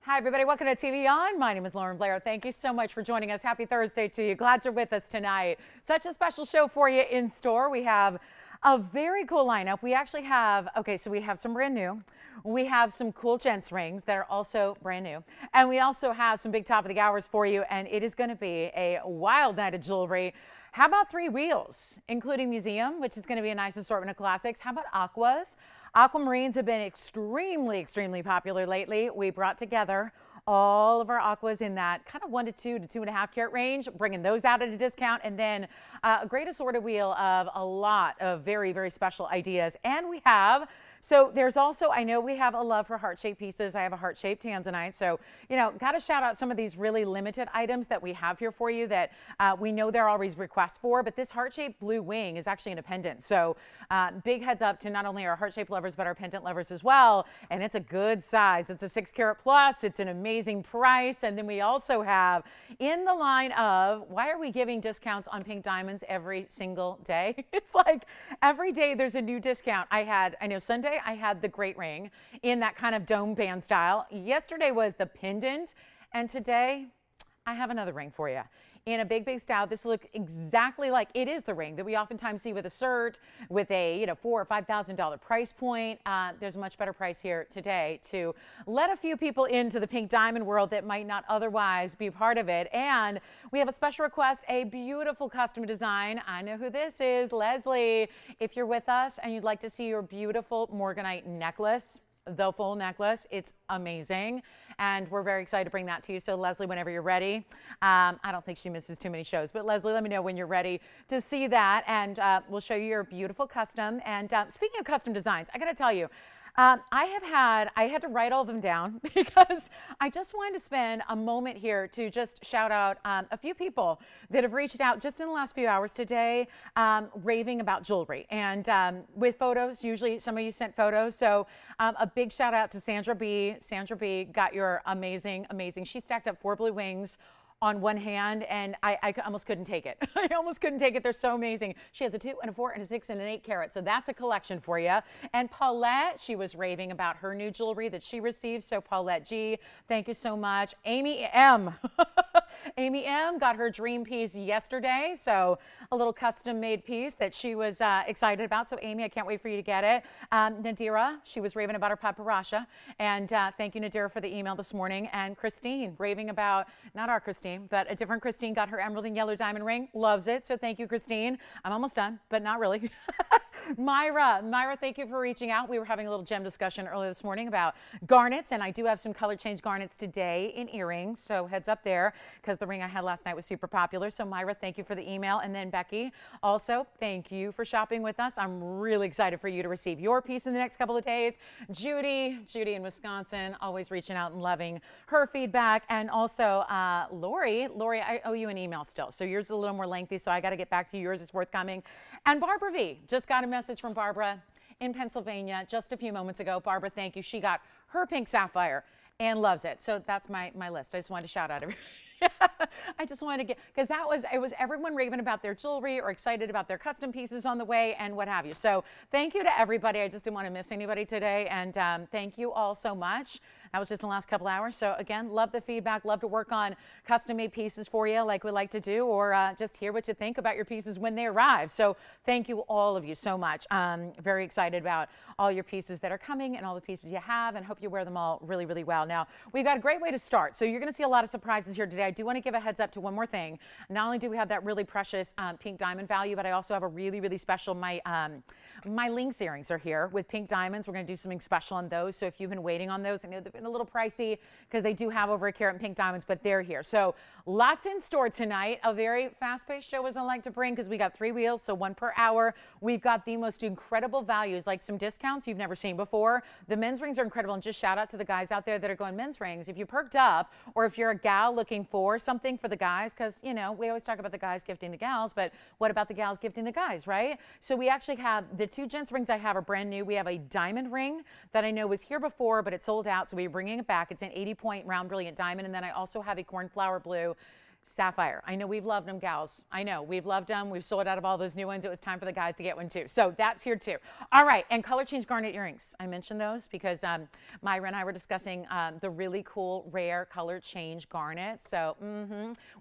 Hi, everybody. Welcome to TVON. My name is Lauren Blair. Thank you so much for joining us. Happy Thursday to you. Glad you're with us tonight. Such a special show for you in store. We have a very cool lineup. We actually have, so we have some brand new. We have some cool gents rings that are also brand new. And we also have some big top of the hours for you. And it is going to be a wild night of jewelry. How about three wheels, including museum, which is going to be a nice assortment of classics. How about aquas? Aquamarines have been extremely popular lately. We brought together all of our aquas in that kind of 1 to 2 to 2.5 carat range, bringing those out at a discount, and then a great assorted wheel of a lot of very special ideas. And we have, so there's also, I know we have a love for heart-shaped pieces. I have a heart-shaped Tanzanite. So, you know, got to shout out some of these really limited items that we have here for you that we know there are always requests for, but this heart-shaped blue wing is actually an pendant. So big heads up to not only our heart-shaped lovers, but our pendant lovers as well. And it's a good size. It's a 6 carat plus. It's an amazing price. And then we also have in the line of, why are we giving discounts on pink diamonds every single day? It's like every day there's a new discount. I know Sunday I had the great ring in that kind of dome band style. Yesterday was the pendant. And today I have another ring for you in a big style. This looks exactly like it is the ring that we oftentimes see with a cert with a $4,000 or $5,000 price point. There's a much better price here today to let a few people into the pink diamond world that might not otherwise be part of it. And we have a special request, a beautiful custom design. I know who this is, Leslie. If you're with us and you'd like to see your beautiful Morganite necklace, the full necklace, it's amazing, and we're very excited to bring that to you. So Leslie, whenever you're ready, I don't think she misses too many shows, but Leslie, let me know when you're ready to see that, and we'll show you your beautiful custom. And speaking of custom designs, I gotta tell you, I had to write all of them down because I just wanted to spend a moment here to just shout out a few people that have reached out just in the last few hours today, raving about jewelry and with photos. Usually some of you sent photos. So a big shout out to Sandra B. Sandra B got your amazing. She stacked up 4 blue wings on one hand, and I almost couldn't take it. I almost couldn't take it. They're so amazing. She has a 2 and a 4 and a 6 and an 8 carat. So that's a collection for you. And Paulette, she was raving about her new jewelry that she received. So Paulette G, thank you so much. Amy M. Amy M got her dream piece yesterday. So a little custom made piece that she was excited about. So Amy, I can't wait for you to get it. Nadira, she was raving about her paparasha. And thank you, Nadira, for the email this morning. And Christine, raving about, not our Christine, but a different Christine, got her emerald and yellow diamond ring. Loves it. So thank you, Christine. I'm almost done, but not really. Myra, thank you for reaching out. We were having a little gem discussion earlier this morning about garnets, and I do have some color change garnets today in earrings. So heads up there, because the ring I had last night was super popular. So Myra, thank you for the email. And then Becky, also, thank you for shopping with us. I'm really excited for you to receive your piece in the next couple of days. Judy in Wisconsin, always reaching out and loving her feedback. And also Lori, I owe you an email still. So yours is a little more lengthy, so I got to get back to you. Yours is forthcoming. And Barbara V, just got a message from Barbara in Pennsylvania just a few moments ago. Barbara, thank you. She got her pink sapphire and loves it. So that's my list. I just wanted to shout out everybody. I just wanted to get, because it was everyone raving about their jewelry or excited about their custom pieces on the way and what have you. So thank you to everybody. I just didn't want to miss anybody today. And thank you all so much. That was just in the last couple hours. So again, love the feedback. Love to work on custom made pieces for you like we like to do, or just hear what you think about your pieces when they arrive. So thank you, all of you, so much. Very excited about all your pieces that are coming and all the pieces you have, and hope you wear them all really well. Now, we've got a great way to start. So you're going to see a lot of surprises here today. I do want to give a heads up to one more thing. Not only do we have that really precious pink diamond value, but I also have a really special, my Lynx earrings are here with pink diamonds. We're going to do something special on those. So if you've been waiting on those, I know they've been a little pricey because they do have over a carat in pink diamonds, but they're here. So lots in store tonight. A very fast-paced show, as I like to bring, because we got 3 wheels, so 1 per hour. We've got the most incredible values, like some discounts you've never seen before. The men's rings are incredible, and just shout out to the guys out there that are going men's rings. If you perked up, or if you're a gal looking for something for the guys, because, you know, we always talk about the guys gifting the gals, but what about the gals gifting the guys, right? So we actually have the 2 gents rings I have are brand new. We have a diamond ring that I know was here before, but it sold out, so we're bringing it back. It's an 80-point round brilliant diamond, and then I also have a cornflower blue Sapphire. I know we've loved them, gals. I know we've loved them. We've sold out of all those new ones. It was time for the guys to get one too. So that's here too. All right, and color change garnet earrings. I mentioned those because Myra and I were discussing the really cool rare color change garnets. So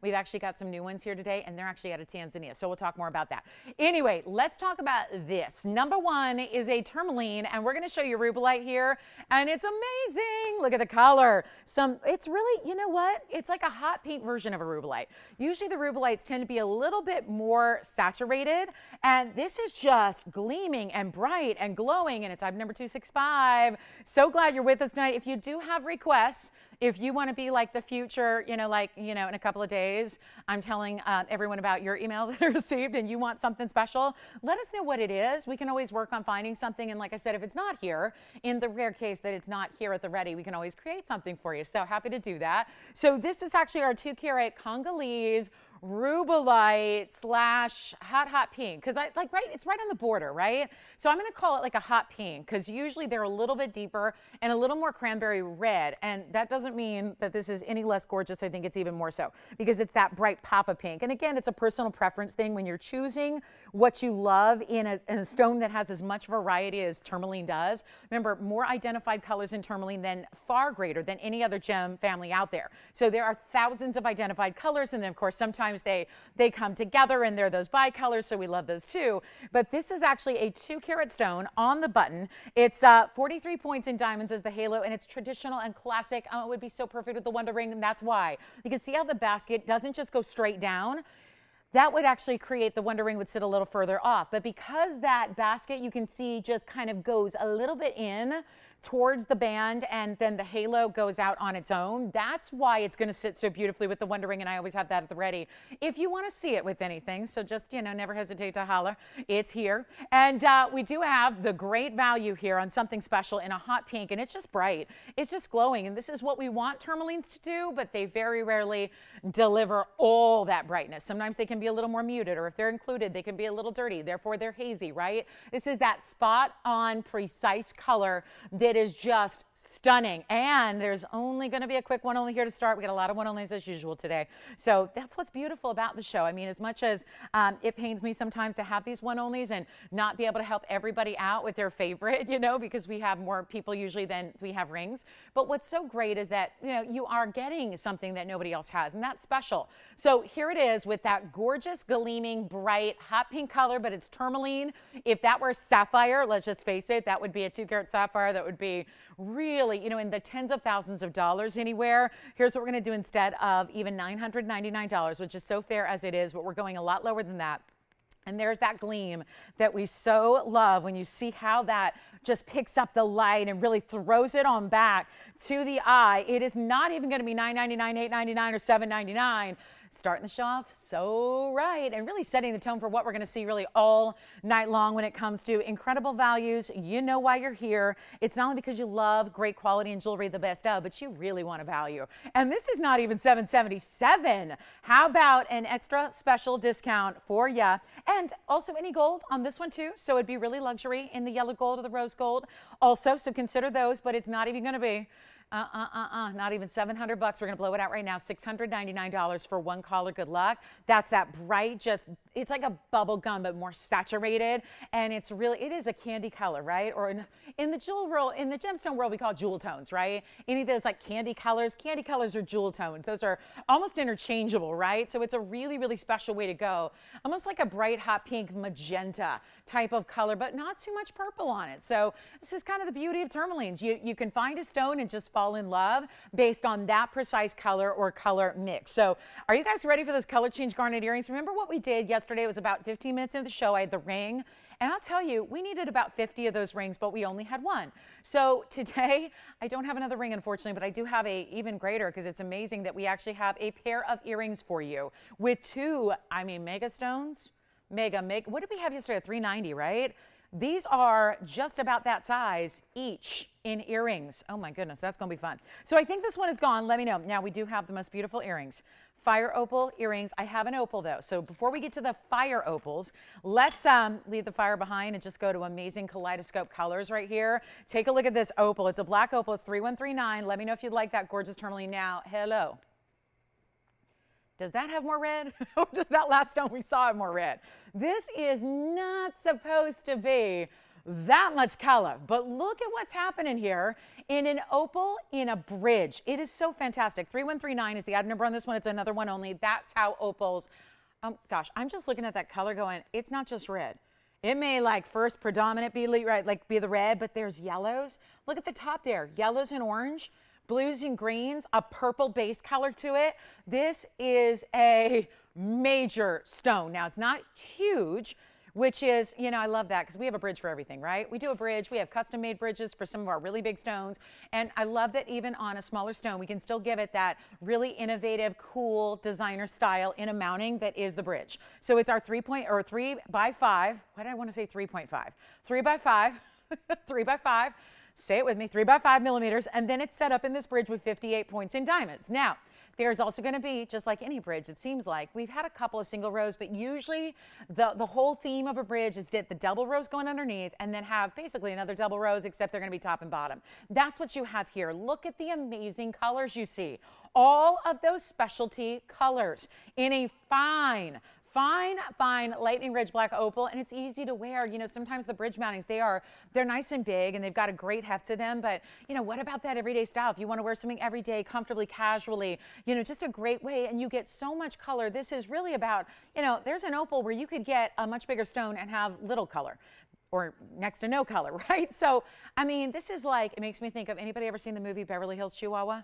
we've actually got some new ones here today, and they're actually out of Tanzania. So we'll talk more about that. Anyway, let's talk about this. Number one is a tourmaline, and we're going to show you rubellite here, and it's amazing. Look at the color. It's really, you know what? It's like a hot pink version of a rubellite. Usually the rubellites tend to be a little bit more saturated, and this is just gleaming and bright and glowing, and it's item number 265. So glad you're with us tonight. If you do have requests, if you want to be like the future, in a couple of days, I'm telling everyone about your email that I received and you want something special, let us know what it is. We can always work on finding something. And like I said, if it's not here, in the rare case that it's not here at the ready, we can always create something for you. So happy to do that. So this is actually our 2-carat Congolese rubellite slash hot pink, because right, it's right on the border, right? So I'm going to call it like a hot pink, because usually they're a little bit deeper and a little more cranberry red, and that doesn't mean that this is any less gorgeous. I think it's even more so because it's that bright pop of pink. And again, it's a personal preference thing when you're choosing what you love in a stone that has as much variety as tourmaline does. Remember, more identified colors in tourmaline than far greater than any other gem family out there. So there are thousands of identified colors, and then of course sometimes they come together and they're those bicolors, so we love those too. But this is actually a 2-carat stone on the button. It's 43 points in diamonds as the halo, and it's traditional and classic. It would be so perfect with the Wonder Ring, and that's why. You can see how the basket doesn't just go straight down. That would actually create the Wonder Ring would sit a little further off. But because that basket, you can see, just kind of goes a little bit in towards the band, and then the halo goes out on its own. That's why it's going to sit so beautifully with the Wonder Ring, and I always have that at the ready if you want to see it with anything. So just, never hesitate to holler. It's here. And we do have the great value here on something special in a hot pink, and it's just bright. It's just glowing, and this is what we want tourmalines to do, but they very rarely deliver all that brightness. Sometimes they can be a little more muted, or if they're included, they can be a little dirty. Therefore, they're hazy, right? This is that spot on precise color that is just stunning. And there's only going to be a quick one only here to start. We got a lot of one onlys as usual today. So that's what's beautiful about the show. I mean, as much as it pains me sometimes to have these one onlys and not be able to help everybody out with their favorite, because we have more people usually than we have rings. But what's so great is that, you are getting something that nobody else has, and that's special. So here it is with that gorgeous, gleaming, bright, hot pink color, but it's tourmaline. If that were sapphire, let's just face it, that would be a 2-carat sapphire. That would be really, in the tens of thousands of dollars anywhere. Here's what we're going to do instead of even $999, which is so fair as it is, but we're going a lot lower than that. And there's that gleam that we so love when you see how that just picks up the light and really throws it on back to the eye. It is not even going to be $9.99, $8.99, or $7.99. Starting the show off so right and really setting the tone for what we're going to see really all night long when it comes to incredible values. You know why you're here. It's not only because you love great quality and jewelry, the best of, but you really want a value. And this is not even $777. How about an extra special discount for ya? And also any gold on this one too. So it'd be really luxury in the yellow gold or the rose gold also. So consider those, but it's not even going to be not even $700. We're going to blow it out right now. $699 for one caller. Good luck. That's that bright, it's like a bubble gum, but more saturated. And it is a candy color, right? Or in the jewel world, in the gemstone world, we call it jewel tones, right? Any of those like candy colors are jewel tones. Those are almost interchangeable, right? So it's a really, really special way to go. Almost like a bright, hot pink magenta type of color, but not too much purple on it. So this is kind of the beauty of tourmalines. You can find a stone and just fall in love based on that precise color or color mix. So are you guys ready for those color change garnet earrings? Remember what we did yesterday? It was about 15 minutes into the show. I had the ring, and I'll tell you, we needed about 50 of those rings, but we only had one. So today, I don't have another ring, unfortunately, but I do have a even greater, because it's amazing that we actually have a pair of earrings for you with two, mega stones. What did we have yesterday? $390, right? These are just about that size each in earrings. Oh my goodness, that's gonna be fun. So I think this one is gone. Let me know. Now we do have the most beautiful earrings. Fire opal earrings. I have an opal though. So before we get to the fire opals, let's leave the fire behind and just go to amazing kaleidoscope colors right here. Take a look at this opal. It's a black opal. It's 3139. Let me know if you'd like that gorgeous tourmaline now. Hello. does that have more red? Or does that last stone we saw have more red? This is not supposed to be that much color, but look at what's happening here in an opal in a bridge. It is so fantastic. 3139 is the item number on this one. It's another one only. That's how opals, gosh, I'm just looking at that color going, it's not just red. It may like first predominant be right, like be the red, but there's yellows. Look at the top there, yellows and orange, blues and greens, a purple base color to it. This is a major stone. Now it's not huge, which is, you know, I love that because we have a bridge for everything, right? We do a bridge. We have custom made bridges for some of our really big stones. And I love that even on a smaller stone, we can still give it that really innovative, cool designer style in a mounting that is the bridge. So it's our 3 by 5. Why did I want to say 3.5? 3 by 5, 3 by 5. Say it with me, 3 by 5 millimeters. And then it's set up in this bridge with 58 points in diamonds. Now, there's also going to be, just like any bridge, it seems like, we've had a couple of single rows, but usually the whole theme of a bridge is get the double rows going underneath and then have basically another double rows, except they're going to be top and bottom. That's what you have here. Look at the amazing colors you see. All of those specialty colors in a fine lightning ridge black opal, and it's easy to wear. You know, sometimes the bridge mountings, they're nice and big and they've got a great heft to them, but you know, what about that everyday style? If you want to wear something every day, comfortably, casually, you know, just a great way, and you get so much color. This is really about, you know, there's an opal where you could get a much bigger stone and have little color or next to no color, right? So, I mean, this is like, it makes me think of, anybody ever seen the movie Beverly Hills Chihuahua?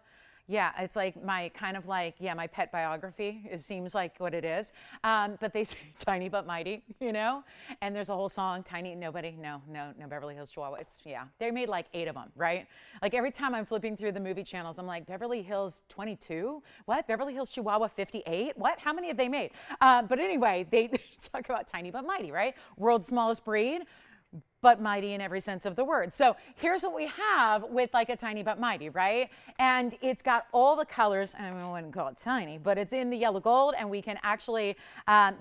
Yeah, it's like my kind of like, yeah, my pet biography. It seems like what it is. But they say tiny but mighty, you know? And there's a whole song, Tiny, nobody, no, Beverly Hills Chihuahua. It's, yeah, they made like 8 of them, right? Like every time I'm flipping through the movie channels, I'm like, Beverly Hills 22? What? Beverly Hills Chihuahua 58? What? How many have they made? But anyway, they talk about tiny but mighty, right? World's smallest breed, but mighty in every sense of the word. So here's what we have with like a tiny but mighty, right? And it's got all the colors. I mean, I wouldn't call it tiny, but it's in the yellow gold, and we can actually,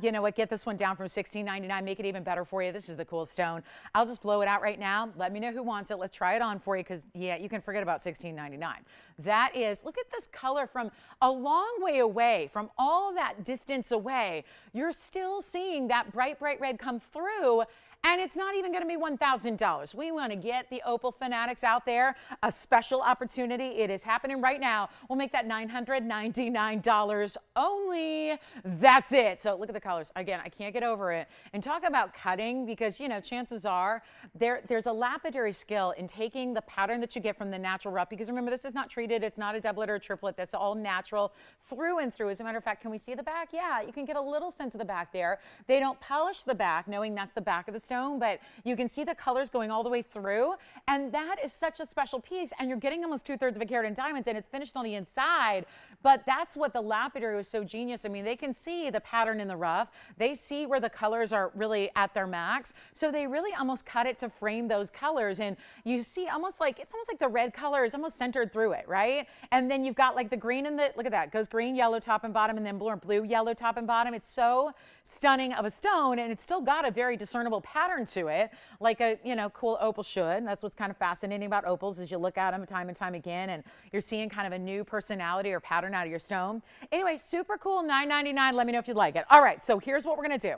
you know what, get this one down from $16.99, make it even better for you. This is the cool stone. I'll just blow it out right now. Let me know who wants it. Let's try it on for you, because yeah, you can forget about $16.99. That is, look at this color from a long way away, from all that distance away. You're still seeing that bright red come through. And it's not even going to be $1,000. We want to get the opal fanatics out there a special opportunity. It is happening right now. We'll make that $999 only. That's it. So look at the colors. Again, I can't get over it. And talk about cutting, because, you know, chances are there's a lapidary skill in taking the pattern that you get from the natural rough, because remember, this is not treated. It's not a doublet or a triplet. That's all natural through and through. As a matter of fact, can we see the back? Yeah, you can get a little sense of the back there. They don't polish the back, knowing that's the back of the stone, but you can see the colors going all the way through, and that is such a special piece. And you're getting almost 2/3 of a carat in diamonds, and it's finished on the inside. But that's what the lapidary was so genius. I mean, they can see the pattern in the rough. They see where the colors are really at their max, so they really almost cut it to frame those colors. And you see almost like, it's almost like the red color is almost centered through it, right? And then you've got like the green and the, look at that, goes green, yellow, top and bottom, and then blue, yellow, top and bottom. It's so stunning of a stone, and it's still got a very discernible pattern to it, like a, you know, cool opal should. That's what's kind of fascinating about opals, is you look at them time and time again, and you're seeing kind of a new personality or pattern out of your stone. Anyway, super cool, $9.99. Let me know if you'd like it. All right, so here's what we're going to do.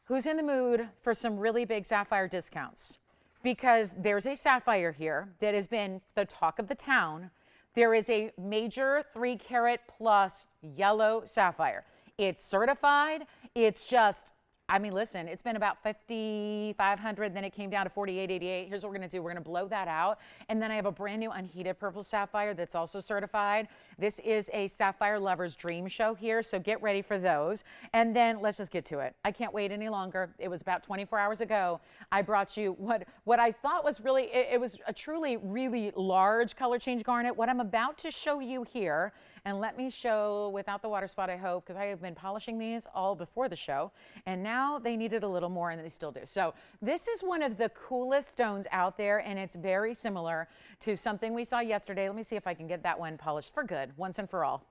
Who's in the mood for some really big sapphire discounts? Because there's a sapphire here that has been the talk of the town. There is a major 3 carat plus yellow sapphire. It's certified. It's just, I mean, listen, it's been about $5,500, then it came down to $4,888. Here's what we're going to do. We're going to blow that out. And then I have a brand new unheated purple sapphire that's also certified. This is a Sapphire Lover's Dream Show here, so get ready for those. And then let's just get to it. I can't wait any longer. It was about 24 hours ago. I brought you what I thought was really, it was a truly really large color change garnet. What I'm about to show you here, and let me show without the water spot, I hope, because I have been polishing these all before the show, and now they needed a little more, and they still do. So this is one of the coolest stones out there, and it's very similar to something we saw yesterday. Let me see if I can get that one polished for good, once and for all.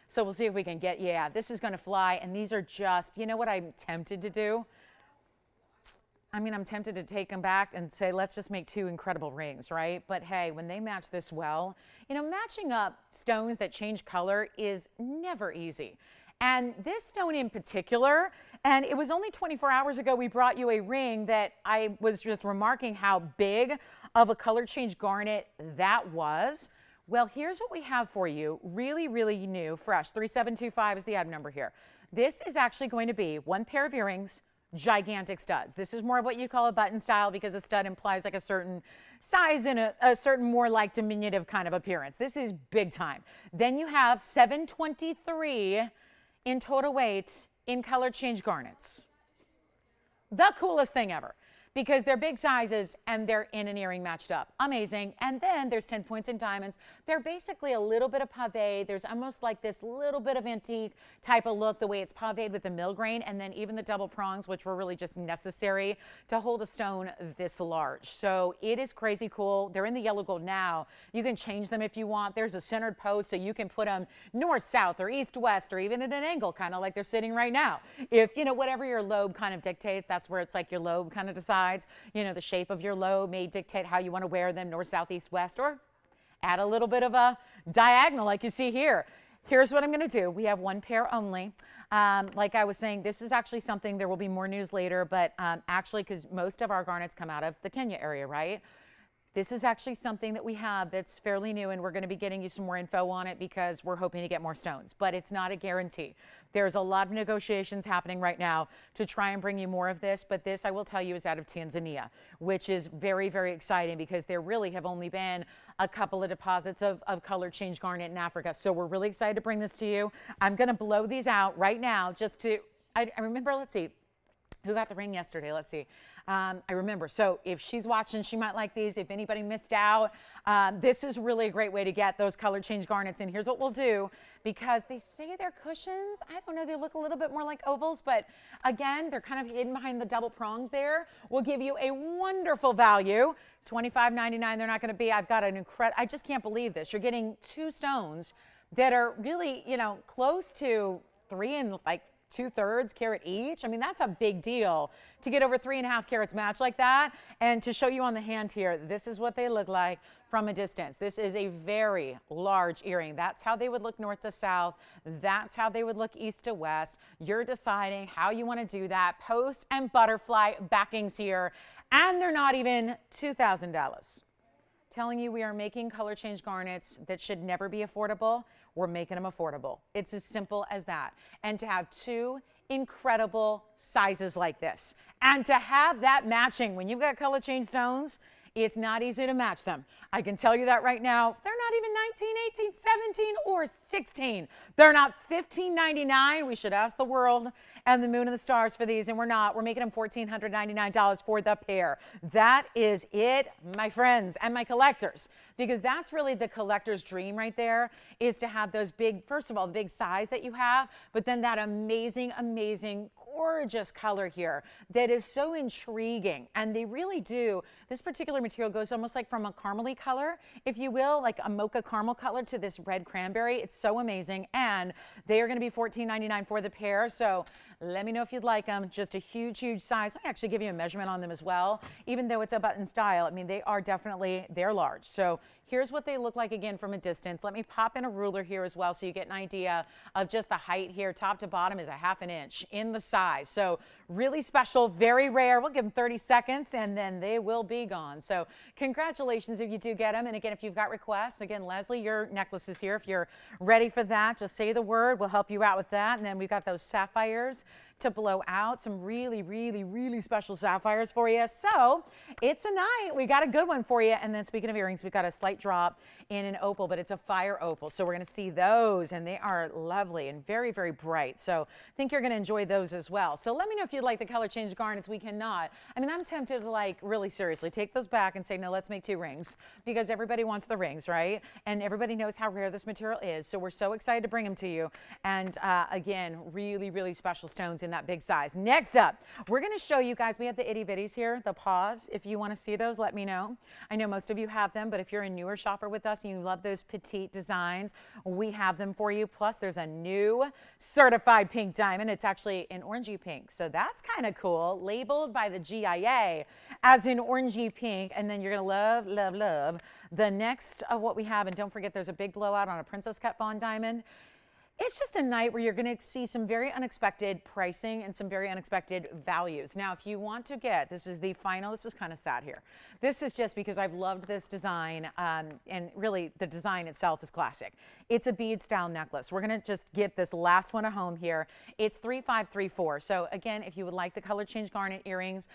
So we'll see if we can get, yeah, this is going to fly, and these are just, you know what I'm tempted to do? I mean, I'm tempted to take them back and say, let's just make 2 incredible rings, right? But hey, when they match this well, you know, matching up stones that change color is never easy. And this stone in particular, and it was only 24 hours ago we brought you a ring that I was just remarking how big of a color change garnet that was. Well, here's what we have for you. Really, really new, fresh. 3725 is the item number here. This is actually going to be 1 pair of earrings, gigantic studs. This is more of what you call a button style because a stud implies like a certain size and a certain more like diminutive kind of appearance. This is big time. Then you have 723 in total weight in color change garnets. The coolest thing ever, because they're big sizes and they're in an earring matched up. Amazing. And then there's 10 points in diamonds. They're basically a little bit of pave. There's almost like this little bit of antique type of look, the way it's paved with the mill grain, and then even the double prongs, which were really just necessary to hold a stone this large. So it is crazy cool. They're in the yellow gold now. You can change them if you want. There's a centered post, so you can put them north, south, or east, west, or even at an angle, kind of like they're sitting right now. If, you know, whatever your lobe kind of dictates, that's where it's like your lobe kind of decides. You know, the shape of your lobe may dictate how you want to wear them, north, south, east, west, or add a little bit of a diagonal like you see here. Here's what I'm going to do. We have 1 pair only. Like I was saying, this is actually something, there will be more news later, but actually, because most of our garnets come out of the Kenya area, right? This is actually something that we have that's fairly new, and we're going to be getting you some more info on it because we're hoping to get more stones, but it's not a guarantee. There's a lot of negotiations happening right now to try and bring you more of this, but this, I will tell you, is out of Tanzania, which is very, very exciting because there really have only been a couple of deposits of color change garnet in Africa. So we're really excited to bring this to you. I'm going to blow these out right now just to, I remember, let's see, who got the ring yesterday? Let's see. I remember. So if she's watching, she might like these. If anybody missed out, this is really a great way to get those color change garnets. And here's what we'll do, because they say they're cushions. I don't know. They look a little bit more like ovals, but again, they're kind of hidden behind the double prongs there. We'll give you a wonderful value. $25.99. They're not going to be. I've got an incredible. I just can't believe this. You're getting 2 stones that are really, you know, close to 3 and like 2/3 carat each. I mean, that's a big deal to get over 3.5 carats match like that. And to show you on the hand here, this is what they look like from a distance. This is a very large earring. That's how they would look north to south. That's how they would look east to west. You're deciding how you want to do that. Post and butterfly backings here. And they're not even $2,000. Telling you we are making color change garnets that should never be affordable. We're making them affordable. It's as simple as that. And to have 2 incredible sizes like this, and to have that matching when you've got color change stones, it's not easy to match them. I can tell you that right now. They're not even 19, 18, 17, or 16. They're not $15.99. We should ask the world and the moon and the stars for these, and we're not. We're making them $1,499 for the pair. That is it, my friends and my collectors, because that's really the collector's dream right there, is to have those big, first of all, the big size that you have, but then that amazing, amazing, gorgeous color here that is so intriguing. And they really do. This particular material goes almost like from a caramely color, if you will, like a mocha caramel color, to this red cranberry. It's so amazing. And they are going to be $14.99 for the pair. So let me know if you'd like them. Just a huge, huge size. Let me actually give you a measurement on them as well. Even though it's a button style, I mean, they are definitely, they're large. So here's what they look like again from a distance. Let me pop in a ruler here as well so you get an idea of just the height here. Top to bottom is a ½ an inch in the size. So really special, very rare. We'll give them 30 seconds and then they will be gone. So congratulations if you do get them. And again, if you've got requests, again, Leslie, your necklace is here. If you're ready for that, just say the word. We'll help you out with that. And then we've got those sapphires to blow out, some really, really, really special sapphires for you. So it's a night. We got a good one for you. And then speaking of earrings, we've got a slight drop in an opal, but it's a fire opal. So we're going to see those, and they are lovely and very, very bright. So I think you're going to enjoy those as well. So let me know if you'd like the color change garnets. We cannot. I mean, I'm tempted to, like, really seriously take those back and say, no, let's make 2 rings, because everybody wants the rings, right? And everybody knows how rare this material is. So we're so excited to bring them to you. And again, really, really special stones in that big size. Next up, we're going to show you guys, we have the itty bitties here, the paws. If you want to see those, let me know. I know most of you have them, but if you're a newer shopper with us and you love those petite designs, we have them for you. Plus, there's a new certified pink diamond. It's actually an orangey pink, so that's kind of cool. Labeled by the GIA as an orangey pink, and then you're going to love, love, love the next of what we have. And don't forget, there's a big blowout on a princess cut Fawn diamond. It's just a night where you're going to see some very unexpected pricing and some very unexpected values. Now, if you want to get, this is the final, this is kind of sad here. This is just because I've loved this design, and really the design itself is classic. It's a bead style necklace. We're going to just get this last one at home here. It's 3534. So again, if you would like the color change garnet earrings,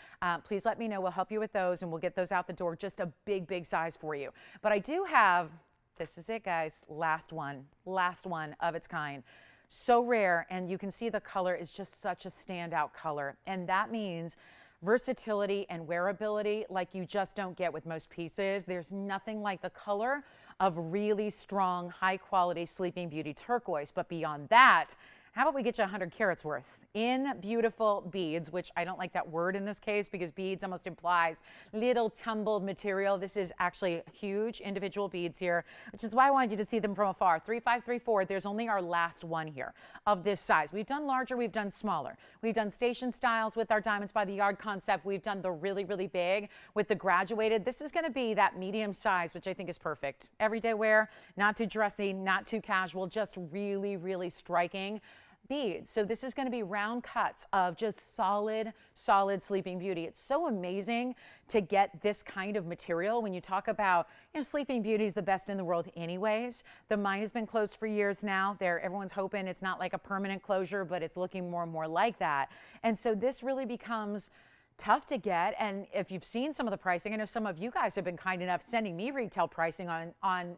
please let me know. We'll help you with those and we'll get those out the door. Just a big, big size for you. But I do have, this is it, guys. Last one of its kind. So rare, and you can see the color is just such a standout color. And that means versatility and wearability like you just don't get with most pieces. There's nothing like the color of really strong, high quality Sleeping Beauty turquoise. But beyond that, how about we get you 100 carats worth in beautiful beads, which I don't like that word in this case because beads almost implies little tumbled material. This is actually huge individual beads here, which is why I wanted you to see them from afar. 3534, there's only our last one here of this size. We've done larger, we've done smaller. We've done station styles with our Diamonds by the Yard concept. We've done the really, really big with the graduated. This is gonna be that medium size, which I think is perfect. Everyday wear, not too dressy, not too casual, just really, really striking beads. So this is going to be round cuts of just solid Sleeping Beauty. It's so amazing to get this kind of material when you talk about, Sleeping Beauty is the best in the world anyways. The mine has been closed for years now. Everyone's hoping it's not like a permanent closure, but it's looking more and more like that. And so this really becomes tough to get. And if you've seen some of the pricing, I know some of you guys have been kind enough sending me retail pricing on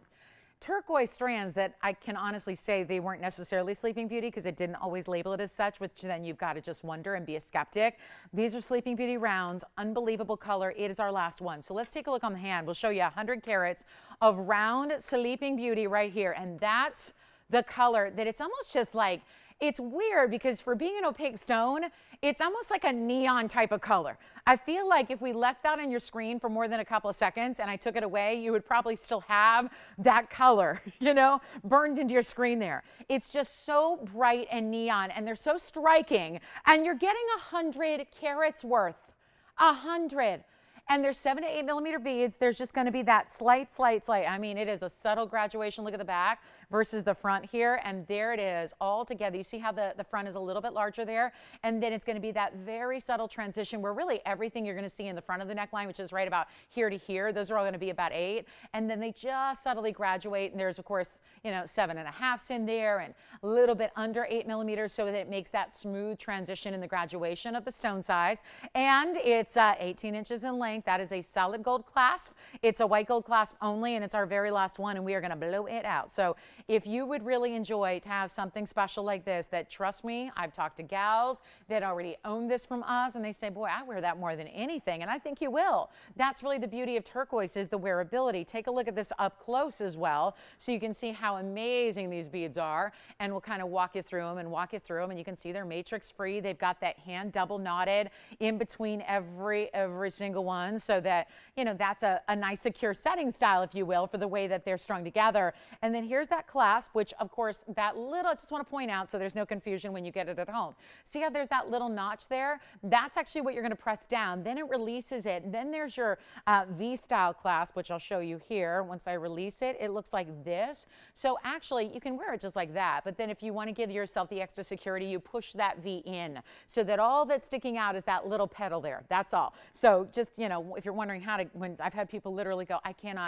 turquoise strands that I can honestly say they weren't necessarily Sleeping Beauty because it didn't always label it as such, which then you've got to just wonder and be a skeptic. These are Sleeping Beauty rounds, unbelievable color. It is our last one. So let's take a look on the hand. We'll show you 100 carats of round Sleeping Beauty right here. And that's the color that it's almost just like, it's weird because for being an opaque stone, it's almost like a neon type of color. I feel like if we left that on your screen for more than a couple of seconds and I took it away, you would probably still have that color, burned into your screen there. It's just so bright and neon and they're so striking, and you're getting 100 carats worth, 100. And there's 7 to 8 millimeter beads. There's just going to be that slight. I mean, it is a subtle graduation. Look at the back versus the front here. And there it is all together. You see how the front is a little bit larger there. And then it's going to be that very subtle transition where really everything you're going to see in the front of the neckline, which is right about here to here, those are all going to be about 8. And then they just subtly graduate. And there's, of course, 7.5s in there and a little bit under 8 millimeters so that it makes that smooth transition in the graduation of the stone size. And it's 18 inches in length. That is a solid gold clasp. It's a white gold clasp only, and it's our very last one, and we are going to blow it out. So if you would really enjoy to have something special like this, that, trust me, I've talked to gals that already own this from us, and they say, boy, I wear that more than anything, and I think you will. That's really the beauty of turquoise, is the wearability. Take a look at this up close as well, so you can see how amazing these beads are, and we'll kind of walk you through them, and you can see they're matrix free. They've got that hand double knotted in between every single one, so that, that's a nice secure setting style, if you will, for the way that they're strung together. And then here's that clasp, which of course that little, I just want to point out so there's no confusion when you get it at home. See how there's that little notch there? That's actually what you're going to press down. Then it releases it. And then there's your V-style clasp, which I'll show you here. Once I release it, it looks like this. So actually you can wear it just like that. But then if you want to give yourself the extra security, you push that V in so that all that's sticking out is that little petal there. That's all. So just, if you're wondering how to, when I've had people literally go, I can't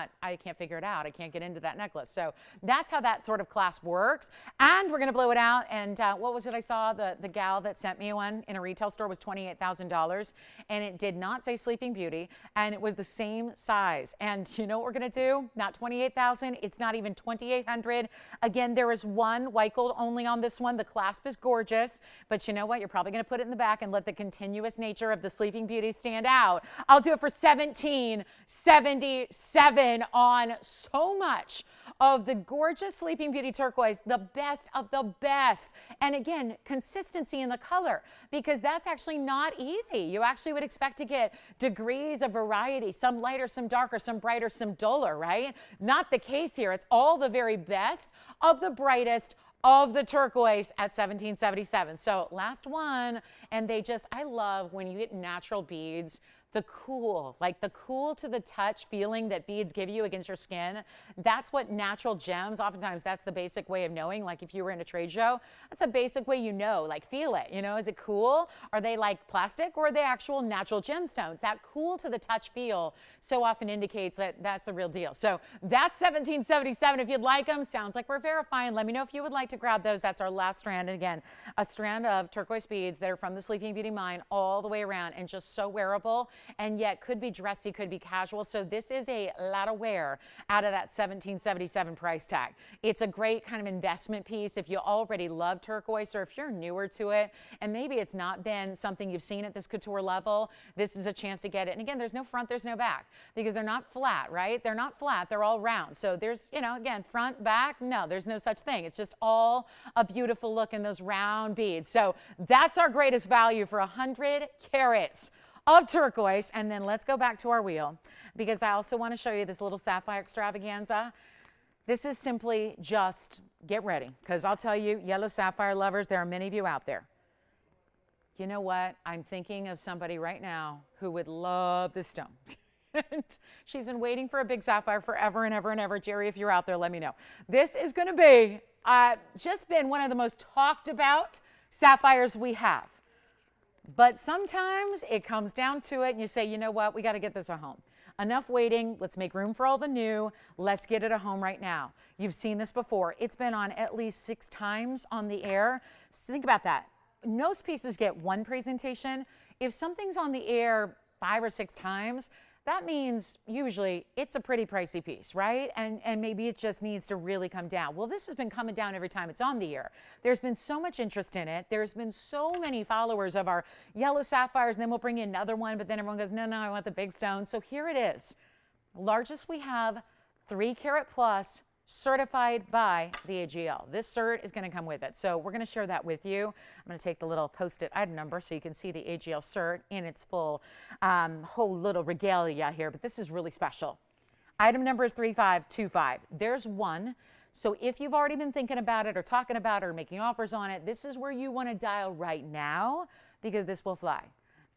figure it out. I can't get into that necklace. So that's how that sort of clasp works. And we're going to blow it out. And what was it I saw? The gal that sent me one in a retail store was $28,000. And it did not say Sleeping Beauty. And it was the same size. And you know what we're going to do? Not 28,000. It's not even 2,800. Again, there is one white gold only on this one. The clasp is gorgeous. But you know what? You're probably going to put it in the back and let the continuous nature of the Sleeping Beauty stand out. I'll do it for $17.77 on so much of the gorgeous Sleeping Beauty turquoise, the best of the best. And again, consistency in the color, because that's actually not easy. You actually would expect to get degrees of variety, some lighter, some darker, some brighter, some duller, right? Not the case here. It's all the very best of the brightest of the turquoise at $17.77. So last one, and I love when you get natural beads, the cool to the touch feeling that beads give you against your skin. That's what natural gems, oftentimes that's the basic way of knowing. Like if you were in a trade show, that's the basic way you know, like feel it, you know, is it cool? Are they like plastic or are they actual natural gemstones? That cool to the touch feel so often indicates that that's the real deal. So that's $17.77 if you'd like them. Sounds like we're verifying. Let me know if you would like to grab those. That's our last strand. And again, a strand of turquoise beads that are from the Sleeping Beauty mine all the way around and just so wearable. And yet could be dressy, could be casual. So this is a lot of wear out of that $17.77 price tag. It's a great kind of investment piece if you already love turquoise, or if you're newer to it and maybe it's not been something you've seen at this couture level. This is a chance to get it. And again, there's no front, there's no back, because they're not flat, right? They're not flat, they're all round. So there's, you know, again, front, back, no, there's no such thing. It's just all a beautiful look in those round beads. So that's our greatest value for 100 carats of turquoise. And then let's go back to our wheel, because I also want to show you this little sapphire extravaganza. This is simply just get ready, because I'll tell you, yellow sapphire lovers, there are many of you out there. You know what? I'm thinking of somebody right now who would love this stone. She's been waiting for a big sapphire forever and ever and ever. Jerry, if you're out there, let me know. This is going to be just been one of the most talked about sapphires we have. But sometimes it comes down to it and you say, you know what, we got to get this at home. Enough waiting. Let's make room for all the new. Let's get it at home right now. You've seen this before. It's been on at least 6 times on the air. So think about that. Most pieces get one presentation. If something's on the air 5 or 6 times, that means usually it's a pretty pricey piece, right? And maybe it just needs to really come down. Well, this has been coming down every time it's on the air. There's been so much interest in it. There's been so many followers of our yellow sapphires, and then we'll bring you another one, but then everyone goes, no, I want the big stone. So here it is. Largest we have, 3 carat plus, certified by the AGL. This cert is going to come with it. So we're going to share that with you. I'm going to take the little post-it item number so you can see the AGL cert in its full whole little regalia here. But this is really special. Item number is 3525. There's one. So if you've already been thinking about it or talking about it or making offers on it, this is where you want to dial right now, because this will fly.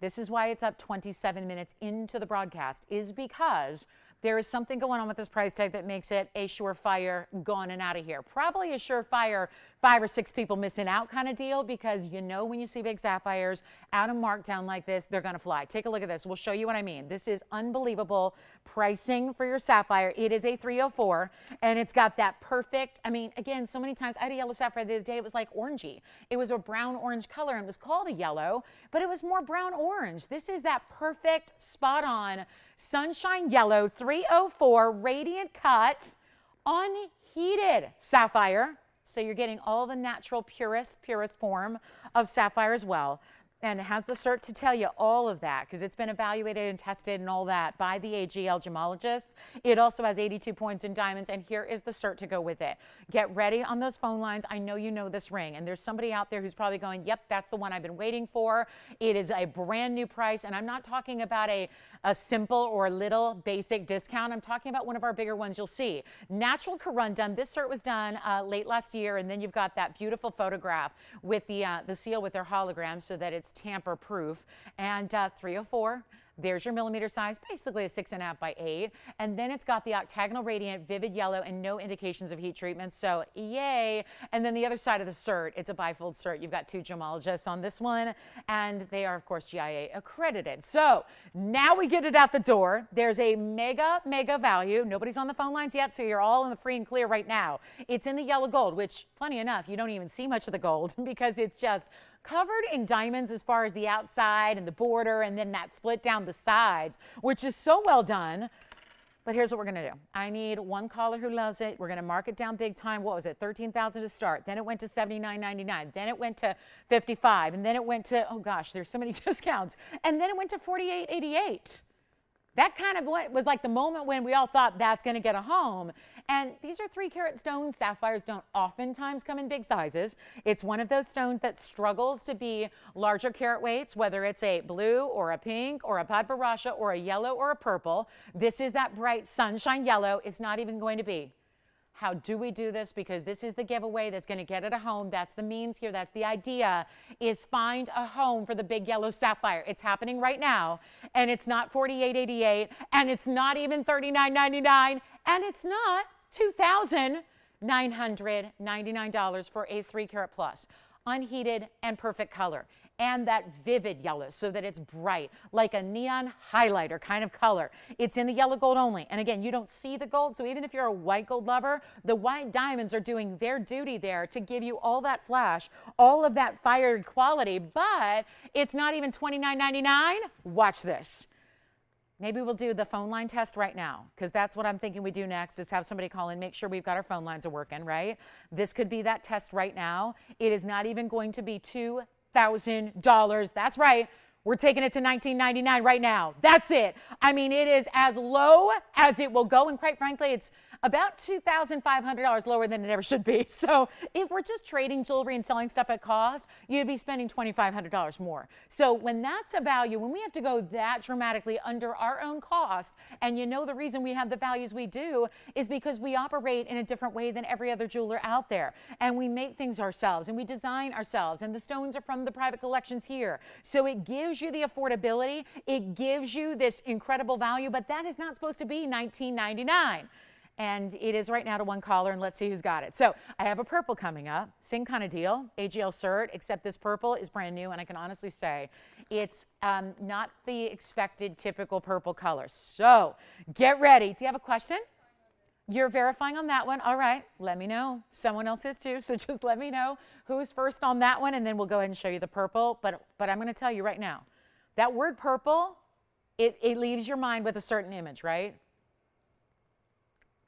This is why it's up 27 minutes into the broadcast, is because there is something going on with this price tag that makes it a surefire gone and out of here. Probably a surefire 5 or 6 people missing out kind of deal, because you know when you see big sapphires out of markdown like this, they're going to fly. Take a look at this. We'll show you what I mean. This is unbelievable pricing for your sapphire. It is a 304, and it's got that perfect, I mean, again, so many times I had a yellow sapphire the other day. It was like orangey. It was a brown orange color and it was called a yellow, but it was more brown orange. This is that perfect spot on sunshine yellow 304 radiant cut unheated sapphire. So you're getting all the natural purest form of sapphire as well. And it has the cert to tell you all of that, because it's been evaluated and tested and all that by the AGL gemologists. It also has 82 points in diamonds, and here is the cert to go with it. Get ready on those phone lines. I know you know this ring, and there's somebody out there who's probably going, yep, that's the one I've been waiting for. It is a brand new price, and I'm not talking about a simple or little basic discount. I'm talking about one of our bigger ones you'll see. Natural corundum. This cert was done late last year, and then you've got that beautiful photograph with the seal with their hologram so that it's tamper proof. And 304, there's your millimeter size, basically a 6.5 by 8, and then it's got the octagonal radiant vivid yellow and no indications of heat treatment, so yay. And then the other side of the cert, it's a bifold cert. You've got 2 gemologists on this one, and they are of course GIA accredited. So now we get it out the door. There's a mega value. Nobody's on the phone lines yet, so you're all in the free and clear right now. It's in the yellow gold, which funny enough, you don't even see much of the gold because it's just covered in diamonds as far as the outside and the border, and then that split down the sides, which is so well done. But here's what we're gonna do. I need one caller who loves it. We're gonna mark it down big time. What was it? $13,000 to start. Then it went to $79.99. Then it went to $55, and then it went to, oh gosh, there's so many discounts. And then it went to $48.88. That kind of was like the moment when we all thought that's going to get a home. And these are 3-carat stones. Sapphires don't oftentimes come in big sizes. It's one of those stones that struggles to be larger carat weights, whether it's a blue or a pink or a padbarasha or a yellow or a purple. This is that bright sunshine yellow. It's not even going to be. How do we do this? Because this is the giveaway that's going to get it a home. That's the means here. That's the idea, is find a home for the big yellow sapphire. It's happening right now, and it's not $48.88, and it's not even $39.99, and it's not $2,999 for a 3-carat plus, unheated and perfect color. And that vivid yellow so that it's bright, like a neon highlighter kind of color. It's in the yellow gold only. And again, you don't see the gold, so even if you're a white gold lover, the white diamonds are doing their duty there to give you all that flash, all of that fired quality, but it's not even $29.99. Watch this. Maybe we'll do the phone line test right now, because that's what I'm thinking we do next, is have somebody call in, make sure we've got our phone lines are working, right? This could be that test right now. It is not even going to be $2,000. That's right. We're taking it to $19.99 right now. That's it. I mean, it is as low as it will go. And quite frankly, it's about $2,500 lower than it ever should be. So if we're just trading jewelry and selling stuff at cost, you'd be spending $2,500 more. So when that's a value, when we have to go that dramatically under our own cost, and you know the reason we have the values we do is because we operate in a different way than every other jeweler out there. And we make things ourselves and we design ourselves. And the stones are from the private collections here. So it gives you the affordability. It gives you this incredible value, but that is not supposed to be $19.99. And it is right now to one caller, and let's see who's got it. So I have a purple coming up, same kind of deal, AGL cert, except this purple is brand new, and I can honestly say it's not the expected typical purple color. So get ready. Do you have a question? You're verifying on that one. All right, let me know. Someone else is too, so just let me know who's first on that one, and then we'll go ahead and show you the purple. But I'm going to tell you right now, that word purple, it leaves your mind with a certain image, right?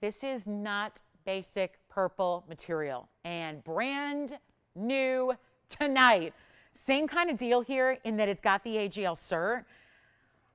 This is not basic purple material, and brand new tonight. Same kind of deal here in that it's got the AGL cert.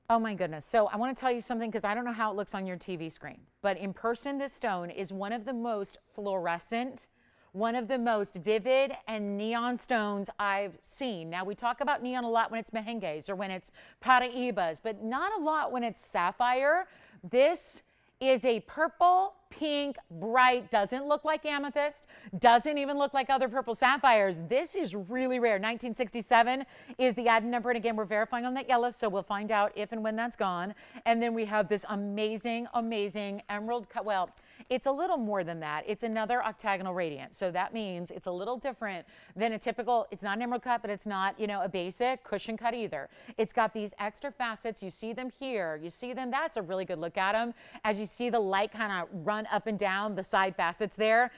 Oh my goodness. So I want to tell you something, because I don't know how it looks on your TV screen, but in person, this stone is one of the most fluorescent, one of the most vivid and neon stones I've seen. Now, we talk about neon a lot when it's mehenges or when it's paraibas, but not a lot when it's sapphire. This is a purple, pink, bright, doesn't look like amethyst, doesn't even look like other purple sapphires. This is really rare. 1967 is the item number, and again, we're verifying on that yellow, so we'll find out if and when that's gone. And then we have this amazing, amazing emerald cut. Well, it's a little more than that. It's another octagonal radiant, so that means it's a little different than a typical, it's not an emerald cut, but it's not, you know, a basic cushion cut either. It's got these extra facets. You see them here. You see them. That's a really good look at them. As you see the light kind of run up and down the side facets there.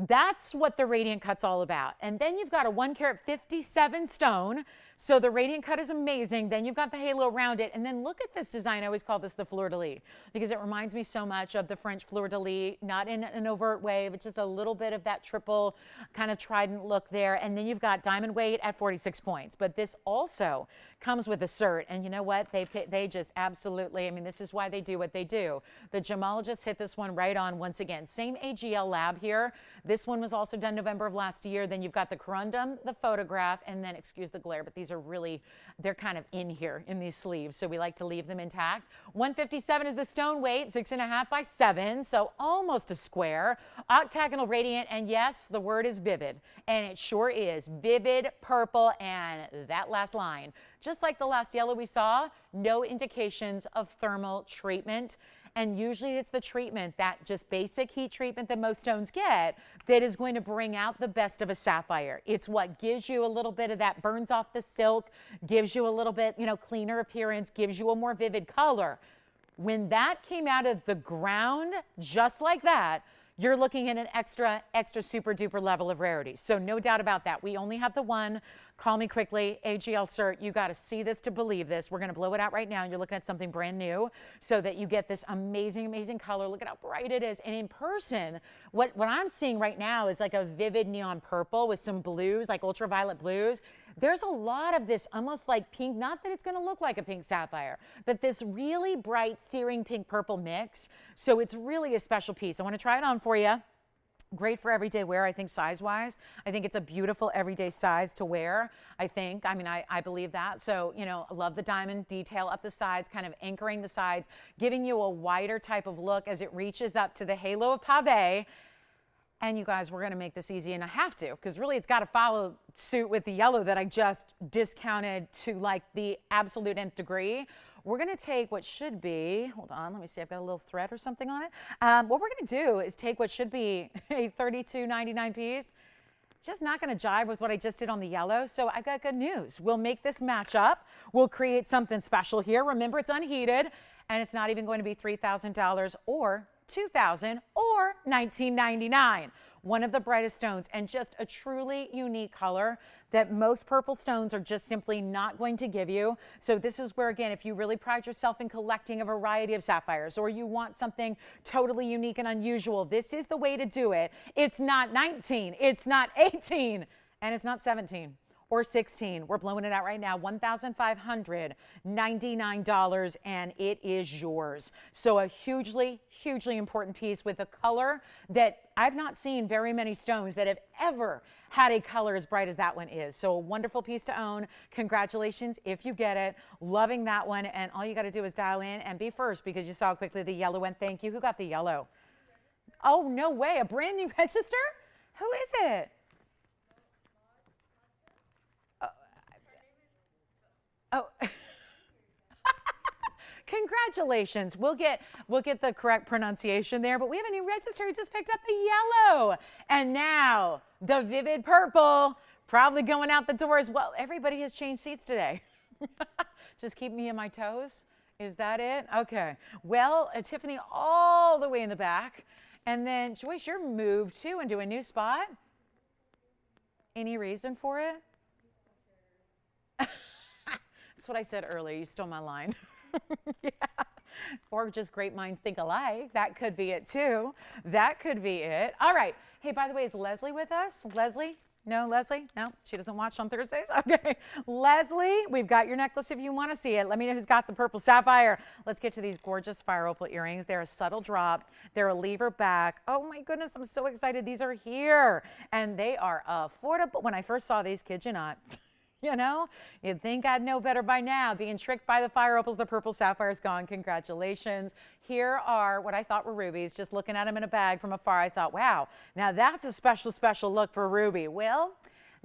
That's what the radiant cut's all about. And then you've got a 1-carat 57 stone. So the radiant cut is amazing. Then you've got the halo around it. And then look at this design. I always call this the Fleur-De-Lis, because it reminds me so much of the French Fleur-De-Lis, not in an overt way, but just a little bit of that triple kind of trident look there. And then you've got diamond weight at 46 points. But this also comes with a cert. And you know what? They just absolutely, I mean, this is why they do what they do. The gemologists hit this one right on once again. Same AGL lab here. This one was also done November of last year. Then you've got the corundum, the photograph, and then, excuse the glare, but these are really, they're kind of in here in these sleeves, so we like to leave them intact. 157 is the stone weight, 6.5 by 7, so almost a square. Octagonal radiant, and yes, the word is vivid, and it sure is. Vivid purple, and that last line, just like the last yellow we saw, no indications of thermal treatment. And usually it's the treatment, that just basic heat treatment that most stones get, that is going to bring out the best of a sapphire. It's what gives you a little bit of that, burns off the silk, gives you a little bit, you know, cleaner appearance, gives you a more vivid color. When that came out of the ground, just like that, you're looking at an extra super duper level of rarity. So no doubt about that. We only have the one. Call me quickly, AGL cert. You got to see this to believe this. We're going to blow it out right now. And you're looking at something brand new so that you get this amazing, amazing color. Look at how bright it is. And in person, what I'm seeing right now is like a vivid neon purple with some blues, like ultraviolet blues. there's a lot of this almost like pink, not that it's going to look like a pink sapphire, but this really bright searing pink purple mix. So it's really a special piece. I want to try it on for you. Great for everyday wear, I think, size-wise. I think it's a beautiful everyday size to wear, I think. I mean, I believe that. So, you know, I love the diamond detail up the sides, kind of anchoring the sides, giving you a wider type of look as it reaches up to the halo of pave. And you guys, we're going to make this easy, and I have to, because really it's got to follow suit with the yellow that I just discounted to like the absolute nth degree. We're going to take what should be, hold on, let me see, I've got a little thread or something on it. What we're going to do is take what should be a $32.99 piece. Just not going to jive with what I just did on the yellow. So I got good news. We'll make this match up. We'll create something special here. Remember, it's unheated, and it's not even going to be $3,000 or $2,000 or $19.99. One of the brightest stones, and just a truly unique color that most purple stones are just simply not going to give you. So this is where, again, if you really pride yourself in collecting a variety of sapphires, or you want something totally unique and unusual, this is the way to do it. It's not 19, it's not 18, and it's not 17 or 16. We're blowing it out right now, $1,599, and it is yours. So a hugely, hugely important piece with a color that I've not seen very many stones that have ever had a color as bright as that one is. So a wonderful piece to own. Congratulations if you get it. Loving that one, and all you got to do is dial in and be first, because you saw how quickly the yellow went. Thank you. Who got the yellow? Oh, no way. A brand new register? Who is it? Oh, congratulations. We'll get the correct pronunciation there, but we have a new register who just picked up the yellow. And now the vivid purple, probably going out the door as well. Everybody has changed seats today. Just keep me on my toes. Is that it? Okay. Well, Tiffany all the way in the back. And then Joyce, you're moved too into a new spot. Any reason for it? That's what I said earlier. You stole my line. Yeah. Or just great minds think alike. That could be it too. That could be it. All right. Hey, by the way, is Leslie with us? Leslie? No, Leslie? No, she doesn't watch on Thursdays? Okay. Leslie, we've got your necklace if you want to see it. Let me know who's got the purple sapphire. Let's get to these gorgeous fire opal earrings. They're a subtle drop. They're a lever back. Oh my goodness, I'm so excited. These are here. And they are affordable. When I first saw these, kid you not, you know, you'd think I'd know better by now. Being tricked by the fire opals, the purple sapphire's gone. Congratulations. Here are what I thought were rubies. Just looking at them in a bag from afar, I thought, wow, now that's a special, special look for a ruby. Well,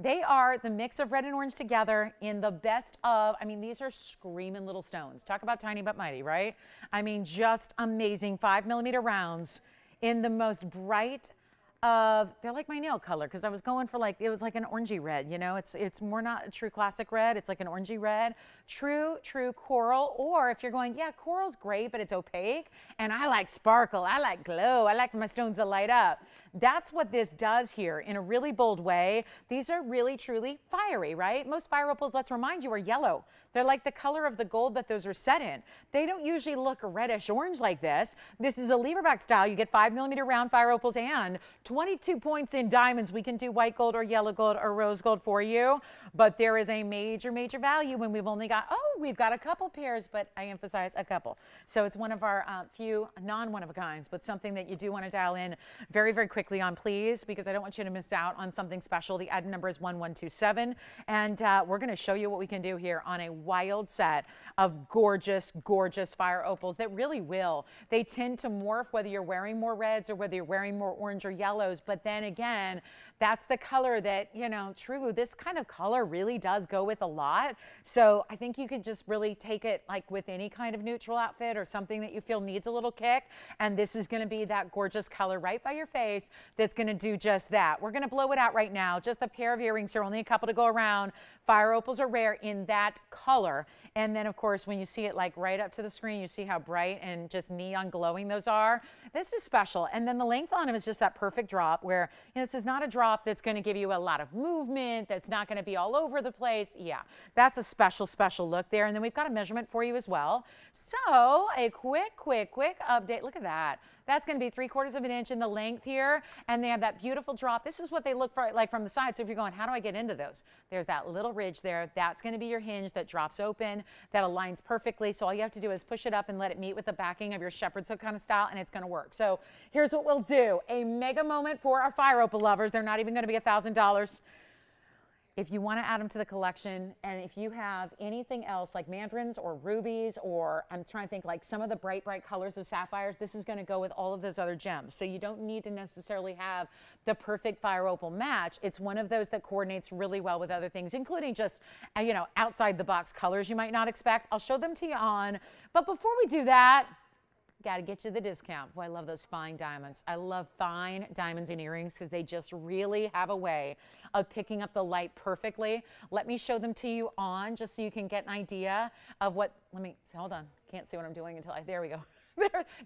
they are the mix of red and orange together in the best of, I mean, these are screaming little stones. Talk about tiny but mighty, right? I mean, just amazing 5mm rounds in the most bright, they're like my nail color, because I was going for like, it was like an orangey red, you know, it's more not a true classic red, it's like an orangey red, true coral, or if you're going, yeah, coral's great, but it's opaque, and I like sparkle, I like glow, I like for my stones to light up. That's what this does here in a really bold way. These are really, truly fiery, right? Most fire opals, let's remind you, are yellow. They're like the color of the gold that those are set in. They don't usually look reddish orange like this. This is a leverback style. You get 5mm round fire opals and 22 points in diamonds. We can do white gold or yellow gold or rose gold for you, but there is a major, major value when we've only got, we've got a couple pairs, but I emphasize a couple. So it's one of our few non-one-of-a-kinds, but something that you do want to dial in very, very quickly on, please, because I don't want you to miss out on something special. The item number is 1127, and we're going to show you what we can do here on a wild set of gorgeous, gorgeous fire opals that really will. They tend to morph whether you're wearing more reds or whether you're wearing more orange or yellows, but then again, that's the color that, you know, true, this kind of color really does go with a lot. So I think you could just really take it like with any kind of neutral outfit or something that you feel needs a little kick, and this is going to be that gorgeous color right by your face that's going to do just that. We're going to blow it out right now. Just a pair of earrings here, only a couple to go around. Fire opals are rare in that color. And then, of course, when you see it like right up to the screen, you see how bright and just neon glowing those are. This is special. And then the length on them is just that perfect drop where, you know, this is not a drop that's going to give you a lot of movement, that's not going to be all over the place. Yeah, that's a special, special look there. And then we've got a measurement for you as well. So a quick update. Look at that. That's going to be 3/4 of an inch in the length here. And they have that beautiful drop. This is what they look for, like from the side. So if you're going, how do I get into those? There's that little ridge there. That's going to be your hinge that drops open, that aligns perfectly. So all you have to do is push it up and let it meet with the backing of your shepherd's hook kind of style, and it's going to work. So here's what we'll do. A mega moment for our fire opal lovers. They're not even going to be $1,000. If you want to add them to the collection, and if you have anything else like mandarins or rubies, or I'm trying to think like some of the bright colors of sapphires, this is going to go with all of those other gems. So you don't need to necessarily have the perfect fire opal match. It's one of those that coordinates really well with other things, including just, you know, outside the box colors you might not expect. I'll show them to you on, but before we do that, got to get you the discount. Boy, I love those fine diamonds. I love fine diamonds in earrings because they just really have a way of picking up the light perfectly. Let me show them to you on just so you can get an idea of what, hold on. Can't see what I'm doing until there we go.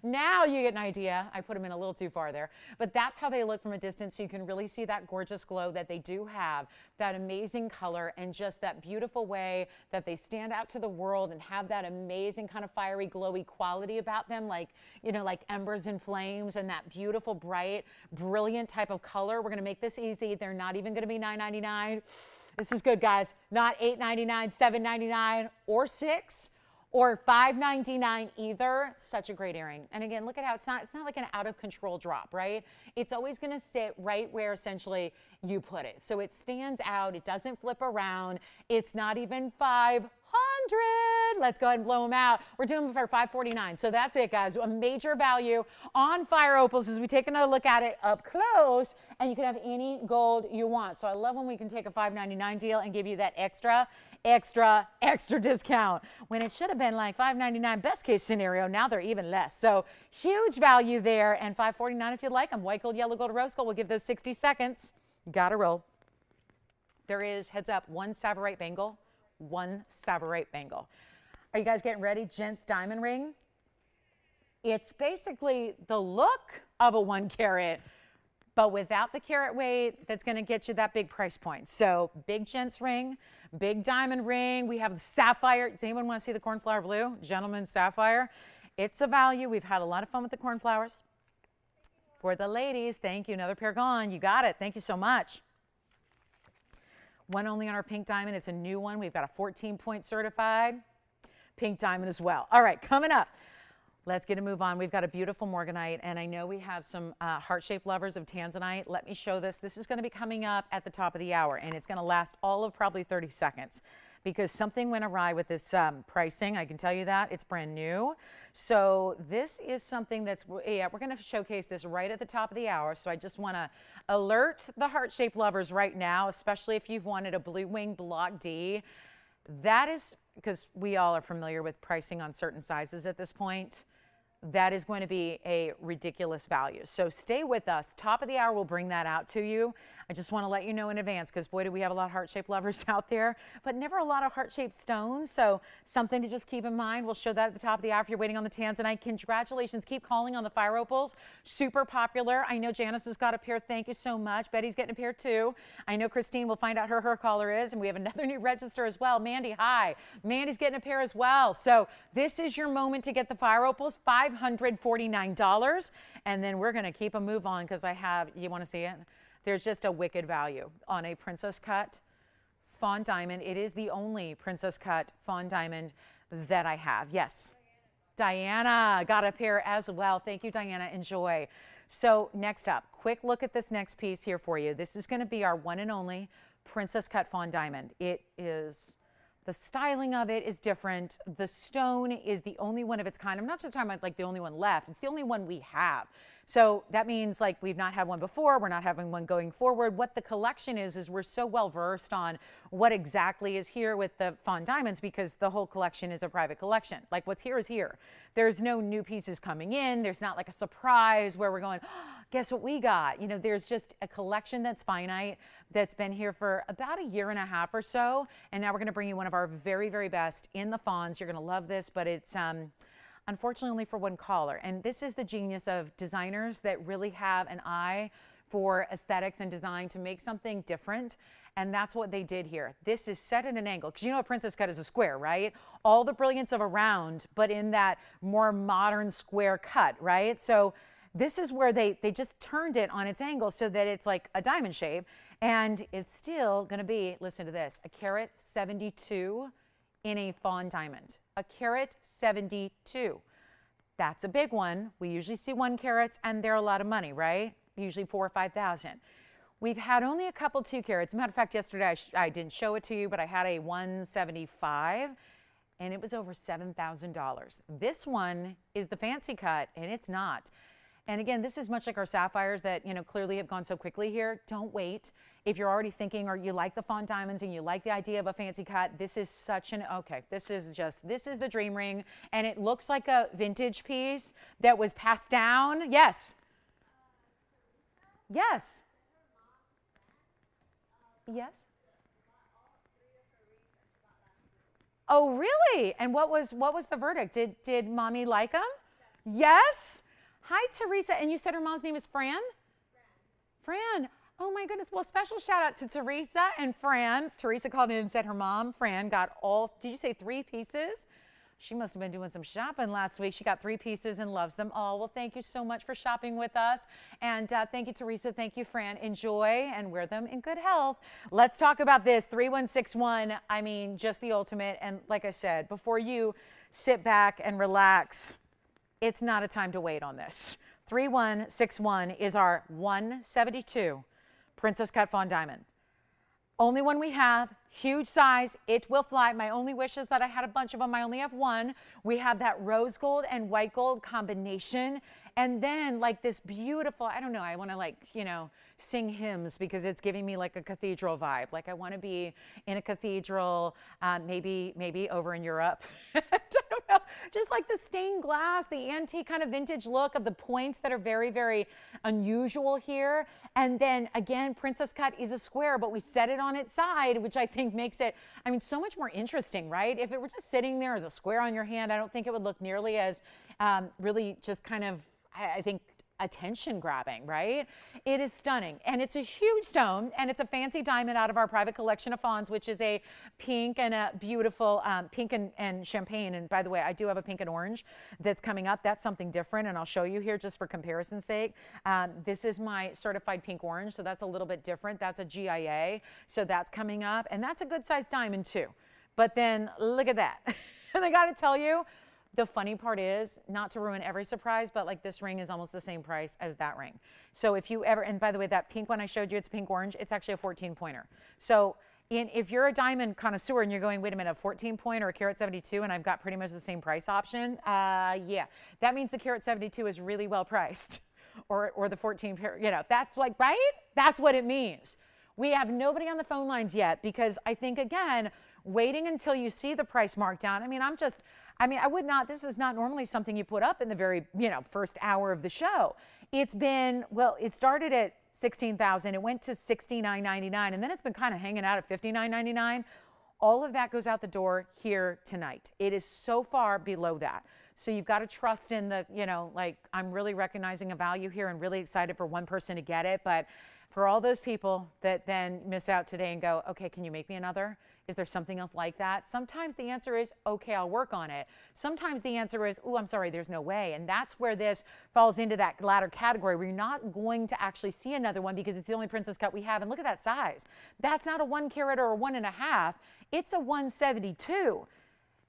Now you get an idea. I put them in a little too far there, but that's how they look from a distance. So you can really see that gorgeous glow that they do have, that amazing color, and just that beautiful way that they stand out to the world and have that amazing kind of fiery, glowy quality about them, like, you know, like embers and flames, and that beautiful, bright, brilliant type of color. We're going to make this easy. They're not even going to be $9.99. This is good, guys. Not $8.99, $7.99, or $6. Or $5.99 either. Such a great earring. And again, look at how it's not like an out of control drop, right? It's always going to sit right where essentially you put it. So it stands out. It doesn't flip around. It's not even 500. Let's go ahead and blow them out. We're doing them for $549. So that's it, guys. A major value on fire opals as we take another look at it up close, and you can have any gold you want. So I love when we can take a $5.99 deal and give you that extra discount when it should have been like $5.99 best case scenario. Now they're even less. So huge value there, and $549 if you like them. White gold, yellow gold, rose gold. We'll give those 60 seconds. Gotta roll. There is, heads up, one Savory Bangle. One Savory Bangle. Are you guys getting ready? Gents diamond ring. It's basically the look of a 1 carat, but without the carat weight that's going to get you that big price point. So big gents ring, big diamond ring. We have the sapphire. Does anyone want to see the cornflower blue? Gentleman's sapphire. It's a value. We've had a lot of fun with the cornflowers. For the ladies, thank you. Another pair gone. You got it. Thank you so much. One only on our pink diamond. It's a new one. We've got a 14-point certified pink diamond as well. All right, coming up. Let's get a move on. We've got a beautiful Morganite, and I know we have some heart-shaped lovers of Tanzanite. Let me show this. This is going to be coming up at the top of the hour, and it's going to last all of probably 30 seconds because something went awry with this pricing. I can tell you that. It's brand new. So this is something that's, yeah, we're going to showcase this right at the top of the hour. So I just want to alert the heart-shaped lovers right now, especially if you've wanted a Blue Wing Block D. That is, because we all are familiar with pricing on certain sizes at this point, that is going to be a ridiculous value. So stay with us. Top of the hour, we'll bring that out to you. I just want to let you know in advance because, boy, do we have a lot of heart-shaped lovers out there, but never a lot of heart-shaped stones. So something to just keep in mind. We'll show that at the top of the hour if you're waiting on the Tanzanite. Congratulations. Keep calling on the fire opals. Super popular. I know Janice has got a pair. Thank you so much. Betty's getting a pair too. I know Christine will find out who her caller is, and we have another new register as well. Mandy, hi. Mandy's getting a pair as well. So this is your moment to get the fire opals, $549. And then we're going to keep a move on because I have, you want to see it? There's just a wicked value on a princess cut fawn diamond. It is the only princess cut fawn diamond that I have. Yes. Diana got a pair as well. Thank you, Diana. Enjoy. So next up, quick look at this next piece here for you. This is going to be our one and only princess cut fawn diamond. It is, the styling of it is different. The stone is the only one of its kind. I'm not just talking about like the only one left. It's the only one we have. So that means like we've not had one before. We're not having one going forward. What the collection is we're so well versed on what exactly is here with the fawn diamonds because the whole collection is a private collection. Like what's here is here. There's no new pieces coming in. There's not like a surprise where we're going, oh, guess what we got? You know, there's just a collection that's finite that's been here for about a year and a half or so. And now we're going to bring you one of our very, very best in the fawns. You're going to love this, but it's unfortunately only for one caller. And this is the genius of designers that really have an eye for aesthetics and design to make something different. And that's what they did here. This is set at an angle, because you know a princess cut is a square, right? All the brilliance of a round, but in that more modern square cut, right? So this is where they just turned it on its angle so that it's like a diamond shape. And it's still gonna be, listen to this, a carat 72 in a fawn diamond. A carat 72. That's a big one. We usually see 1 carats and they're a lot of money, right? Usually 4,000 or 5,000. We've had only a couple 2 carats. Matter of fact, yesterday I didn't show it to you, but I had a 175 and it was over $7,000. This one is the fancy cut and it's not. And again, this is much like our sapphires that, you know, clearly have gone so quickly here. Don't wait. If you're already thinking or you like the fawn diamonds and you like the idea of a fancy cut, this is such an, okay, this is the dream ring. And it looks like a vintage piece that was passed down. Yes. Yes. Yes. Oh, really? And what was the verdict? Did mommy like them? Yes. Hi, Teresa. And you said her mom's name is Fran? Fran. Oh, my goodness. Well, special shout out to Teresa and Fran. Teresa called in and said her mom, Fran, got all, did you say 3 pieces? She must have been doing some shopping last week. She got 3 pieces and loves them all. Well, thank you so much for shopping with us. And thank you, Teresa. Thank you, Fran. Enjoy and wear them in good health. Let's talk about this. 3161. I mean, just the ultimate. And like I said, before you sit back and relax, it's not a time to wait on this. 3161 is our 172 Princess Cut Fawn Diamond. Only one we have, huge size, it will fly. My only wish is that I had a bunch of them. I only have one. We have that rose gold and white gold combination. And then like this beautiful, I don't know, I want to like, you know, sing hymns because it's giving me like a cathedral vibe. Like I want to be in a cathedral, maybe over in Europe. I don't know. Just like the stained glass, the antique kind of vintage look of the points that are very, very unusual here. And then again, Princess Cut is a square, but we set it on its side, which I think makes it, I mean, so much more interesting, right? If it were just sitting there as a square on your hand, I don't think it would look nearly as really just kind of, I think, attention grabbing, right? It is stunning. And it's a huge stone and it's a fancy diamond out of our private collection of fawns, which is a pink and a beautiful pink and champagne. And by the way, I do have a pink and orange that's coming up. That's something different. And I'll show you here just for comparison's sake. This is my certified pink orange. So that's a little bit different. That's a GIA. So that's coming up and that's a good sized diamond too. But then look at that. And I got to tell you, the funny part is, not to ruin every surprise, but like this ring is almost the same price as that ring. So if you ever, and by the way, that pink one I showed you, it's pink orange, it's actually a 14-pointer. So if you're a diamond connoisseur and you're going, wait a minute, a 14-point or a carat 72 and I've got pretty much the same price option, yeah, that means the carat 72 is really well priced. Or the 14, you know, that's like, right? That's what it means. We have nobody on the phone lines yet because I think, again, waiting until you see the price marked down. I would not, this is not normally something you put up in the very, you know, first hour of the show. It's been, well, it started at $16,000. It went to $69.99 and then it's been kind of hanging out at $59.99. All of that goes out the door here tonight. It is so far below that. So you've got to trust in the, you know, like I'm really recognizing a value here and really excited for one person to get it. But for all those people that then miss out today and go, okay, can you make me another? Is there something else like that? Sometimes the answer is, okay, I'll work on it. Sometimes the answer is, oh, I'm sorry, there's no way. And that's where this falls into that latter category where you're not going to actually see another one because it's the only princess cut we have. And look at that size. That's not a 1 carat or a 1.5. It's a 172.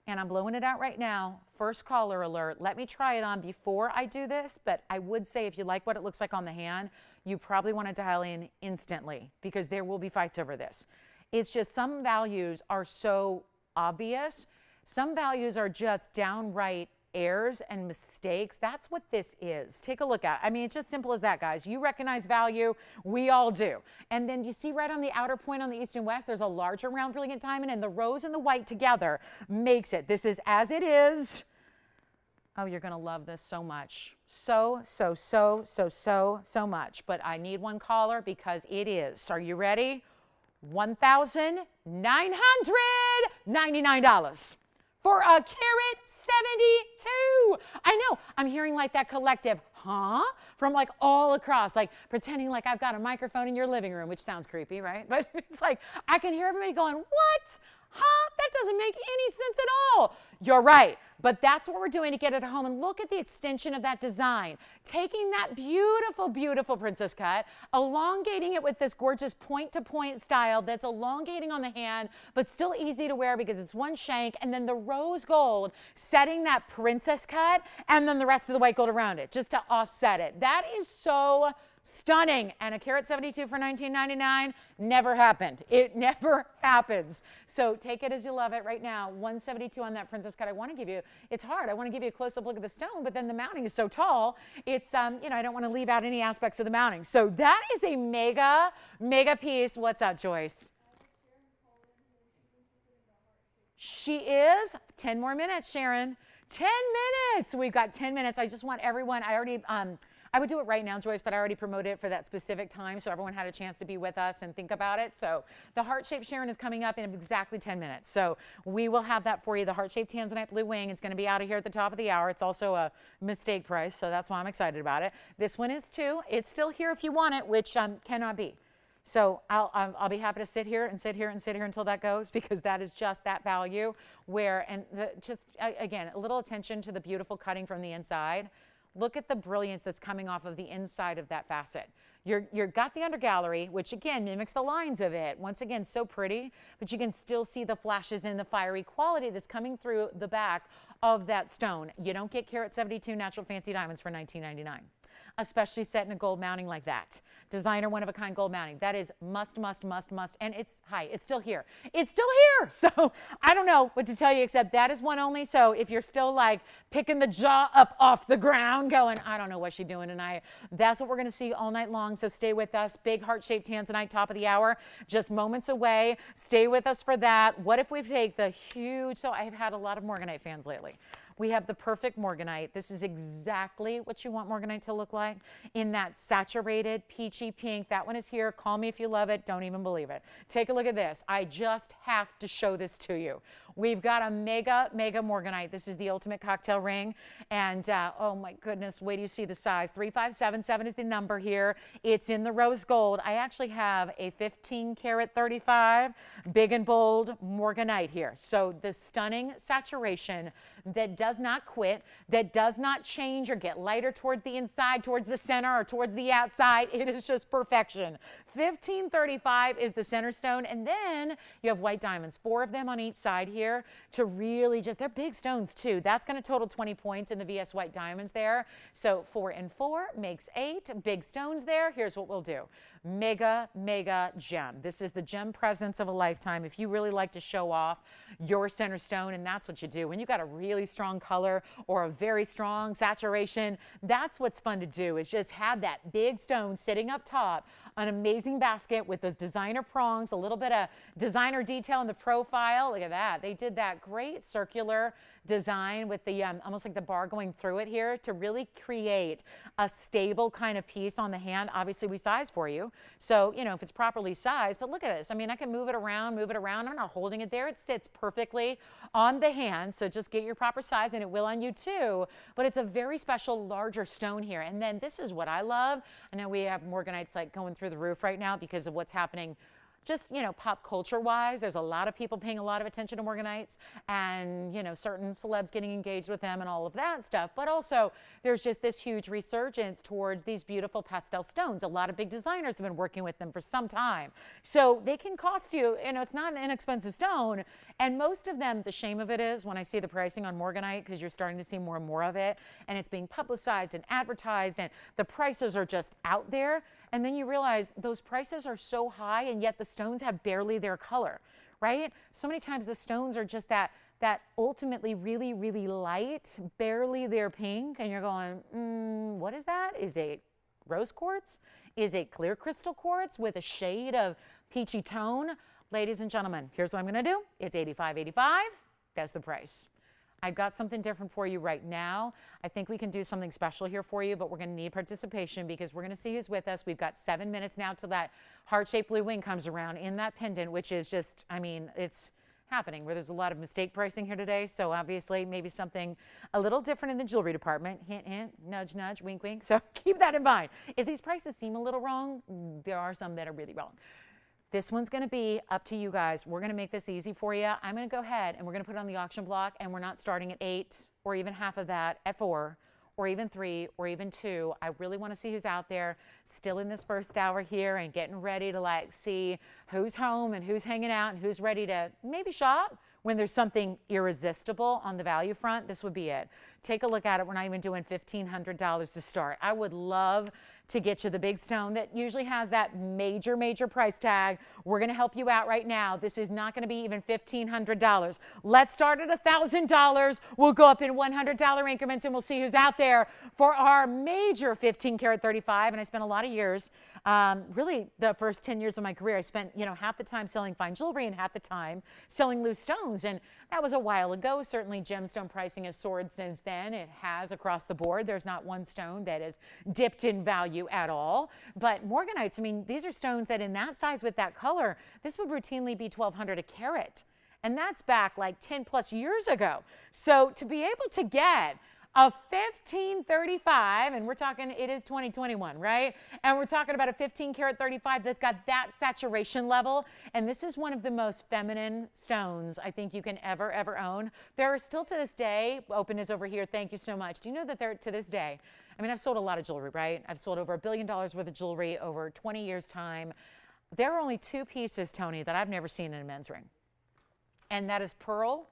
And I'm blowing it out right now. First caller alert. Let me try it on before I do this. But I would say if you like what it looks like on the hand, you probably want to dial in instantly because there will be fights over this. It's just some values are so obvious. Some values are just downright errors and mistakes. That's what this is. Take a look at it. I mean, it's just simple as that, guys. You recognize value. We all do. And then you see right on the outer point on the east and west, there's a larger round brilliant diamond, and the rose and the white together makes it. This is as it is. Oh, you're going to love this so much. So much. But I need one caller because it is. Are you ready? $1,999 for a carat 72. I know, I'm hearing like that collective huh? From like all across, like pretending like I've got a microphone in your living room, which sounds creepy, right? But it's like, I can hear everybody going, what? Huh? That doesn't make any sense at all. You're right. But that's what we're doing to get it home. And look at the extension of that design. Taking that beautiful, beautiful princess cut, elongating it with this gorgeous point-to-point style that's elongating on the hand, but still easy to wear because it's one shank. And then the rose gold setting that princess cut, and then the rest of the white gold around it, just to offset it. That is so stunning. And a carat 72 for $19.99 never happened. It never happens. So take it as you love it right now. 172 on that princess cut. I want to give you, it's hard. I want to give you a close-up look at the stone, but then the mounting is so tall. It's, you know, I don't want to leave out any aspects of the mounting. So that is a mega, mega piece. What's up, Joyce? She is. 10 more minutes, Sharon. 10 minutes. We've got 10 minutes. I just want everyone, I would do it right now, Joyce, but I already promoted it for that specific time, so everyone had a chance to be with us and think about it. So the heart-shaped Sharon is coming up in exactly 10 minutes. So we will have that for you. The heart-shaped Tanzanite blue wing is going to be out of here at the top of the hour. It's also a mistake price, so that's why I'm excited about it. This one is too. It's still here if you want it, which cannot be. So I'll be happy to sit here and sit here and sit here until that goes, because that is just that value where, and again, a little attention to the beautiful cutting from the inside. Look at the brilliance that's coming off of the inside of that facet. You've got the undergallery, which again mimics the lines of it. Once again, so pretty, but you can still see the flashes in the fiery quality that's coming through the back of that stone. You don't get carat 72 natural fancy diamonds for $19.99. Especially set in a gold mounting like that. Designer one-of-a-kind gold mounting. That is must. And it's it's still here. It's still here. So I don't know what to tell you, except that is one only. So if you're still like picking the jaw up off the ground going, I don't know what she's doing tonight, that's what we're going to see all night long. So stay with us. Big heart-shaped Tanzanite, top of the hour, just moments away. Stay with us for that. What if we take the huge, so I've had a lot of Morganite fans lately. We have the perfect Morganite. This is exactly what you want Morganite to look like, in that saturated peachy pink. That one is here. Call me if you love it. Don't even believe it. Take a look at this. I just have to show this to you. We've got a mega, mega Morganite. This is the ultimate cocktail ring. And oh my goodness, wait till you see the size. 3577 is the number here. It's in the rose gold. I actually have a 15 karat 35 big and bold Morganite here. So the stunning saturation that does not quit, that does not change or get lighter towards the inside, towards the center, or towards the outside. It is just perfection. 1535 is the center stone, and then you have white diamonds, 4 of them on each side here to really just, they're big stones too. That's going to total 20 points in the VS white diamonds there. So 4 and 4 makes 8 big stones there. Here's what we'll do. Mega, mega gem. This is the gem presence of a lifetime. If you really like to show off your center stone, and that's what you do when you got a really strong color or a very strong saturation, that's what's fun to do, is just have that big stone sitting up top, an amazing basket with those designer prongs, a little bit of designer detail in the profile. Look at that. They did that great circular design with the almost like the bar going through it here to really create a stable kind of piece on the hand. Obviously we size for you, so you know if it's properly sized, but look at this. I mean, I can move it around. I'm not holding it there. It sits perfectly on the hand, so just get your proper size and it will on you too. But it's a very special larger stone here. And then this is what I love. I know we have Morganites like going through the roof right now because of what's happening just, you know, pop culture wise. There's a lot of people paying a lot of attention to Morganites, and, you know, certain celebs getting engaged with them and all of that stuff. But also there's just this huge resurgence towards these beautiful pastel stones. A lot of big designers have been working with them for some time. So they can cost you, you know, it's not an inexpensive stone. And most of them, the shame of it is when I see the pricing on Morganite, because you're starting to see more and more of it, and it's being publicized and advertised, and the prices are just out there. And then you realize those prices are so high, and yet the stones have barely their color, right? So many times the stones are just that ultimately really, really light, barely their pink, and you're going, what is that? Is it rose quartz? Is it clear crystal quartz with a shade of peachy tone? Ladies and gentlemen, here's what I'm gonna do. It's $85.85, that's the price. I've got something different for you right now. I think we can do something special here for you, but we're gonna need participation because we're gonna see who's with us. We've got 7 minutes now till that heart-shaped blue wing comes around in that pendant, which is just, I mean, it's happening where there's a lot of mistake pricing here today. So obviously maybe something a little different in the jewelry department. Hint, hint, nudge, nudge, wink, wink. So keep that in mind. If these prices seem a little wrong, there are some that are really wrong. This one's going to be up to you guys. We're going to make this easy for you. I'm going to go ahead and we're going to put it on the auction block, and we're not starting at 8 or even half of that at 4 or even 3 or even 2. I really want to see who's out there still in this first hour here and getting ready to like see who's home and who's hanging out and who's ready to maybe shop when there's something irresistible on the value front. This would be it. Take a look at it. We're not even doing $1,500 to start. I would love to get you the big stone that usually has that major price tag. We're going to help you out right now. This is not going to be even $1,500. Let's start at $1,000. We'll go up in $100 increments, and we'll see who's out there for our major 15 karat 35. And I spent a lot of years, really the first 10 years of my career, I spent, you know, half the time selling fine jewelry and half the time selling loose stones. And that was a while ago. Certainly gemstone pricing has soared since then. It has across the board. There's not one stone that is dipped in value at all. But Morganites, I mean, these are stones that in that size with that color, this would routinely be $1,200 a carat. And that's back like 10 plus years ago. So to be able to get a 1535, and we're talking, it is 2021, right? And we're talking about a 15 karat 35 that's got that saturation level. And this is one of the most feminine stones I think you can ever own. There are still to this day, Open is over here, thank you so much. Do you know that there to this day, I mean, I've sold a lot of jewelry, right? I've sold over $1 billion worth of jewelry over 20 years time. There are only 2 pieces, Tony, that I've never seen in a men's ring. And that is pearl,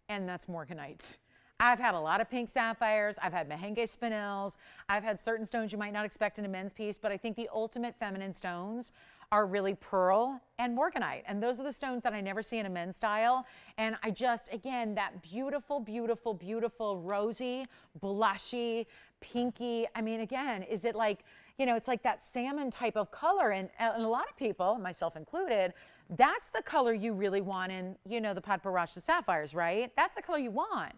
and that's Morganite. I've had a lot of pink sapphires. I've had merengue spinels. I've had certain stones you might not expect in a men's piece, but I think the ultimate feminine stones are really pearl and Morganite. And those are the stones that I never see in a men's style. And I just, again, that beautiful, beautiful, beautiful rosy, blushy, pinky. I mean, again, is it like, you know, it's like that salmon type of color. And a lot of people, myself included, that's the color you really want in, you know, the Padparash sapphires, right? That's the color you want.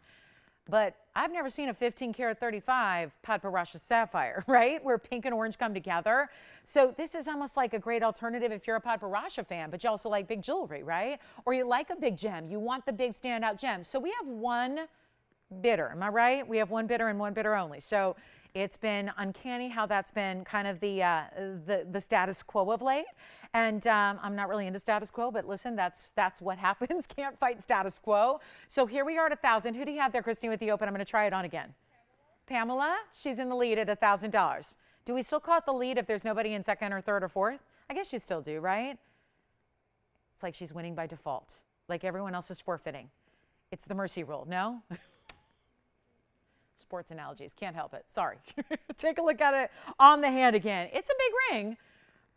But I've never seen a 15 karat 35 Padparash sapphire, right? Where pink and orange come together. So this is almost like a great alternative if you're a Padparash fan, but you also like big jewelry, right? Or you like a big gem. You want the big standout gem. So we have one bidder, am I right? We have one bidder and one bidder only. So it's been uncanny how that's been kind of the status quo of late. And I'm not really into status quo, but listen, that's what happens. Can't fight status quo. So here we are at 1,000. Who do you have there, Christine, with the Open? I'm going to try it on again. Pamela, she's in the lead at $1,000. Do we still call it the lead if there's nobody in second or third or fourth? I guess you still do, right? It's like she's winning by default, like everyone else is forfeiting. It's the mercy rule, no? Sports analogies, can't help it. Sorry. Take a look at it on the hand again. It's a big ring,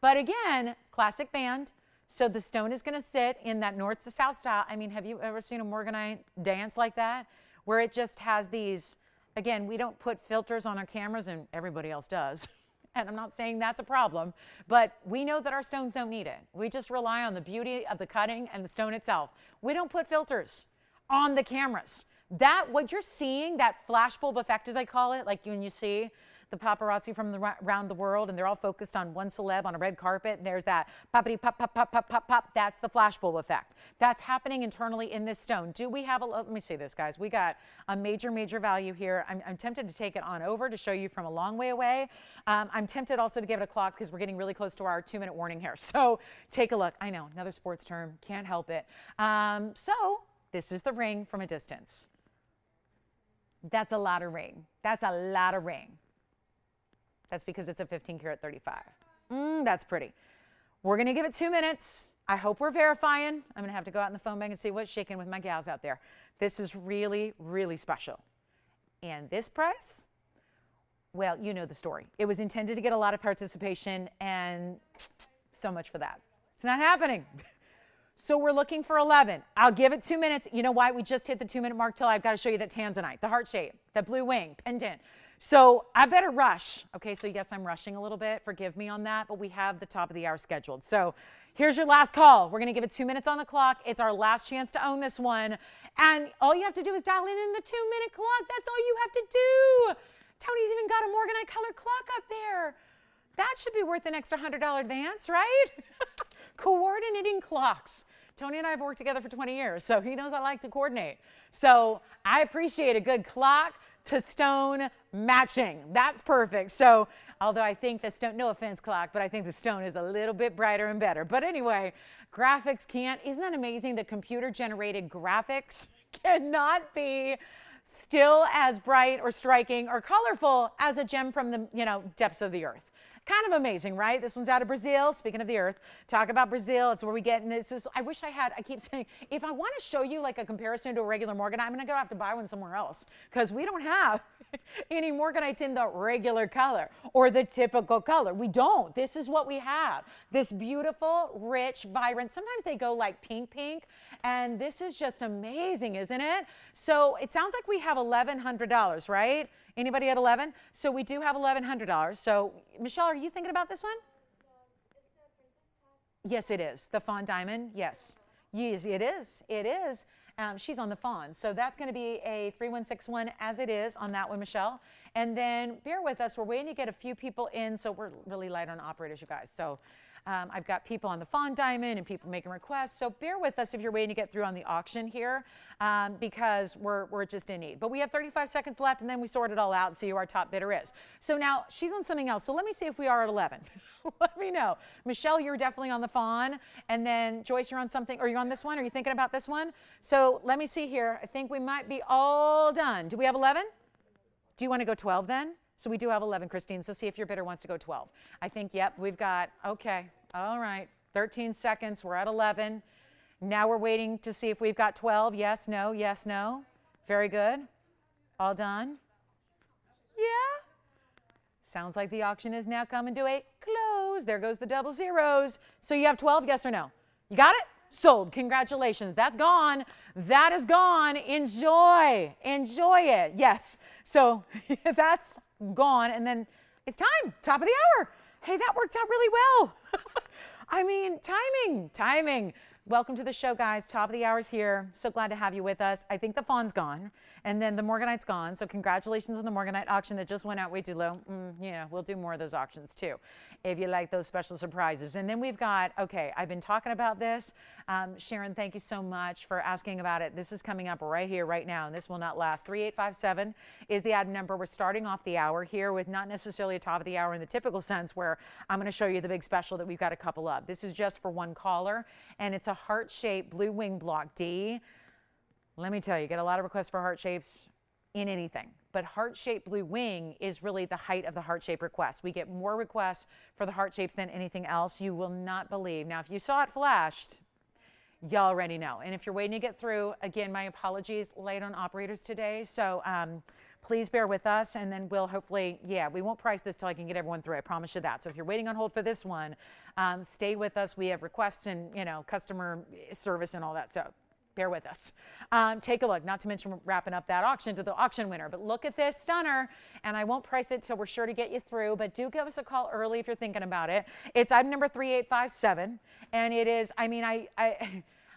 but again, classic band. So the stone is going to sit in that north to south style. I mean, have you ever seen a Morganite dance like that? Where it just has these, again, we don't put filters on our cameras and everybody else does. And I'm not saying that's a problem, but we know that our stones don't need it. We just rely on the beauty of the cutting and the stone itself. We don't put filters on the cameras. That, what you're seeing, that flashbulb effect, as I call it, like when you see the paparazzi from around the world and they're all focused on one celeb on a red carpet, and there's that poppity pop, pop, pop, pop, pop, pop. That's the flashbulb effect. That's happening internally in this stone. Do we have a, let me see this, guys. We got a major value here. I'm tempted to take it on over to show you from a long way away. I'm tempted also to give it a clock because we're getting really close to our 2-minute warning here. So take a look. I know, another sports term, can't help it. So this is the ring from a distance. That's a lot of ring. That's a lot of ring. That's because it's a 15 karat 35. That's pretty. We're going to give it 2 minutes. I hope we're verifying. I'm going to have to go out in the phone bank and see what's shaking with my gals out there. This is really special. And this price, well, you know the story. It was intended to get a lot of participation, and so much for that. It's not happening. So we're looking for 11. I'll give it 2 minutes. You know why? We just hit the 2-minute mark till I've got to show you that Tanzanite, the heart shape, that blue wing, pendant. So I better rush. Okay, so yes, I'm rushing a little bit. Forgive me on that, but we have the top of the hour scheduled. So here's your last call. We're going to give it 2 minutes on the clock. It's our last chance to own this one. And all you have to do is dial in the 2-minute clock. That's all you have to do. Tony's even got a Morganite color clock up there. That should be worth an extra $100 advance, right? Coordinating clocks. Tony and I have worked together for 20 years, so he knows I like to coordinate. So I appreciate a good clock to stone matching. That's perfect. So although I think the stone, no offense clock, but I think the stone is a little bit brighter and better. But anyway, graphics can't, isn't that amazing? The computer generated graphics cannot be still as bright or striking or colorful as a gem from the, depths of the earth. Kind of amazing, right? This one's out of Brazil. Speaking of the earth, talk about Brazil. It's where we get, and this is, I wish I had, I keep saying, if I want to show you like a comparison to a regular Morganite, I'm going to have to buy one somewhere else because we don't have any Morganites in the regular color or the typical color. We don't. This is what we have. This beautiful, rich, vibrant, sometimes they go like pink, and this is just amazing, isn't it? So it sounds like we have $1,100, right? Anybody at 11? So we do have $1,100. So Michelle, are you thinking about this one? Yes, it is. The Fawn diamond. Yes. Yes, it is. It is. She's on the Fawn. So that's going to be a 3161 as it is on that one, Michelle. And then bear with us. We're waiting to get a few people in. So we're really light on operators, you guys. So I've got people on the Fawn diamond and people making requests. So bear with us if you're waiting to get through on the auction here because we're just in need. But we have 35 seconds left and then we sort it all out and see who our top bidder is. So now she's on something else. So let me see if we are at 11. Let me know. Michelle, you're definitely on the Fawn. And then Joyce, you're on something, or you're on this one? Are you thinking about this one? So let me see here. I think we might be all done. Do we have 11? Do you want to go 12 then? So we do have 11, Christine. So see if your bidder wants to go 12. I think, yep, we've got, okay. All right. 13 seconds. We're at 11. Now we're waiting to see if we've got 12. Yes, no, yes, no. Very good. All done? Yeah. Sounds like the auction is now coming to a close. There goes the double zeros. So you have 12, yes or no? You got it? Sold. Congratulations. That's gone. That is gone. Enjoy. Enjoy it. Yes. So that's gone. And then it's time. Top of the hour. Hey, that worked out really well. I mean, timing. Welcome to the show, guys. Top of the hour's here. So glad to have you with us. I think the Fawn's gone, and then the Morganite's gone. So congratulations on the Morganite auction that just went out way too low. Yeah, we'll do more of those auctions too, if you like those special surprises. And then we've got, okay, I've been talking about this. Sharon, thank you so much for asking about it. This is coming up right here, right now, and this will not last. 3857 is the item number. We're starting off the hour here with not necessarily a top of the hour in the typical sense where I'm going to show you the big special that we've got a couple of. This is just for one caller, and it's a heart-shaped blue wing block D. Let me tell you, get a lot of requests for heart shapes in anything, but heart-shaped blue wing is really the height of the heart-shaped requests. We get more requests for the heart shapes than anything else. You will not believe. Now, if you saw it flashed, you already know. And if you're waiting to get through, again, my apologies, late on operators today. So please bear with us, and then we'll hopefully, we won't price this till I can get everyone through. I promise you that. So if you're waiting on hold for this one, stay with us. We have requests and, customer service and all that. So bear with us. Take a look, not to mention wrapping up that auction to the auction winner. But look at this stunner, and I won't price it till we're sure to get you through, but do give us a call early if you're thinking about it. It's item number 3857, and it is, I mean, I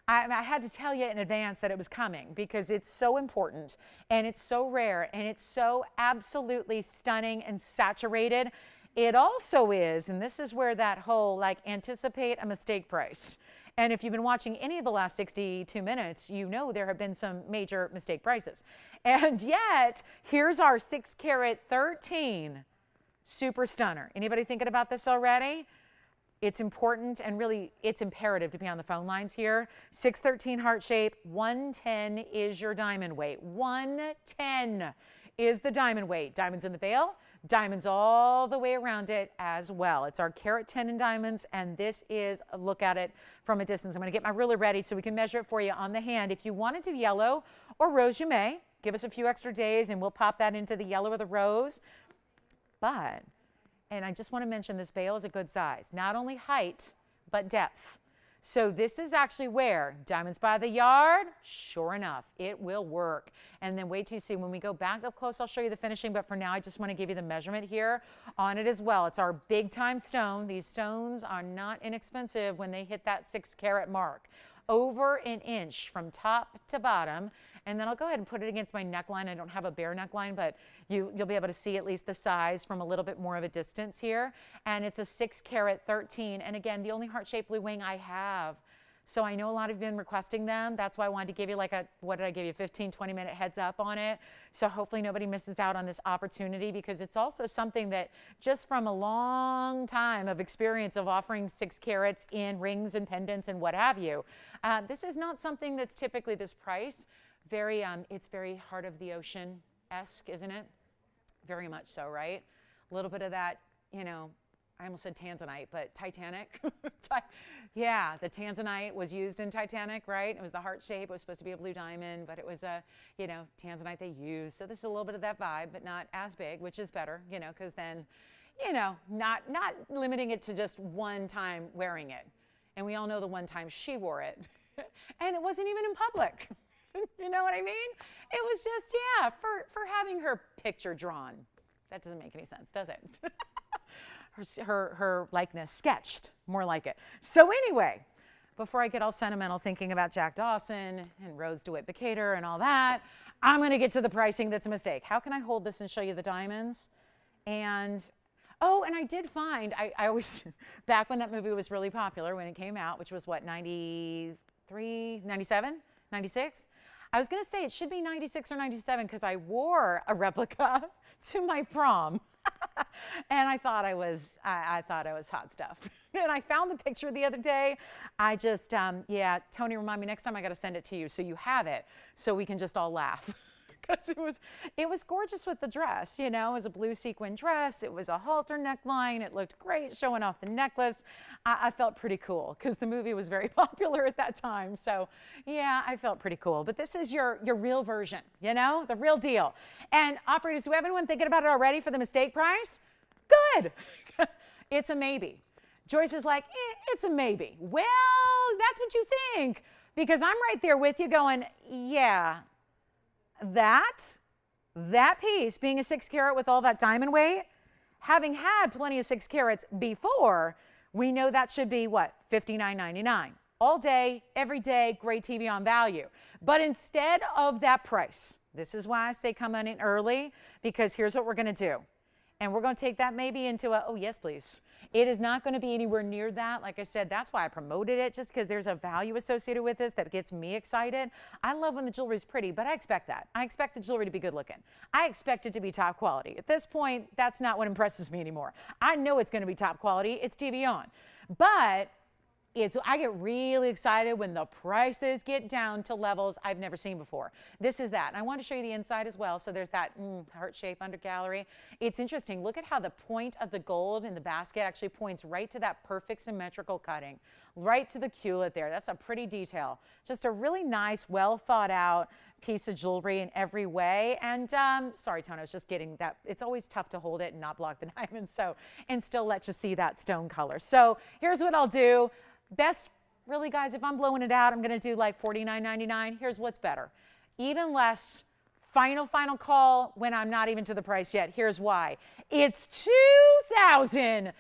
had to tell you in advance that it was coming because it's so important and it's so rare and it's so absolutely stunning and saturated. It also is, and this is where that whole anticipate a mistake price. And if you've been watching any of the last 62 minutes, you know there have been some major mistake prices. And yet, here's our 6 carat 13 super stunner. Anybody thinking about this already? It's important and really it's imperative to be on the phone lines here. 613 heart shape, 110 is your diamond weight. 110 is the diamond weight. Diamonds in the veil, diamonds all the way around it as well. It's our carat 10 in diamonds, and this is a look at it from a distance. I'm going to get my ruler ready so we can measure it for you on the hand. If you want to do yellow or rose, you may. Give us a few extra days and we'll pop that into the yellow or the rose. But and I just want to mention this veil is a good size, not only height, but depth. So this is actually where diamonds by the yard, sure enough, it will work. And then wait till you see when we go back up close, I'll show you the finishing. But for now, I just want to give you the measurement here on it as well. It's our big time stone. These stones are not inexpensive when they hit that 6 carat mark. Over an inch from top to bottom. And then I'll go ahead and put it against my neckline. I don't have a bare neckline, but you'll be able to see at least the size from a little bit more of a distance here. And it's a 6 carat 13. And again, the only heart-shaped blue wing I have So I know a lot of you have been requesting them. That's why I wanted to give you like a, what did I give you, 15, 20-minute heads up on it. So hopefully nobody misses out on this opportunity, because it's also something that just from a long time of experience of offering 6 carats in rings and pendants and what have you, this is not something that's typically this price. It's very heart of the ocean-esque, isn't it? Very much so, right? A little bit of that, you know, I almost said Tanzanite, but Titanic. Yeah, the Tanzanite was used in Titanic, right? It was the heart shape. It was supposed to be a blue diamond, but it was a, you know, Tanzanite they used. So this is a little bit of that vibe, but not as big, which is better, you know, because then, you know, not limiting it to just one time wearing it. And we all know the one time she wore it, and it wasn't even in public. You know what I mean? It was just, yeah, for having her picture drawn. That doesn't make any sense, does it? her likeness sketched, more like it. So anyway, before I get all sentimental thinking about Jack Dawson and Rose DeWitt Bucator and all that, I'm going to get to the pricing that's a mistake. How can I hold this and show you the diamonds? And, oh, and I did find, I always, back when that movie was really popular, when it came out, which was what, 93, 97, 96? I was going to say it should be 96 or 97 because I wore a replica to my prom. And I thought I was hot stuff. And I found the picture the other day. I just, yeah, Tony, remind me next time I got to send it to you so you have it so we can just all laugh. Because it was gorgeous with the dress, you know. It was a blue sequin dress. It was a halter neckline. It looked great showing off the necklace. I felt pretty cool because the movie was very popular at that time. So yeah, I felt pretty cool. But this is your real version, you know, the real deal. And operators, do we have anyone thinking about it already for the mistake price? Good. It's a maybe. Joyce is like, it's a maybe. Well, that's what you think, because I'm right there with you going, yeah. That piece being a 6 carat with all that diamond weight, having had plenty of 6 carats before, we know that should be what, $59.99 all day, every day, great TVON value. But instead of that price, this is why I say come on in early, because here's what we're going to do. And we're going to take that maybe into a, oh yes, please. It is not going to be anywhere near that. Like I said, that's why I promoted it, just because there's a value associated with this that gets me excited. I love when the jewelry is pretty, but I expect that. I expect the jewelry to be good looking. I expect it to be top quality. At this point, that's not what impresses me anymore. I know it's going to be top quality. It's TVON. But I get really excited when the prices get down to levels I've never seen before. This is that. And I want to show you the inside as well. So there's that heart shape under gallery. It's interesting. Look at how the point of the gold in the basket actually points right to that perfect symmetrical cutting, right to the culet there. That's a pretty detail. Just a really nice, well thought out piece of jewelry in every way. And sorry, Tony, I was just getting that. It's always tough to hold it and not block the diamond, and still let you see that stone color. So here's what I'll do. Best, really guys, if I'm blowing it out, I'm going to do like $49.99. Here's what's better. Even less, final call when I'm not even to the price yet. Here's why. It's $2,999.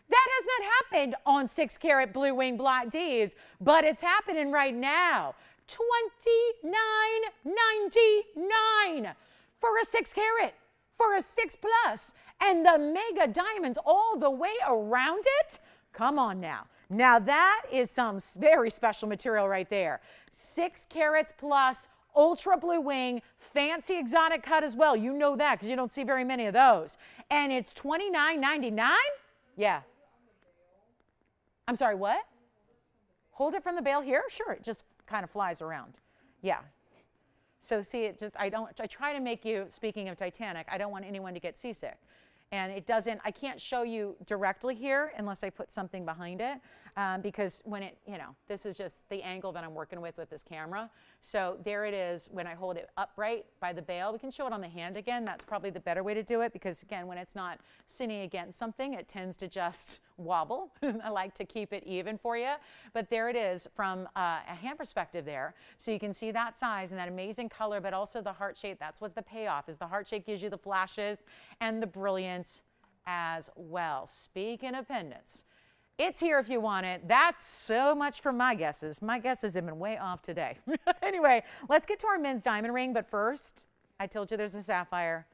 That has not happened on 6 carat blue wing black Ds, but it's happening right now. $29.99 for a 6 carat, for a 6 plus, and the mega diamonds all the way around it. Come on now. Now that is some very special material right there. 6 carats plus, ultra blue wing, fancy exotic cut as well. You know that because you don't see very many of those. And it's $29.99? Yeah. I'm sorry, what? Hold it from the bail here? Sure, it just kind of flies around. Yeah. So see, I try to make you, speaking of Titanic, I don't want anyone to get seasick. And it doesn't, I can't show you directly here unless I put something behind it, because when it, you know, this is just the angle that I'm working with this camera. So there it is when I hold it upright by the bail. We can show it on the hand again. That's probably the better way to do it, because again, when it's not sitting against something, it tends to just wobble. I like to keep it even for you. But there it is from a hand perspective there. So you can see that size and that amazing color, but also the heart shape. That's what the payoff is. The heart shape gives you the flashes and the brilliance as well. Speaking of pendants, it's here if you want it. That's so much for my guesses. My guesses have been way off today. Anyway, let's get to our men's diamond ring. But first, I told you there's a sapphire.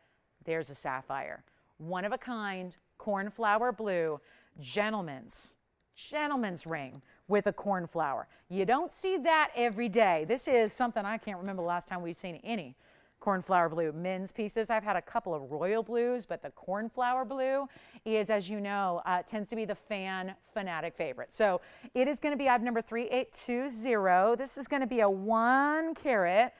There's a sapphire. One of a kind, cornflower blue, gentleman's gentleman's ring with a cornflower. You don't see that every day. This is something I can't remember the last time we've seen any cornflower blue men's pieces. I've had a couple of royal blues, but the cornflower blue is, as you know, tends to be the fan fanatic favorite. So it is going to be item number 3820. This is going to be a 1 carat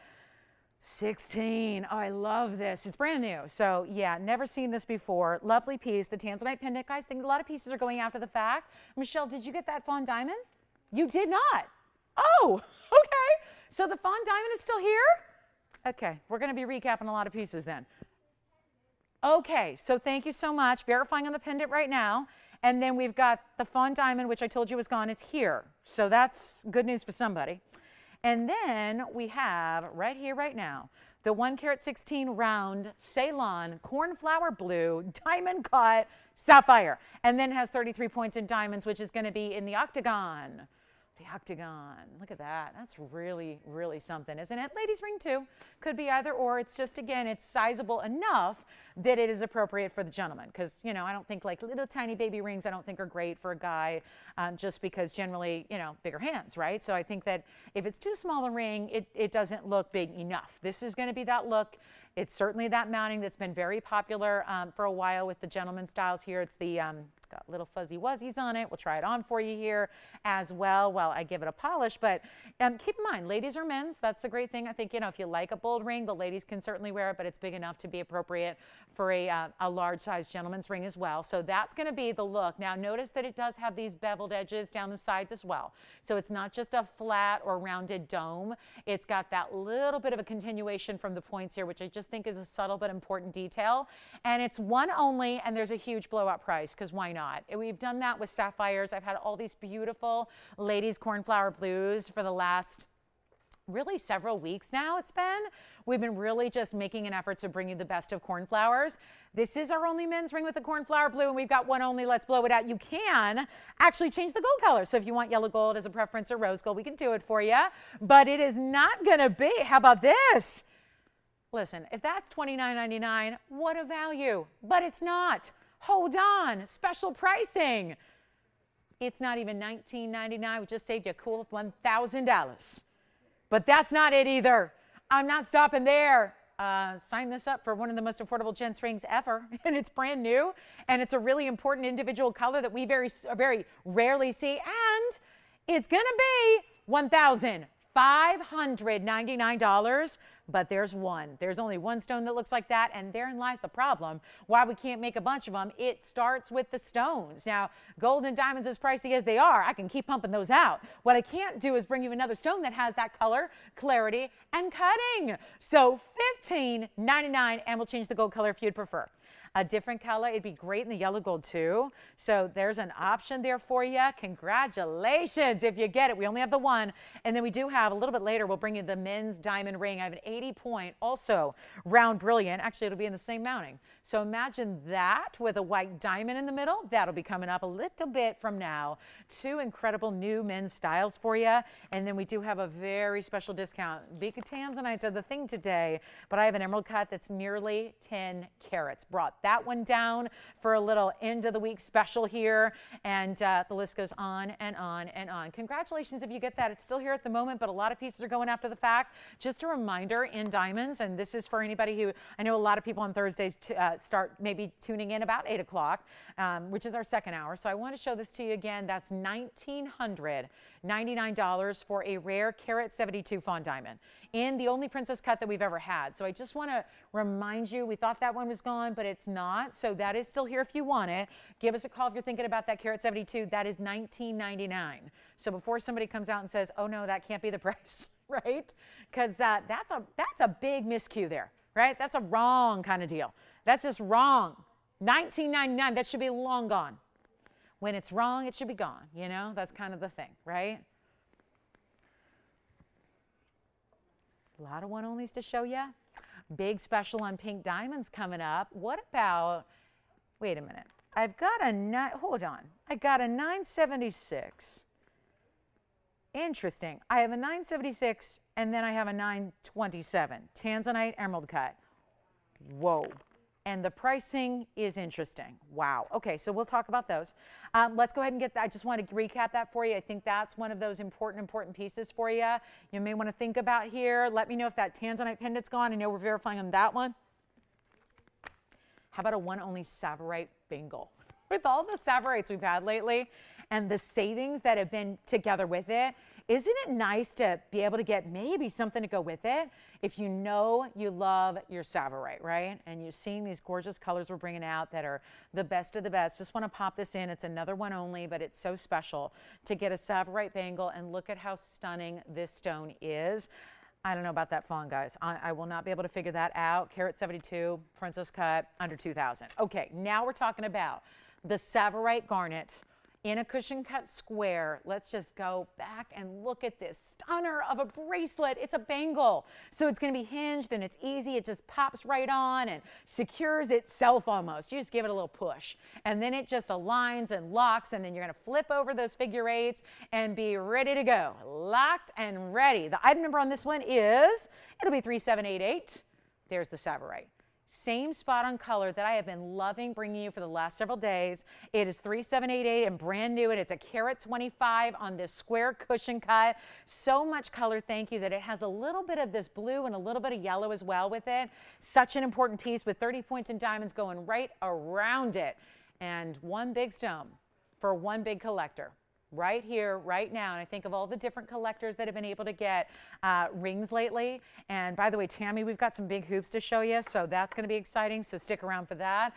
16. Oh, I love this. It's brand new. So yeah, never seen this before. Lovely piece. The Tanzanite pendant, guys. I think a lot of pieces are going after the fact. Michelle, did you get that Fawn diamond? You did not. Oh, okay. So the Fawn diamond is still here? Okay, we're going to be recapping a lot of pieces then. Okay, so thank you so much. Verifying on the pendant right now. And then we've got the Fawn diamond, which I told you was gone, is here. So that's good news for somebody. And then we have right here, right now, the 1 carat 16 round Ceylon cornflower blue diamond cut sapphire. And then has 33 points in diamonds, which is going to be in the octagon. The octagon, look at that. That's really, really something, isn't it? Ladies ring too. Could be either or. It's just, again, it's sizable enough that it is appropriate for the gentleman. Because, you know, I don't think like little tiny baby rings, I don't think are great for a guy just because generally, you know, bigger hands, right? So I think that if it's too small a ring, it doesn't look big enough. This is going to be that look. It's certainly that mounting that's been very popular for a while with the gentleman styles here. It's the got little fuzzy wuzzies on it. We'll try it on for you here as well while I give it a polish. But keep in mind, ladies or men's, that's the great thing. I think, you know, if you like a bold ring, the ladies can certainly wear it, but it's big enough to be appropriate for a large size gentleman's ring as well. So that's going to be the look. Now notice that it does have these beveled edges down the sides as well. So it's not just a flat or rounded dome. It's got that little bit of a continuation from the points here, which I just think is a subtle but important detail. And it's one only, and there's a huge blowout price, because why not? We've done that with sapphires. I've had all these beautiful ladies cornflower blues for the last really several weeks now. We've been really just making an effort to bring you the best of cornflowers. This is our only men's ring with the cornflower blue, and we've got one only. Let's blow it out. You can actually change the gold color. So if you want yellow gold as a preference or rose gold, we can do it for you. But it is not going to be. How about this? Listen, if that's $29.99, what a value. But it's not. Hold on. Special pricing. It's not even $19.99. We just saved you a cool $1,000. But that's not it either. I'm not stopping there. Sign this up for one of the most affordable gents rings ever, and it's brand new, and it's a really important individual color that we very rarely see, and it's gonna be $1,599. But there's only one stone that looks like that, and therein lies the problem. Why we can't make a bunch of them. It starts with the stones. Now, gold and diamonds, as pricey as they are, I can keep pumping those out. What I can't do is bring you another stone that has that color, clarity, and cutting. So $15.99, and we'll change the gold color if you'd prefer. A different color, it'd be great in the yellow gold too. So there's an option there for you. Congratulations if you get it. We only have the one. And then we do have, a little bit later, we'll bring you the men's diamond ring. I have an 80-point, also round brilliant. Actually, it'll be in the same mounting. So imagine that with a white diamond in the middle. That'll be coming up a little bit from now. 2 incredible new men's styles for you. And then we do have a very special discount. Big Tanzanites are the thing today, but I have an emerald cut that's nearly 10 carats. Brought that one down for a little end of the week special here, and the list goes on and on and on. Congratulations if you get that. It's still here at the moment, but a lot of pieces are going after the fact. Just a reminder, in diamonds, and this is for anybody who, I know a lot of people on Thursdays start maybe tuning in about 8 o'clock, which is our second hour. So I want to show this to you again. That's $1,999 for a rare carat 72 Fawn diamond in the only princess cut that we've ever had. So I just want to remind you, we thought that one was gone, but it's not. So that is still here if you want it. Give us a call if you're thinking about that carat 72. That is $19.99. So before somebody comes out and says, oh no, that can't be the price, right? Because that's a big miscue there, right? That's a wrong kind of deal. That's just wrong. $19.99, that should be long gone. When it's wrong, it should be gone. You know, that's kind of the thing, right? A lot of one-onlys to show you. Big special on pink diamonds coming up. What about, wait a minute. Hold on. I got a 976. Interesting. I have a 976, and then I have a 927. Tanzanite emerald cut. Whoa. And the pricing is interesting. Wow. Okay, so we'll talk about those. Let's go ahead and get that. I just want to recap that for you. I think that's one of those important pieces for you. You may want to think about here. Let me know if that Tanzanite pendant's gone. I know we're verifying on that one. How about a one-only Savory Bangle? With all the Savorites we've had lately and the savings that have been together with it, isn't it nice to be able to get maybe something to go with it if you know you love your Savory, right? And you're seeing these gorgeous colors we're bringing out that are the best of the best. Just want to pop this in. It's another one only, but it's so special to get a Savory Bangle, and look at how stunning this stone is. I don't know about that Fawn, guys. I will not be able to figure that out. Carat 72, princess cut, under 2,000. Okay, now we're talking about the Savory Garnet in a cushion cut square. Let's just go back and look at this stunner of a bracelet. It's a bangle. So it's going to be hinged and it's easy. It just pops right on and secures itself almost. You just give it a little push. And then it just aligns and locks, and then you're going to flip over those figure eights and be ready to go. Locked and ready. The item number on this one is, it'll be 3788. There's the Savory. Same spot on color that I have been loving bringing you for the last several days. It is 3788 and brand new, and it's a carat 25 on this square cushion cut. So much color, thank you, that it has a little bit of this blue and a little bit of yellow as well with it. Such an important piece with 30 points in diamonds going right around it. And one big stone for one big collector. Right here, right now. And I think of all the different collectors that have been able to get rings lately. And by the way, Tammy, we've got some big hoops to show you, so that's going to be exciting. So stick around for that.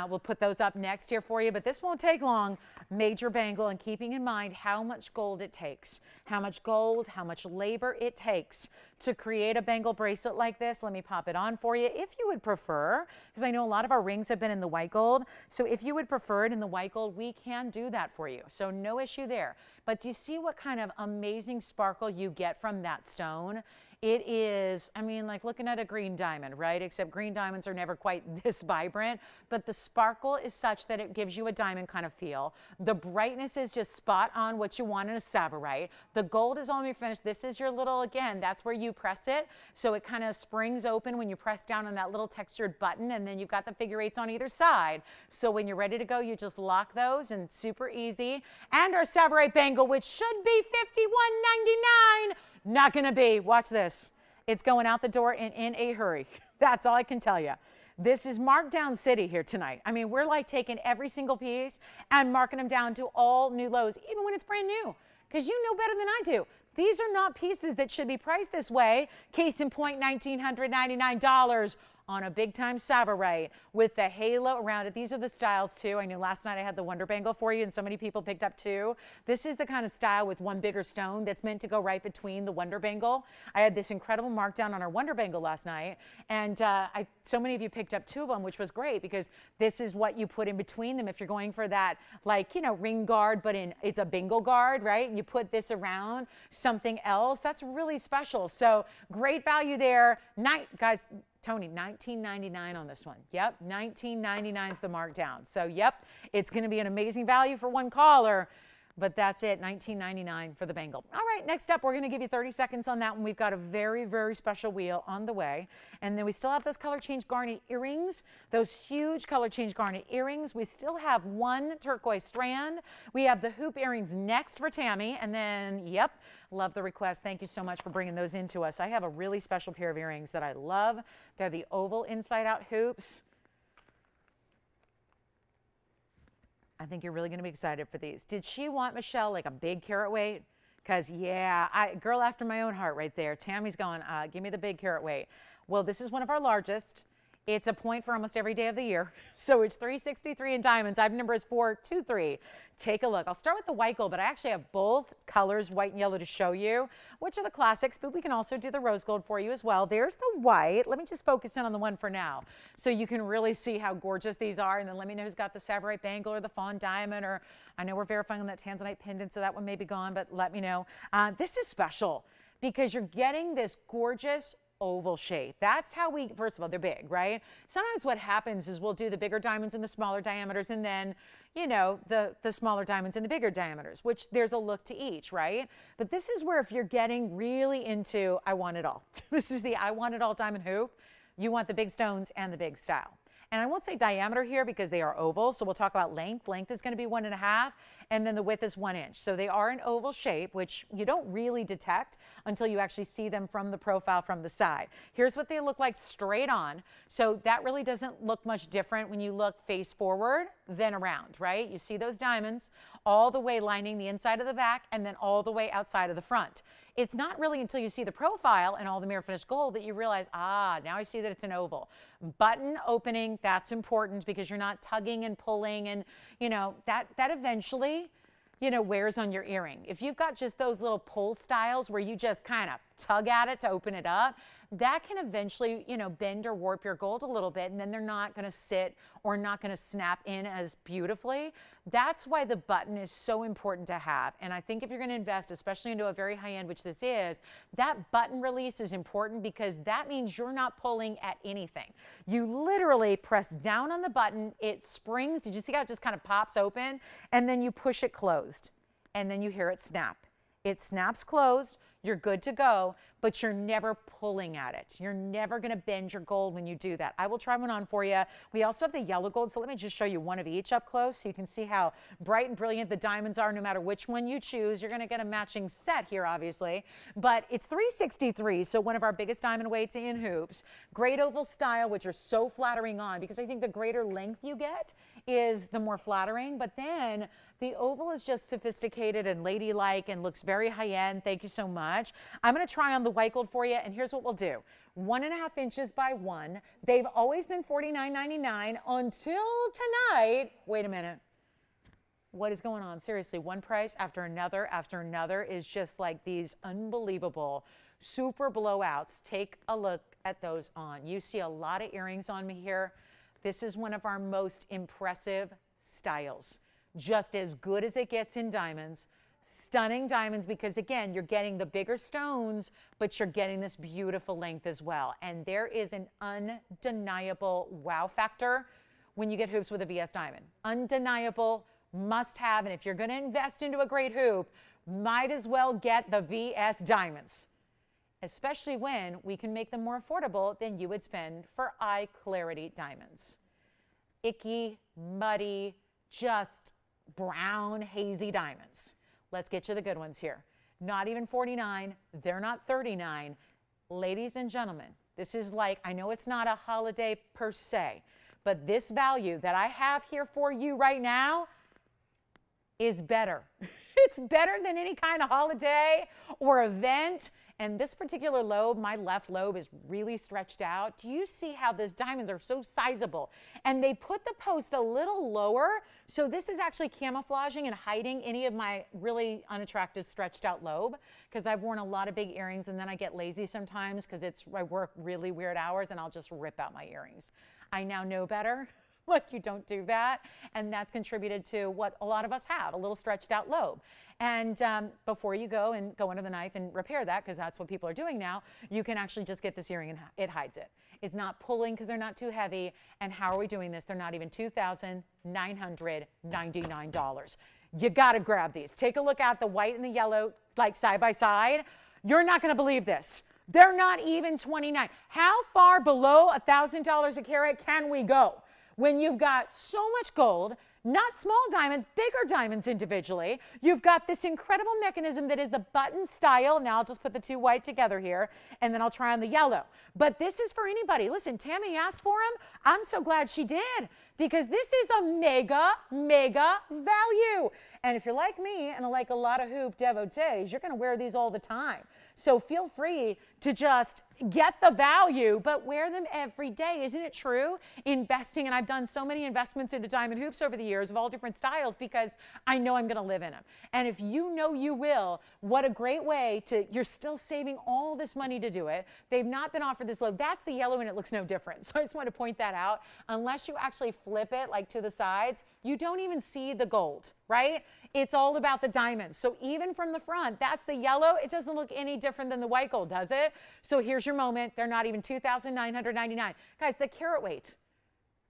We'll put those up next here for you, but this won't take long. Major bangle, and keeping in mind how much gold it takes, how much gold, how much labor it takes to create a bangle bracelet like this. Let me pop it on for you if you would prefer, because I know a lot of our rings have been in the white gold. So if you would prefer it in the white gold, we can do that for you. So no issue there. But do you see what kind of amazing sparkle you get from that stone? It is, I mean, like looking at a green diamond, right? Except green diamonds are never quite this vibrant, but the sparkle is such that it gives you a diamond kind of feel. The brightness is just spot on what you want in a Savory. The gold is almost finished. This is your little, again, that's where you press it. So it kind of springs open when you press down on that little textured button, and then you've got the figure eights on either side. So when you're ready to go, you just lock those, and super easy. And our Savory Bangle, which should be $51.99. Not gonna be. Watch this. It's going out the door and in a hurry. That's all I can tell you. This is markdown city here tonight. I mean, we're like taking every single piece and marking them down to all new lows, even when it's brand new, because you know better than I do. These are not pieces that should be priced this way. Case in point, $1,999 on a big time Savory with the halo around it. These are the styles too. I knew last night I had the Wonder Bangle for you and so many people picked up two. This is the kind of style with one bigger stone that's meant to go right between the Wonder Bangle. I had this incredible markdown on our Wonder Bangle last night, and so many of you picked up two of them, which was great because this is what you put in between them if you're going for that, like, you know, ring guard, but it's a bingle guard, right? And you put this around something else. That's really special. So great value there. Guys, Tony, $19.99 on this one. Yep, $19.99 is the markdown. So, yep, it's going to be an amazing value for one caller, but that's it, $19.99 for the bangle. All right, next up, we're going to give you 30 seconds on that one. We've got a very, very special wheel on the way. And then we still have those color change garnet earrings, those huge color change garnet earrings. We still have one turquoise strand. We have the hoop earrings next for Tammy. And then, yep, love the request. Thank you so much for bringing those into us. I have a really special pair of earrings that I love. They're the oval inside-out hoops. I think you're really going to be excited for these. Did she want, Michelle, like a big carat weight? Because, yeah, girl after my own heart right there. Tammy's going, give me the big carat weight. Well, this is one of our largest. It's a point for almost every day of the year. So it's 363 in diamonds. Item number is 423. Take a look. I'll start with the white gold, but I actually have both colors, white and yellow, to show you, which are the classics, but we can also do the rose gold for you as well. There's the white. Let me just focus in on the one for now so you can really see how gorgeous these are, and then let me know who's got the Savory Bangle or the Fawn diamond, or I know we're verifying on that Tanzanite pendant, so that one may be gone, but let me know. This is special because you're getting this gorgeous oval shape. That's how we, first of all, they're big, right? Sometimes what happens is we'll do the bigger diamonds and the smaller diameters, and then, you know, the smaller diamonds and the bigger diameters, which there's a look to each, right? But this is where if you're getting really into, I want it all. This is the I want it all diamond hoop. You want the big stones and the big style. And I won't say diameter here because they are oval, so we'll talk about length. Length is going to be 1.5, and then the width is 1 inch. So they are an oval shape, which you don't really detect until you actually see them from the profile from the side. Here's what they look like straight on. So that really doesn't look much different when you look face forward than around, right? You see those diamonds all the way lining the inside of the back and then all the way outside of the front. It's not really until you see the profile and all the mirror finished gold that you realize, ah, now I see that it's an oval. Button opening, that's important because you're not tugging and pulling, and you know, that eventually, you know, wears on your earring. If you've got just those little pull styles where you just kind of tug at it to open it up, that can eventually, you know, bend or warp your gold a little bit, and then they're not going to sit or not going to snap in as beautifully. That's why the button is so important to have. And I think if you're going to invest, especially into a very high end, which this is, that button release is important because that means you're not pulling at anything. You literally press down on the button, it springs. Did you see how it just kind of pops open? And then you push it closed, and then you hear it snap. It snaps closed, you're good to go, but you're never pulling at it. You're never gonna bend your gold when you do that. I will try one on for you. We also have the yellow gold, so let me just show you one of each up close so you can see how bright and brilliant the diamonds are no matter which one you choose. You're gonna get a matching set here, obviously, but it's $363, so one of our biggest diamond weights in hoops. Great oval style, which are so flattering on, because I think the greater length you get is the more flattering, but then the oval is just sophisticated and ladylike and looks very high-end. Thank you so much. I'm going to try on the white gold for you, and here's what we'll do. 1.5 inches by 1. They've always been $49.99 until tonight. Wait a minute. What is going on? Seriously, one price after another is just like these unbelievable super blowouts. Take a look at those on. You see a lot of earrings on me here. This is one of our most impressive styles. Just as good as it gets in diamonds. Stunning diamonds because, again, you're getting the bigger stones, but you're getting this beautiful length as well. And there is an undeniable wow factor when you get hoops with a VS diamond. Undeniable, must have. And if you're going to invest into a great hoop, might as well get the VS diamonds, especially when we can make them more affordable than you would spend for eye clarity diamonds. Icky, muddy, just brown, hazy diamonds. Let's get you the good ones here. Not even 49, they're not 39. Ladies and gentlemen, this is like, I know it's not a holiday per se, but this value that I have here for you right now is better. It's better than any kind of holiday or event. And this particular lobe, my left lobe, is really stretched out. Do you see how those diamonds are so sizable? And they put the post a little lower, so this is actually camouflaging and hiding any of my really unattractive stretched out lobe, because I've worn a lot of big earrings and then I get lazy sometimes because I work really weird hours and I'll just rip out my earrings. I now know better. Like, you don't do that, and that's contributed to what a lot of us have, a little stretched out lobe. And before you go under the knife and repair that, because that's what people are doing now, you can actually just get this earring and it hides it. It's not pulling because they're not too heavy. And how are we doing this? They're not even $2,999. You got to grab these. Take a look at the white and the yellow, like side by side. You're not going to believe this. They're not even $29. How far below $1,000 a carat can we go? When you've got so much gold, not small diamonds, bigger diamonds individually. You've got this incredible mechanism that is the button style. Now I'll just put the two white together here, and then I'll try on the yellow. But this is for anybody. Listen, Tammy asked for them. I'm so glad she did, because this is a mega, mega value. And if you're like me and like a lot of hoop devotees, you're going to wear these all the time. So feel free to just get the value, but wear them every day. Isn't it true? Investing, and I've done so many investments into diamond hoops over the years of all different styles because I know I'm going to live in them. And if you know you will, what a great way to, you're still saving all this money to do it. They've not been offered this low. That's the yellow and it looks no different. So I just want to point that out. Unless you actually flip it like to the sides, you don't even see the gold, right? It's all about the diamonds. So even from the front, that's the yellow. It doesn't look any different than the white gold, does it? So here's your moment. They're not even $2,999. Guys, the carat weight,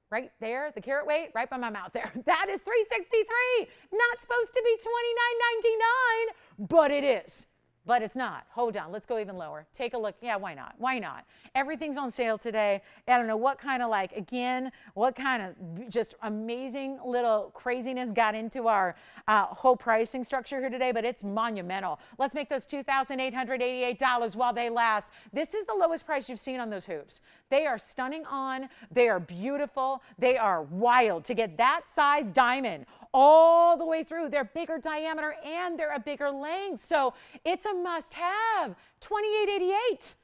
right there, the carat weight, right by my mouth there. That is $363. Not supposed to be $29.99, but it is. but it's not. Hold on, let's go even lower. Take a look. Yeah, why not? Why not? Everything's on sale today. I don't know what kind of what kind of just amazing little craziness got into our whole pricing structure here today, but it's monumental. Let's make those $2,888 while they last. This is the lowest price you've seen on those hoops. They are stunning on. They are beautiful. They are wild to get that size diamond all the way through. They're bigger diameter and they're a bigger length. So it's a must-have. $2,888.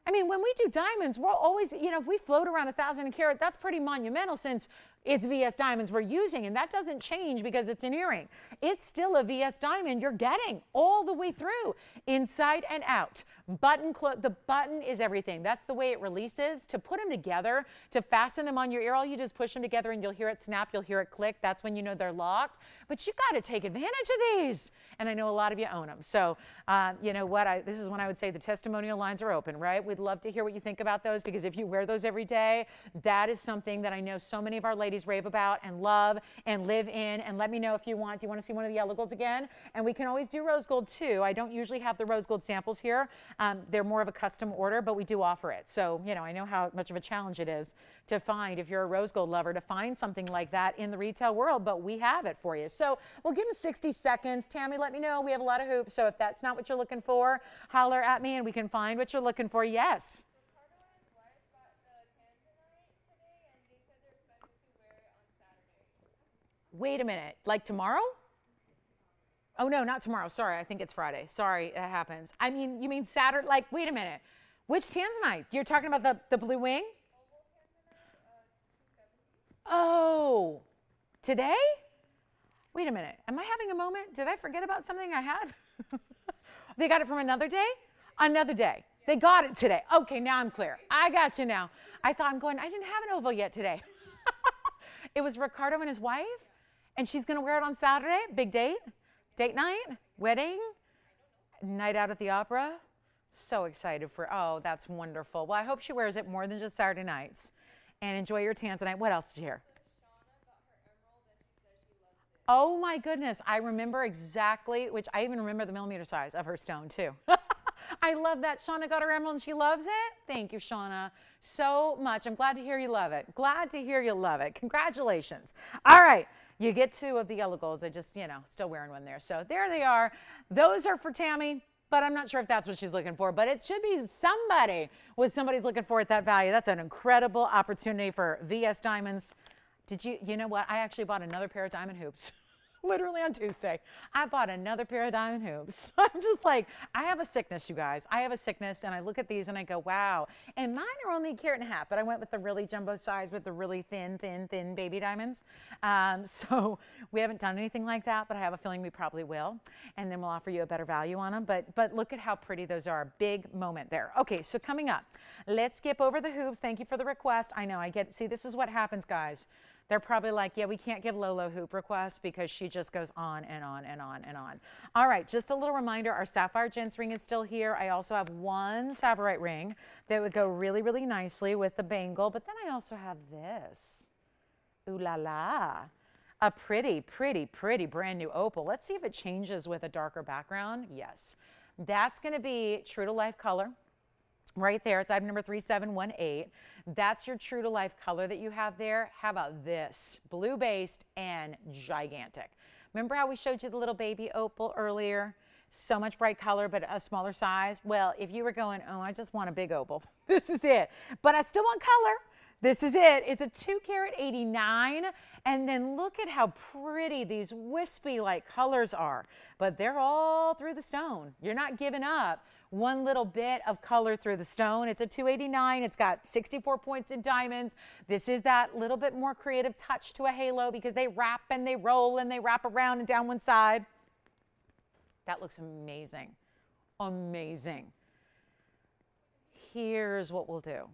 I mean, when we do diamonds, we're always, if we float around 1,000 a carat, that's pretty monumental since it's VS diamonds we're using, and that doesn't change because it's an earring. It's still a VS diamond you're getting all the way through, inside and out. The button is everything. That's the way it releases. To put them together, to fasten them on your ear, all you just push them together and you'll hear it snap, you'll hear it click. That's when you know they're locked. But you got to take advantage of these. And I know a lot of you own them. So you know what? This is when I would say the testimonial lines are open, right? We'd love to hear what you think about those, because if you wear those every day, that is something that I know so many of our ladies rave about and love and live in. And let me know if you want. Do you want to see one of the yellow golds again? And we can always do rose gold too. I don't usually have the rose gold samples here. They're more of a custom order, but we do offer it. So, I know how much of a challenge it is to find, if you're a rose gold lover, to find something like that in the retail world, but we have it for you. So we'll give them 60 seconds. Tammy, let me know. We have a lot of hoops. So if that's not what you're looking for, holler at me and we can find what you're looking for. Yes. Wait a minute, like tomorrow? Oh no, not tomorrow. Sorry, I think it's Friday. Sorry, that happens. I mean, you mean Saturday? Like, wait a minute. Which Tanzanite? You're talking about the blue wing? Oh, today? Wait a minute. Am I having a moment? Did I forget about something I had? They got it from another day? Another day. They got it today. Okay, now I'm clear. I got you now. I thought I didn't have an oval yet today. It was Ricardo and his wife, and she's going to wear it on Saturday. Big date. Date night, wedding, night out at the opera. So excited oh, that's wonderful. Well, I hope she wears it more than just Saturday nights. And enjoy your Tanzanite. What else did you hear? Oh my goodness, I remember exactly, which I even remember the millimeter size of her stone too. I love that. Shauna got her emerald and she loves it. Thank you, Shauna, so much. I'm glad to hear you love it. Glad to hear you love it. Congratulations. All right. You get 2 of the yellow golds. I just, still wearing one there. So there they are. Those are for Tammy, but I'm not sure if that's what she's looking for. But it should be somebody's looking for at that value. That's an incredible opportunity for VS diamonds. You know what? I actually bought another pair of diamond hoops. Literally on Tuesday, I bought another pair of diamond hoops. I'm just like, I have a sickness, you guys. I have a sickness, and I look at these and I go, wow. And mine are only 1.5 carats, but I went with the really jumbo size with the really thin baby diamonds. So we haven't done anything like that, but I have a feeling we probably will. And then we'll offer you a better value on them. But look at how pretty those are. Big moment there. Okay, so coming up, let's skip over the hoops. Thank you for the request. I know, see, this is what happens, guys. They're probably like, yeah, we can't give Lolo hoop requests because she just goes on and on and on and on. All right, just a little reminder, our sapphire gents ring is still here. I also have one Savorite ring that would go really, really nicely with the bangle. But then I also have this. Ooh la la. A pretty, pretty, pretty brand new opal. Let's see if it changes with a darker background. Yes. That's going to be true to life color. Right there, it's item number 3718. That's your true to life color that you have there. How about this? Blue based and gigantic. Remember how we showed you the little baby opal earlier? So much bright color, but a smaller size. Well, if you were going, oh, I just want a big opal, this is it. But I still want color. This is it. It's a 2 carat 89. And then look at how pretty these wispy like colors are. But they're all through the stone. You're not giving up one little bit of color through the stone. It's a 289. It's got 64 points in diamonds. This is that little bit more creative touch to a halo because they wrap and they roll and they wrap around and down one side. That looks amazing. Amazing. Here's what we'll do.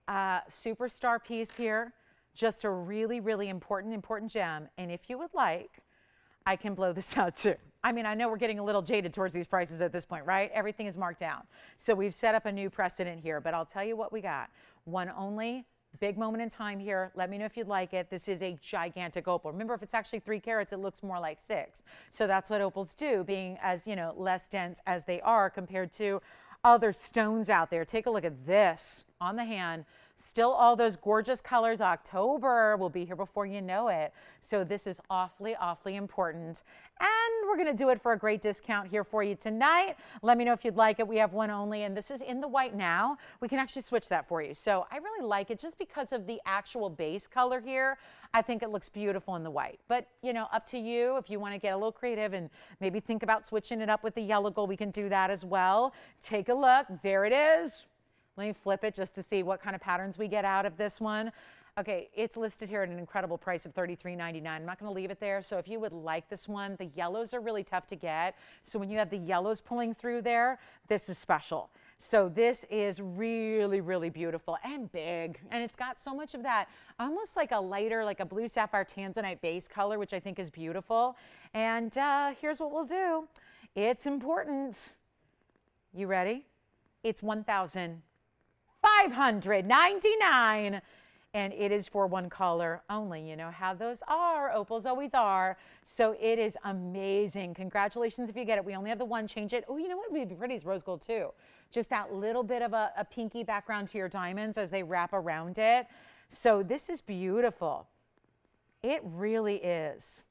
Superstar piece here, just a really, really important gem. And if you would like, I can blow this out too. I mean, I know we're getting a little jaded towards these prices at this point, right? Everything is marked down. So we've set up a new precedent here, but I'll tell you what we got. One only, big moment in time here. Let me know if you'd like it. This is a gigantic opal. Remember, if it's actually 3 carats, it looks more like 6. So that's what opals do, being as, you know, less dense as they are compared to other stones out there. Take a look at this on the hand. Still all those gorgeous colors. October will be here before you know it. So this is awfully, awfully important. And we're going to do it for a great discount here for you tonight. Let me know if you'd like it. We have one only, and this is in the white now. We can actually switch that for you. So I really like it just because of the actual base color here. I think it looks beautiful in the white. But, you know, up to you. If you want to get a little creative and maybe think about switching it up with the yellow gold, we can do that as well. Take a look. There it is. Let me flip it just to see what kind of patterns we get out of this one. Okay, it's listed here at an incredible price of $33.99. I'm not going to leave it there. So if you would like this one, the yellows are really tough to get. So when you have the yellows pulling through there, this is special. So this is really, really beautiful and big. And it's got so much of that, almost like a lighter, like a blue sapphire tanzanite base color, which I think is beautiful. And here's what we'll do. It's important. You ready? It's $1,599, and it is for one color only. You know how those are. Opals always are. So it is amazing. Congratulations if you get it. We only have the one. Change it. Oh, you know what would be pretty is rose gold too. Just that little bit of a pinky background to your diamonds as they wrap around it. So this is beautiful. It really is.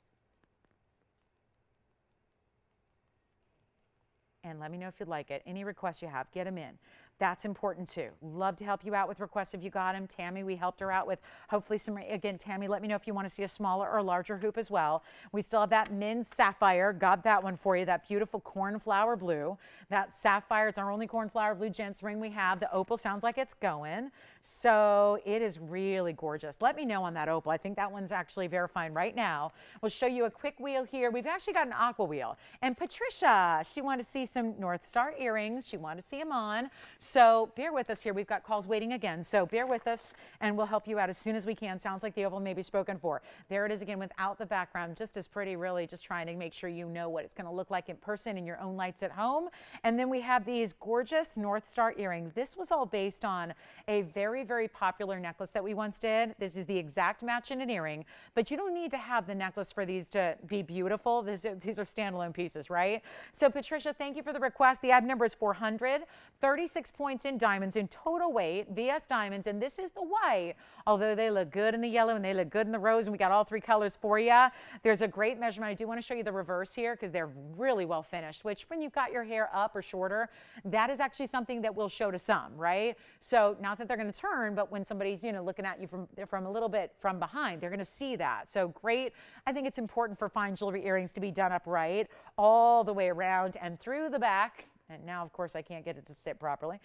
And let me know if you'd like it. Any requests you have, get them in. That's important too. Love to help you out with requests if you got them. Tammy, we helped her out with hopefully some, again, Tammy, let me know if you want to see a smaller or larger hoop as well. We still have that men's sapphire. Got that one for you. That beautiful cornflower blue. That sapphire, it's our only cornflower blue gents ring we have. The opal sounds like it's going. So it is really gorgeous. Let me know on that opal. I think that one's actually verifying right now. We'll show you a quick wheel here. We've actually got an aqua wheel. And Patricia, she wanted to see some North Star earrings. She wanted to see them on. So bear with us here. We've got calls waiting again. So bear with us and we'll help you out as soon as we can. Sounds like the opal may be spoken for. There it is again without the background. Just as pretty, really just trying to make sure you know what it's going to look like in person in your own lights at home. And then we have these gorgeous North Star earrings. This was all based on a very, very popular necklace that we once did. This is the exact match in an earring, but you don't need to have the necklace for these to be beautiful. These are standalone pieces, right? So Patricia, thank you for the request. The item number is 400, 36 points in diamonds in total weight, VS diamonds, and this is the white. Although they look good in the yellow and they look good in the rose, and we got all 3 colors for you. There's a great measurement. I do want to show you the reverse here because they're really well finished, which when you've got your hair up or shorter, that is actually something that will show to some, right? So not that they're going to turn, but when somebody's, you know, looking at you from a little bit from behind, they're going to see that. So great. I think it's important for fine jewelry earrings to be done upright all the way around and through the back. And now, of course, I can't get it to sit properly.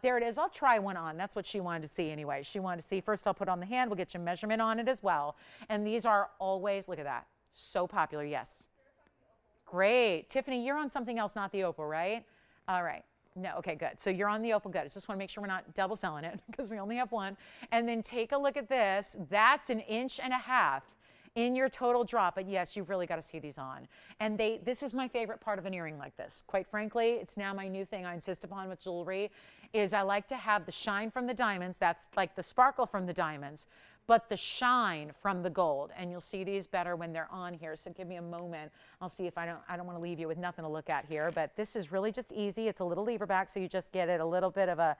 There it is. I'll try one on. That's what she wanted to see anyway. She wanted to see, first I'll put on the hand. We'll get your measurement on it as well. And these are always, look at that, so popular. Yes. Great. Tiffany, you're on something else, not the opal, right? All right. No, okay, good. So you're on the opal, good. I just want to make sure we're not double selling it because we only have one. And then take a look at this. That's 1.5 inches in your total drop. But yes, you've really got to see these on. And this is my favorite part of an earring like this. Quite frankly, it's now my new thing I insist upon with jewelry is I like to have the shine from the diamonds. That's like the sparkle from the diamonds, but the shine from the gold. And you'll see these better when they're on here. So give me a moment. I'll see if I don't want to leave you with nothing to look at here, but this is really just easy. It's a little lever back. So you just get it a little bit of a,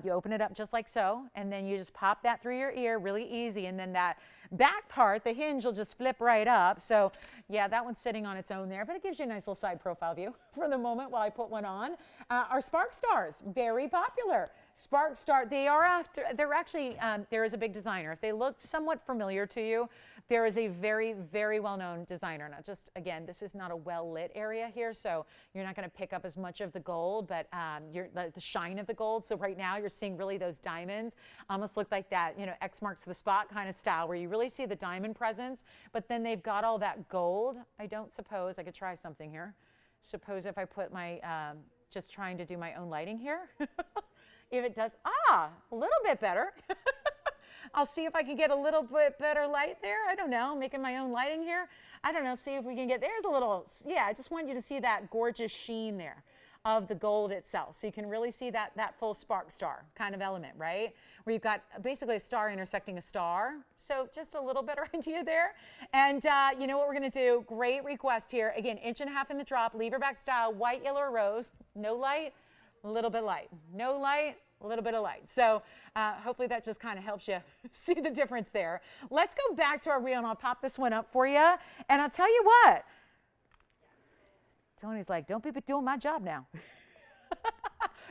you open it up just like so, and then you just pop that through your ear really easy. And then that back part, the hinge will just flip right up. So yeah, that one's sitting on its own there, but it gives you a nice little side profile view for the moment while I put one on. Our Spark Stars, very popular. Spark Star, they're actually, there is a big designer. If they look somewhat familiar to you, there is a very, very well-known designer. Not just, again, this is not a well-lit area here, so you're not going to pick up as much of the gold, but the shine of the gold. So right now you're seeing really those diamonds almost look like that, you know, X marks the spot kind of style where you really see the diamond presence, but then they've got all that gold. I don't suppose I could try something here. Suppose if I put my, just trying to do my own lighting here. If it does, a little bit better. I'll see if I can get a little bit better light there. I don't know, making my own lighting here. I don't know, see if we can get, there's a little, yeah, I just want you to see that gorgeous sheen there. of the gold itself. So you can really see that full spark star kind of element, right? Where you've got basically a star intersecting a star. So just a little better idea there. And you know what we're going to do? Great request here. Again, 1.5 inches in the drop, lever back style, white, yellow, or rose. No light, a little bit light. No light, a little bit of light. So hopefully that just kind of helps you see the difference there. Let's go back to our wheel, and I'll pop this one up for you. And I'll tell you what. Tony's like, don't be doing my job now.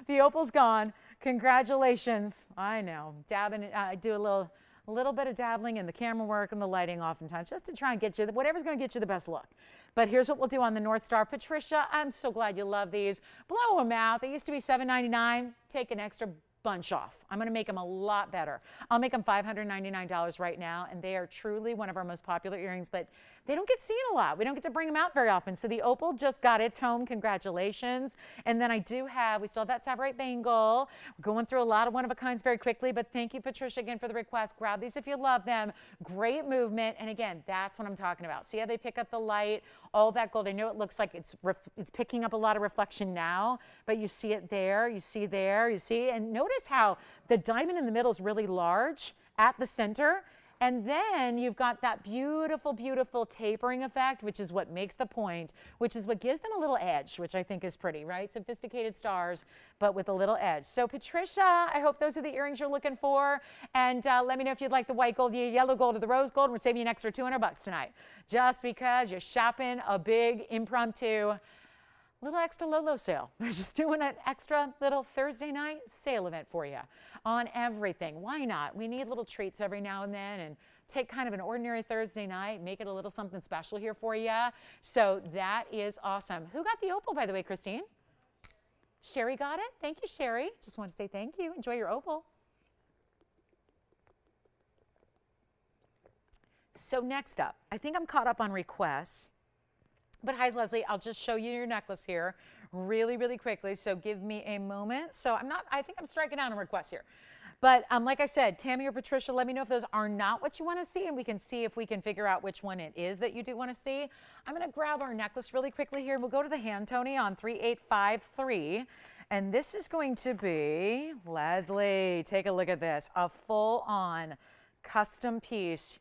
The opal's gone. Congratulations. I know. Dabbing, I do a little bit of dabbling in the camera work and the lighting oftentimes just to try and get you, whatever's going to get you the best look. But here's what we'll do on the North Star. Patricia, I'm so glad you love these. Blow them out. They used to be $7.99. Take an extra bunch off. I'm going to make them a lot better. I'll make them $599 right now, and they are truly one of our most popular earrings, but they don't get seen a lot. We don't get to bring them out very often. So the opal just got its home. Congratulations. And then I do have, we still have that Savory Bangle. We're going through a lot of one-of-a-kinds very quickly, but thank you, Patricia, again for the request. Grab these if you love them. Great movement. And again, that's what I'm talking about. See how they pick up the light, all that gold. I know it looks like it's picking up a lot of reflection now, but you see it there, you see there, you see, and notice how the diamond in the middle is really large at the center. And then you've got that beautiful, beautiful tapering effect, which is what makes the point, which is what gives them a little edge, which I think is pretty, right? Sophisticated stars, but with a little edge. So Patricia, I hope those are the earrings you're looking for. And let me know if you'd like the white gold, the yellow gold, or the rose gold. We're saving you an extra $200 tonight, just because you're shopping a big impromptu little extra low sale. We're just doing an extra little Thursday night sale event for you on everything. Why not? We need little treats every now and then, and take kind of an ordinary Thursday night, make it a little something special here for you. So that is awesome. Who got the opal, by the way, Christine? Sherry got it. Thank you, Sherry. Just want to say thank you. Enjoy your opal. So next up, I think I'm caught up on requests. But hi, Leslie, I'll just show you your necklace here really, really quickly. So give me a moment. So I think I'm striking out on requests here. But like I said, Tammy or Patricia, let me know if those are not what you want to see, and we can see if we can figure out which one it is that you do want to see. I'm going to grab our necklace really quickly here. We'll go to the hand, Tony, on 3853. And this is going to be, Leslie, take a look at this, a full-on custom piece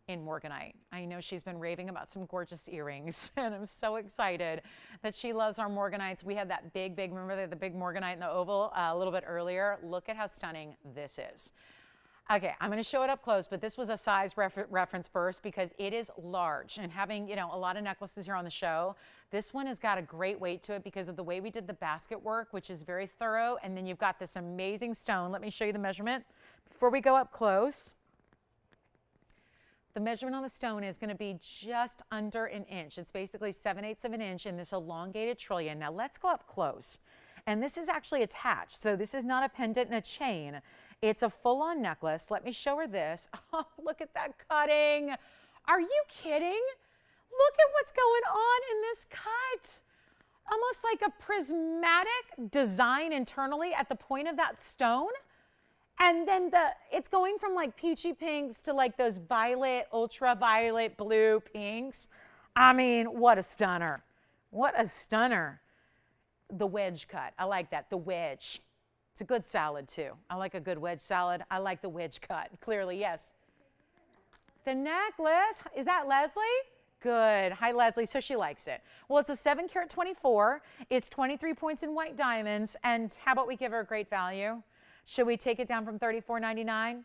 in Morganite. I know she's been raving about some gorgeous earrings, and I'm so excited that she loves our Morganites. We had that big, remember the big Morganite in the oval a little bit earlier? Look at how stunning this is. Okay, I'm going to show it up close, but this was a size reference first because it is large, and having, you know, a lot of necklaces here on the show, this one has got a great weight to it because of the way we did the basket work, which is very thorough, and then you've got this amazing stone. Let me show you the measurement before we go up close. The measurement on the stone is going to be just under an inch. It's basically 7/8 of an inch in this elongated trillion. Now let's go up close. And this is actually attached. So this is not a pendant and a chain. It's a full-on necklace. Let me show her this. Oh, look at that cutting. Are you kidding? Look at what's going on in this cut. Almost like a prismatic design internally at the point of that stone. And then it's going from like peachy pinks to like those violet, ultraviolet blue pinks. I mean, what a stunner. What a stunner. The wedge cut. I like that. The wedge. It's a good salad too. I like a good wedge salad. I like the wedge cut. Clearly, yes. The necklace. Is that Leslie? Good. Hi, Leslie. So she likes it. Well, it's a 7-carat 24. It's 23 points in white diamonds. And how about we give her a great value? Should we take it down from $34.99?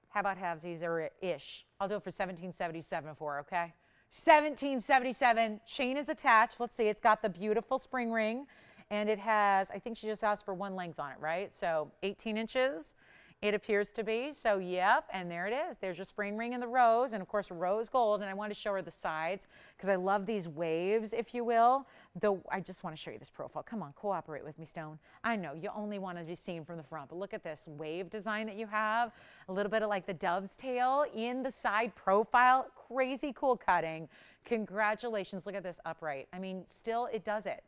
How about halvesies or ish? I'll do it for $17.77 for her, okay? $17.77. Chain is attached. Let's see. It's got the beautiful spring ring, and it has, I think she just asked for one length on it, right? So 18 inches. It appears to be. So, yep, and there it is. There's your spring ring in the rose, and of course rose gold. And I want to show her the sides because I love these waves, if you will. Though I just want to show you this profile. Come on, cooperate with me, Stone. I know you only want to be seen from the front, but look at this wave design that you have. A little bit of like the dove's tail in the side profile. Crazy cool cutting. Congratulations. Look at this upright. I mean, still it does it.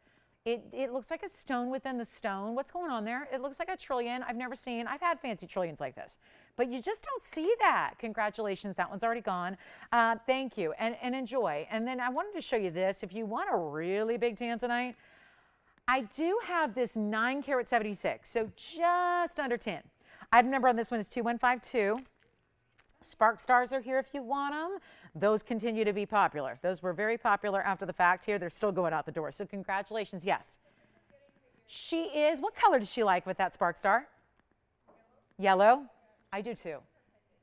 It looks like a stone within the stone. What's going on there? It looks like a trillion. I've had fancy trillions like this, but you just don't see that. Congratulations. That one's already gone. Thank you and enjoy. And then I wanted to show you this. If you want a really big Tanzanite, I do have this 9 carat 76, so just under 10. Item number on this one is 2152. Spark stars are here if you want them. Those continue to be popular. Those were very popular after the fact here. They're still going out the door. So congratulations. Yes. She is. What color does she like with that spark star? Yellow? I do too.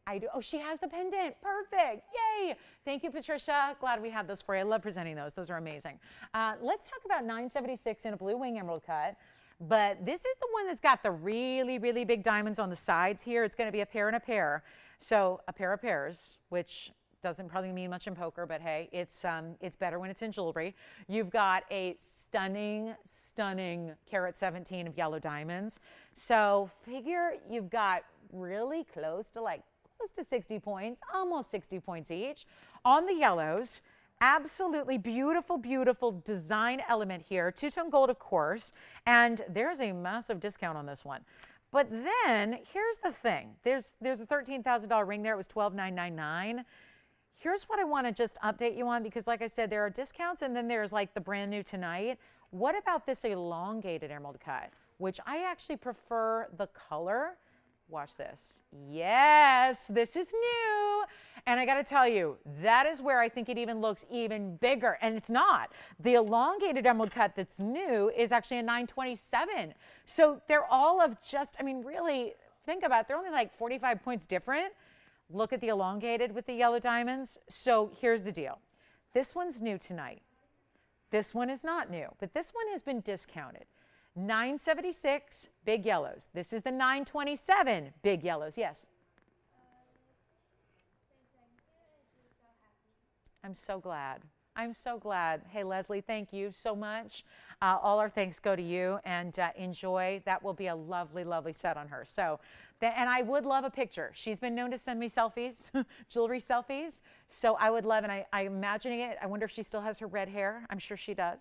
I do. Oh, she has the pendant. Perfect. Yay. Thank you, Patricia. Glad we had those for you. I love presenting those. Those are amazing. Let's talk about 976 in a blue wing emerald cut. But this is the one that's got the really, really big diamonds on the sides here. It's going to be a pair and a pair. So a pair of pairs, which doesn't probably mean much in poker, but hey, it's better when it's in jewelry. You've got a stunning, stunning carat 17 of yellow diamonds. So figure you've got really close to 60 points, almost 60 points each on the yellows. Absolutely beautiful, beautiful design element here. Two-tone gold, of course, and there's a massive discount on this one. But then here's the thing. There's a $13,000 ring there. It was $12,999. Here's what I want to just update you on, because like I said, there are discounts and then there's like the brand new tonight. What about this elongated emerald cut, which I actually prefer the color. Watch this. Yes, this is new. And I got to tell you, that is where I think it even looks even bigger. And it's not. The elongated emerald cut that's new is actually a 927. So they're all of just, I mean, really, think about it. They're only like 45 points different. Look at the elongated with the yellow diamonds. So here's the deal. This one's new tonight. This one is not new, but this one has been discounted. 976 big yellows. This is the 927 big yellows. Yes. I'm so glad. I'm so glad. Hey, Leslie, thank you so much. All our thanks go to you, and enjoy. That will be a lovely, lovely set on her. So, and I would love a picture. She's been known to send me selfies, jewelry selfies. So I would love, and I'm imagining it. I wonder if she still has her red hair. I'm sure she does.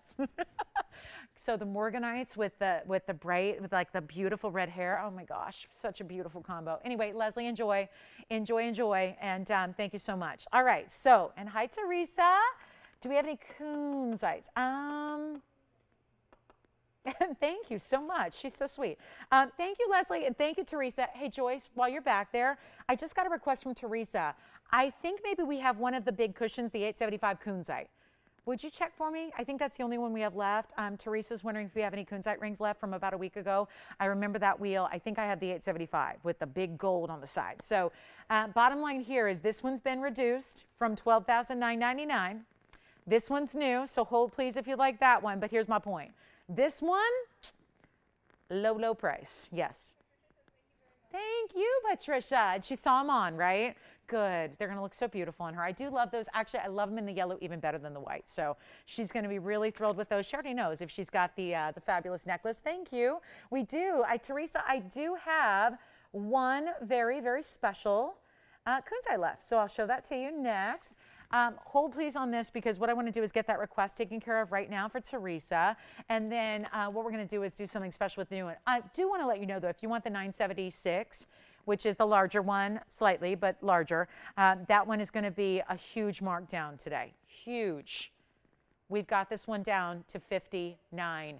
So the Morganites with the bright, with like the beautiful red hair. Oh my gosh, such a beautiful combo. Anyway, Leslie, enjoy, and thank you so much. All right, so, and hi, Teresa. Do we have any Kunzites? Thank you so much. She's so sweet. Thank you, Leslie, and thank you, Teresa. Hey, Joyce, while you're back there, I just got a request from Teresa. I think maybe we have one of the big cushions, the 875 Kunzite. Would you check for me? I think that's the only one we have left. Teresa's wondering if we have any Kunzite rings left from about a week ago. I remember that wheel. I think I had the 875 with the big gold on the side. So bottom line here is this one's been reduced from $12,999. This one's new, so hold please if you like that one, but here's my point. This one, low, low price. Yes. Thank you, Patricia. And she saw them on, right? Good. They're going to look so beautiful on her. I do love those. Actually, I love them in the yellow even better than the white. So she's going to be really thrilled with those. She already knows if she's got the fabulous necklace. Thank you. We do. Teresa, I do have one very, very special Kunzite left. So I'll show that to you next. Hold please on this, because what I want to do is get that request taken care of right now for Teresa. And then what we're going to do is do something special with the new one. I do want to let you know, though, if you want the 976, which is the larger one, slightly, but larger, that one is going to be a huge markdown today. Huge. We've got this one down to $59.99.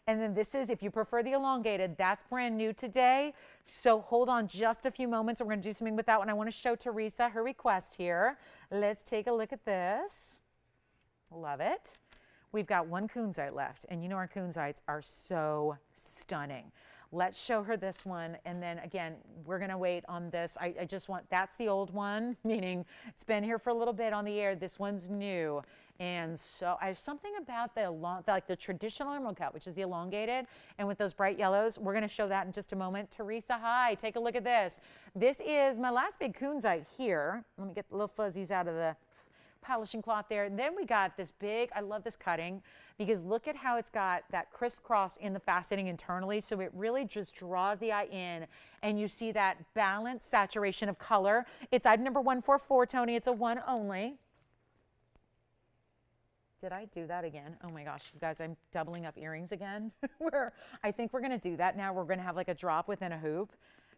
And then this is, if you prefer the elongated, that's brand new today. So hold on just a few moments. We're going to do something with that one. I want to show Teresa her request here. Let's take a look at this. Love it. We've got one Kunzite left, and you know our Kunzites are so stunning. Let's show her this one, and then again, we're gonna wait on this. I just want, that's the old one, meaning it's been here for a little bit on the air. This one's new, and so I have something about the traditional emerald cut, which is the elongated, and with those bright yellows. We're gonna show that in just a moment. Teresa, hi, take a look at this. This is my last big Kunzite here. Let me get the little fuzzies out of the polishing cloth there. And then we got this big, I love this cutting, because look at how it's got that crisscross in the faceting internally. So it really just draws the eye in, and you see that balanced saturation of color. It's item number 144, Tony. It's a one only. Did I do that again? Oh my gosh, you guys, I'm doubling up earrings again. I think we're gonna do that now. We're gonna have like a drop within a hoop.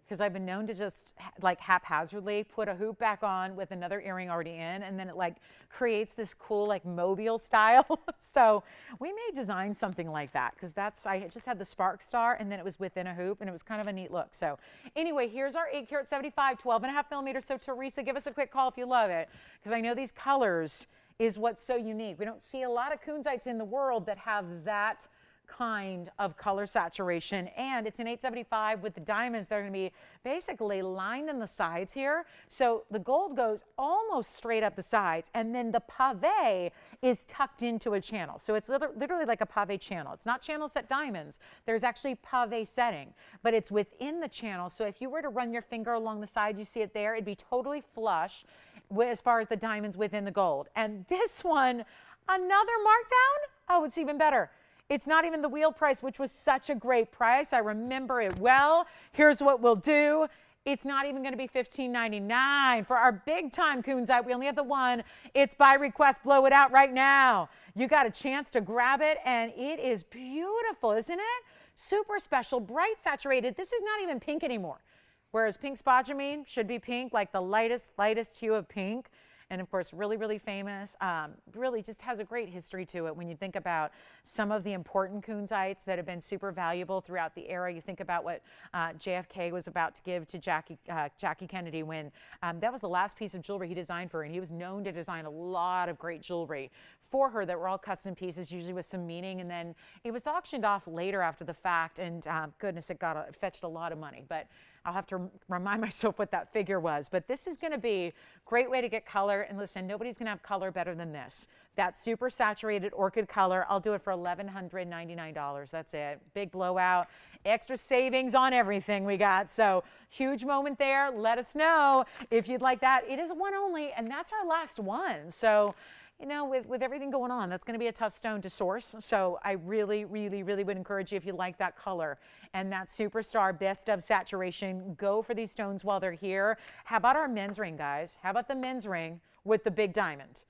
because I've been known to just like haphazardly put a hoop back on with another earring already in, and then it like creates this cool like mobile style. So we may design something like that, because I just had the spark star and then it was within a hoop and it was kind of a neat look. So anyway, here's our 8 karat 75, 12.5 millimeters. So Teresa, give us a quick call if you love it, because I know these colors is what's so unique. We don't see a lot of kunzites in the world that have that kind of color saturation, and it's an 875 with the diamonds that are going to be basically lined in the sides here. So the gold goes almost straight up the sides, and then the pave is tucked into a channel. So it's literally like a pave channel. It's not channel set diamonds. There's actually pave setting, but it's within the channel. So if you were to run your finger along the sides, you see it there, it'd be totally flush as far as the diamonds within the gold. And this one, another markdown? Oh, it's even better. It's not even the wheel price, which was such a great price. I remember it well. Here's what we'll do. It's not even going to be $15.99 for our big time kunzite. We only have the one. It's by request. Blow it out right now. You got a chance to grab it, and it is beautiful, isn't it? Super special, bright saturated. This is not even pink anymore. Whereas pink spodumene should be pink, like the lightest hue of pink. And of course, really, really famous, really just has a great history to it. When you think about some of the important kunzites that have been super valuable throughout the era, you think about what JFK was about to give to Jackie Kennedy when that was the last piece of jewelry he designed for her. And he was known to design a lot of great jewelry for her that were all custom pieces, usually with some meaning. And then it was auctioned off later after the fact. And goodness, it fetched a lot of money. But I'll have to remind myself what that figure was. But this is going to be a great way to get color. And listen, nobody's going to have color better than this. That super saturated orchid color, I'll do it for $1,199. That's it. Big blowout. Extra savings on everything we got. So huge moment there. Let us know if you'd like that. It is one only, and that's our last one. So, you know, with everything going on, that's going to be a tough stone to source. So I really, really, really would encourage you, if you like that color and that superstar best of saturation, go for these stones while they're here. How about our men's ring, guys? How about the men's ring with the big diamond?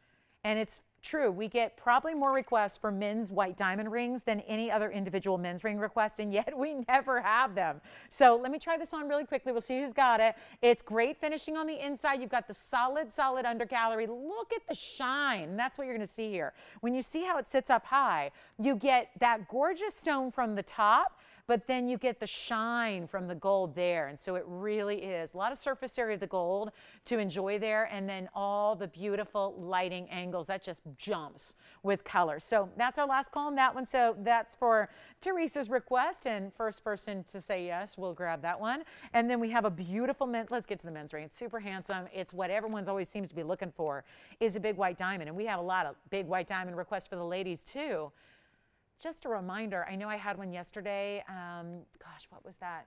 And it's true, we get probably more requests for men's white diamond rings than any other individual men's ring request, and yet we never have them. So let me try this on really quickly. We'll see who's got it. It's great finishing on the inside. You've got the solid under gallery. Look at the shine. That's what you're going to see here. When you see how it sits up high, you get that gorgeous stone from the top, but then you get the shine from the gold there. And so it really is a lot of surface area of the gold to enjoy there, and then all the beautiful lighting angles. That just jumps with color. So that's our last call on that one. So that's for Teresa's request, and first person to say yes, we'll grab that one. And then we have a beautiful let's get to the men's ring. It's super handsome. It's what everyone's always seems to be looking for, is a big white diamond. And we have a lot of big white diamond requests for the ladies too. Just a reminder, I know I had one yesterday. Gosh, what was that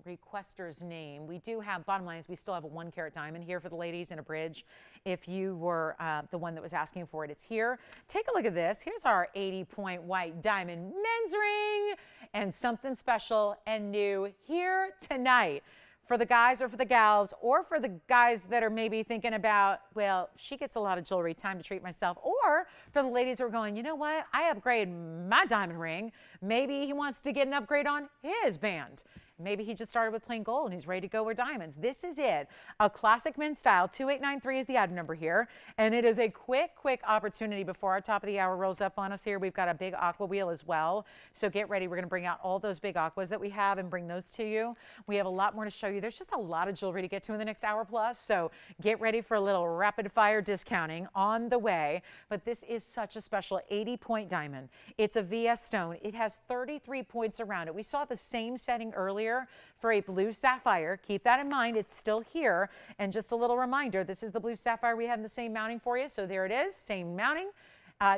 requester's name? We do have, bottom line is we still have a 1 carat diamond here for the ladies in a bridge. If you were the one that was asking for it, it's here. Take a look at this. Here's our 80-point white diamond men's ring, and something special and new here tonight. For the guys or for the gals, or for the guys that are maybe thinking about, well, she gets a lot of jewelry, time to treat myself. Or for the ladies who are going, you know what, I upgrade my diamond ring. Maybe he wants to get an upgrade on his band. Maybe he just started with plain gold and he's ready to go with diamonds. This is it. A classic men's style. 2893 is the item number here. And it is a quick opportunity before our top of the hour rolls up on us here. We've got a big aqua wheel as well. So get ready. We're going to bring out all those big aquas that we have and bring those to you. We have a lot more to show you. There's just a lot of jewelry to get to in the next hour plus. So get ready for a little rapid fire discounting on the way. But this is such a special 80-point diamond. It's a VS stone. It has 33 points around it. We saw the same setting earlier for a blue sapphire. Keep that in mind. It's still here. And just a little reminder, this is the blue sapphire. We have the same mounting for you. So there it is, same mounting.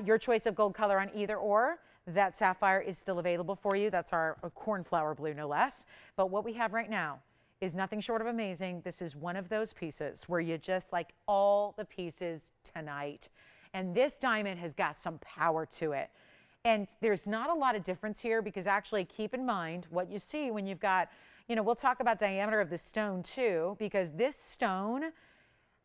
Your choice of gold color on either or. That sapphire is still available for you. That's our cornflower blue, no less. But what we have right now is nothing short of amazing. This is one of those pieces where you just like all the pieces tonight. And this diamond has got some power to it. And there's not a lot of difference here, because actually keep in mind what you see when you've got, you know, we'll talk about diameter of the stone too, because this stone,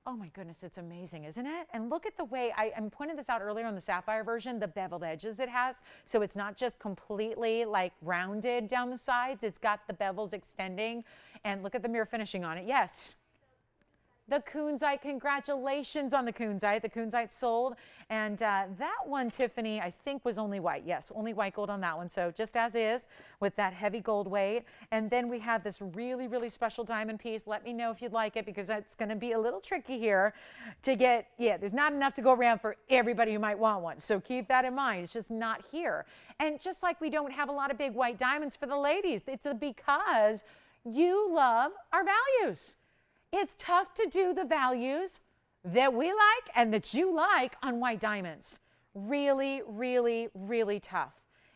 Oh my goodness, it's amazing, isn't it? And look at the way, I'm pointing this out earlier on the sapphire version, the beveled edges it has. So it's not just completely like rounded down the sides, it's got the bevels extending. And look at the mirror finishing on it. Yes. The Kunzite, congratulations on the Kunzite. The Kunzite sold. And that one, Tiffany, I think was only white. Yes, only white gold on that one. So just as is with that heavy gold weight. And then we have this really, really special diamond piece. Let me know if you'd like it because it's going to be a little tricky here to get. Yeah, there's not enough to go around for everybody who might want one. So keep that in mind. It's just not here. And just like we don't have a lot of big white diamonds for the ladies, it's because you love our values. It's tough to do the values that we like and that you like on white diamonds. Really, really, really tough.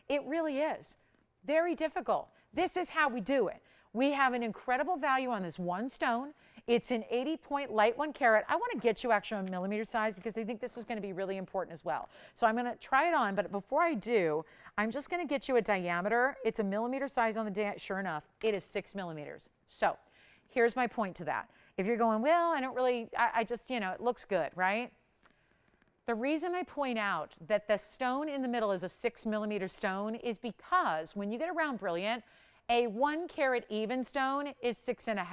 It really is. Very difficult. This is how we do it. We have an incredible value on this one stone. It's an 80-point light 1 carat. I want to get you actually on millimeter size because I think this is going to be really important as well. So I'm going to try it on, but before I do, I'm just going to get you a diameter. It's a millimeter size on the sure enough, it is 6 millimeters. So here's my point to that. If you're going, well, I don't really, I just, you know, it looks good, right? The reason I point out that the stone in the middle is a 6 millimeter stone is because when you get a round brilliant, a 1 carat even stone is 6.5.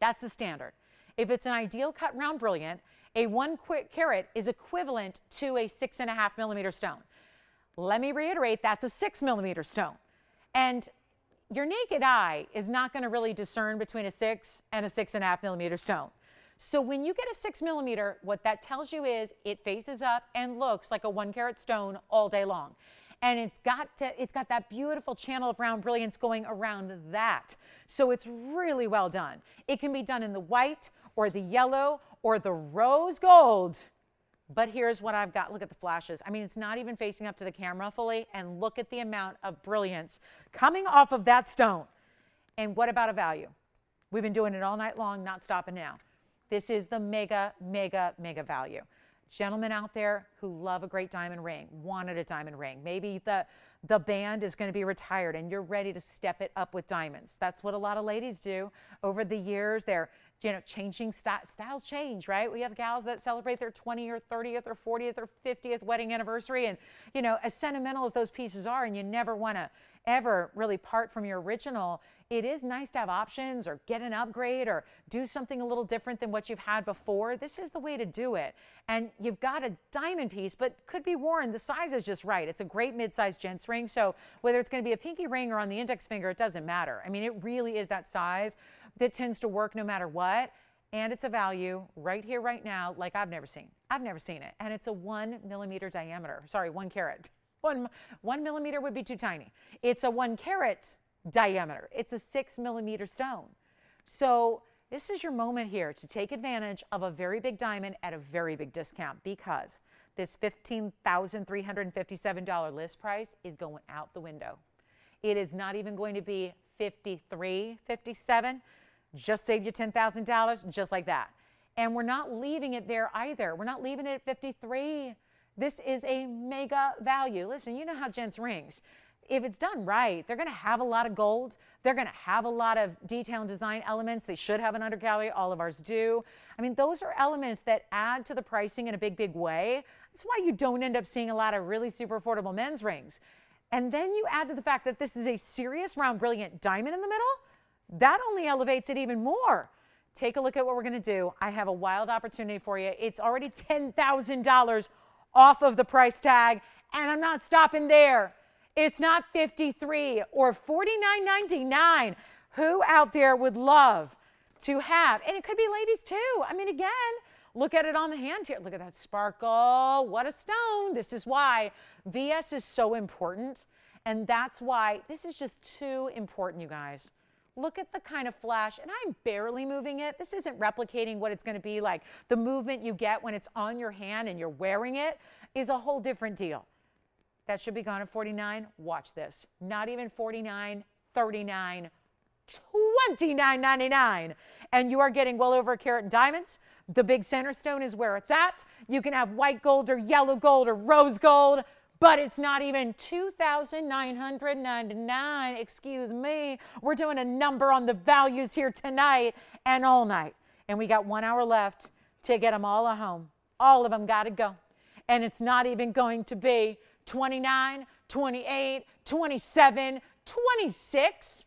That's the standard. If it's an ideal cut round brilliant, a 1 carat is equivalent to a 6.5 millimeter stone. Let me reiterate, that's a 6 millimeter stone. And your naked eye is not going to really discern between a 6 and a 6.5 millimeter stone. So when you get a 6 millimeter, what that tells you is it faces up and looks like a 1 carat stone all day long. And it's got that beautiful channel of round brilliance going around that. So it's really well done. It can be done in the white or the yellow or the rose gold. But here's what I've got. Look at the flashes. I mean, it's not even facing up to the camera fully. And look at the amount of brilliance coming off of that stone. And what about a value? We've been doing it all night long, not stopping now. This is the mega, mega, mega value. Gentlemen out there who love a great diamond ring, wanted a diamond ring. Maybe the band is going to be retired and you're ready to step it up with diamonds. That's what a lot of ladies do over the years. They're, you know, changing styles change, right? We have gals that celebrate their 20th or 30th or 40th or 50th wedding anniversary. And, you know, as sentimental as those pieces are, and you never want to ever really part from your original, it is nice to have options or get an upgrade or do something a little different than what you've had before. This is the way to do it. And you've got a diamond piece, but could be worn. The size is just right. It's a great mid-sized gents ring. So whether it's going to be a pinky ring or on the index finger, it doesn't matter. I mean, it really is that size that tends to work no matter what. And it's a value right here, right now, like I've never seen. I've never seen it. And it's a 1 millimeter diameter. Sorry, 1 carat. One millimeter would be too tiny. It's a 1 carat diameter. It's a 6 millimeter stone. So this is your moment here to take advantage of a very big diamond at a very big discount because this $15,357 list price is going out the window. It is not even going to be $53,57. Just saved you $10,000 just like that. And we're not leaving it there either. We're not leaving it at 53. This is a mega value. Listen, you know how gents rings. If it's done right, they're going to have a lot of gold. They're going to have a lot of detail and design elements. They should have an undergallery. All of ours do. I mean, those are elements that add to the pricing in a big, big way. That's why you don't end up seeing a lot of really super affordable men's rings. And then you add to the fact that this is a serious round brilliant diamond in the middle. That only elevates it even more. Take a look at what we're going to do. I have a wild opportunity for you. It's already $10,000 off of the price tag, and I'm not stopping there. It's not $53 or $49.99. Who out there would love to have, and it could be ladies too. I mean, again, look at it on the hand here. Look at that sparkle. What a stone. This is why VS is so important, and that's why this is just too important, you guys. Look at the kind of flash, and I'm barely moving it. This isn't replicating what it's going to be like. The movement you get when it's on your hand and you're wearing it is a whole different deal. That should be gone at 49. Watch this. Not even 49, 39, $29.99. And you are getting well over a carat in diamonds. The big center stone is where it's at. You can have white gold or yellow gold or rose gold, but it's not even $2,999. Excuse me. We're doing a number on the values here tonight and all night. And we got 1 hour left to get them all at home. All of them got to go. And it's not even going to be 29, 28, 27, 26.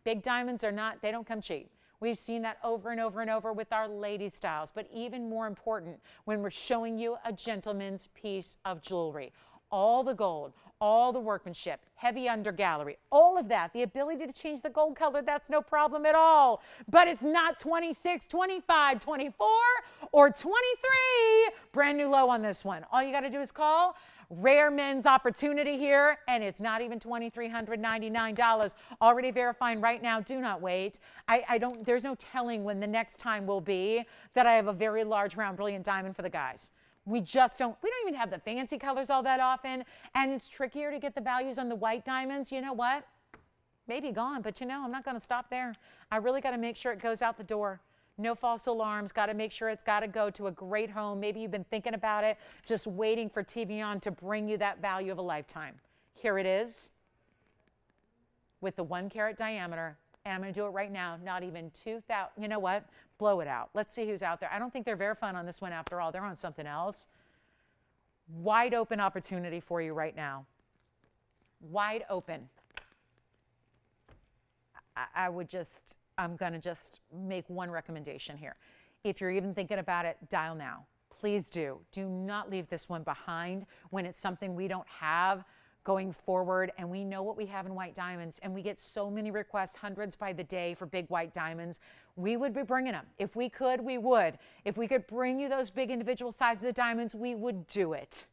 Big diamonds are not, they don't come cheap. We've seen that over and over and over with our lady styles, but even more important when we're showing you a gentleman's piece of jewelry. All the gold, all the workmanship, heavy undergallery, all of that, the ability to change the gold color, that's no problem at all. But it's not 26, 25, 24, or 23. Brand new low on this one. All you got to do is call. Rare men's opportunity here, and it's not even $2,399. Already verifying right now. Do not wait. There's no telling when the next time will be that I have a very large round brilliant diamond for the guys. We don't even have the fancy colors all that often, and it's trickier to get the values on the white diamonds. You know what? Maybe gone, but I'm not going to stop there. I really got to make sure it goes out the door. No false alarms. Got to make sure it's got to go to a great home. Maybe you've been thinking about it, just waiting for TVON to bring you that value of a lifetime. Here it is with the 1 carat diameter. And I'm going to do it right now. Not even 2,000. You know what? Blow it out. Let's see who's out there. I don't think they're verifying on this one after all. They're on something else. Wide open opportunity for you right now. Wide open. I'm going to just make one recommendation here. If you're even thinking about it, dial now. Please do. Do not leave this one behind when it's something we don't have going forward, and we know what we have in white diamonds, and we get so many requests, hundreds by the day for big white diamonds. We would be bringing them. If we could, we would. If we could bring you those big individual sizes of diamonds, we would do it.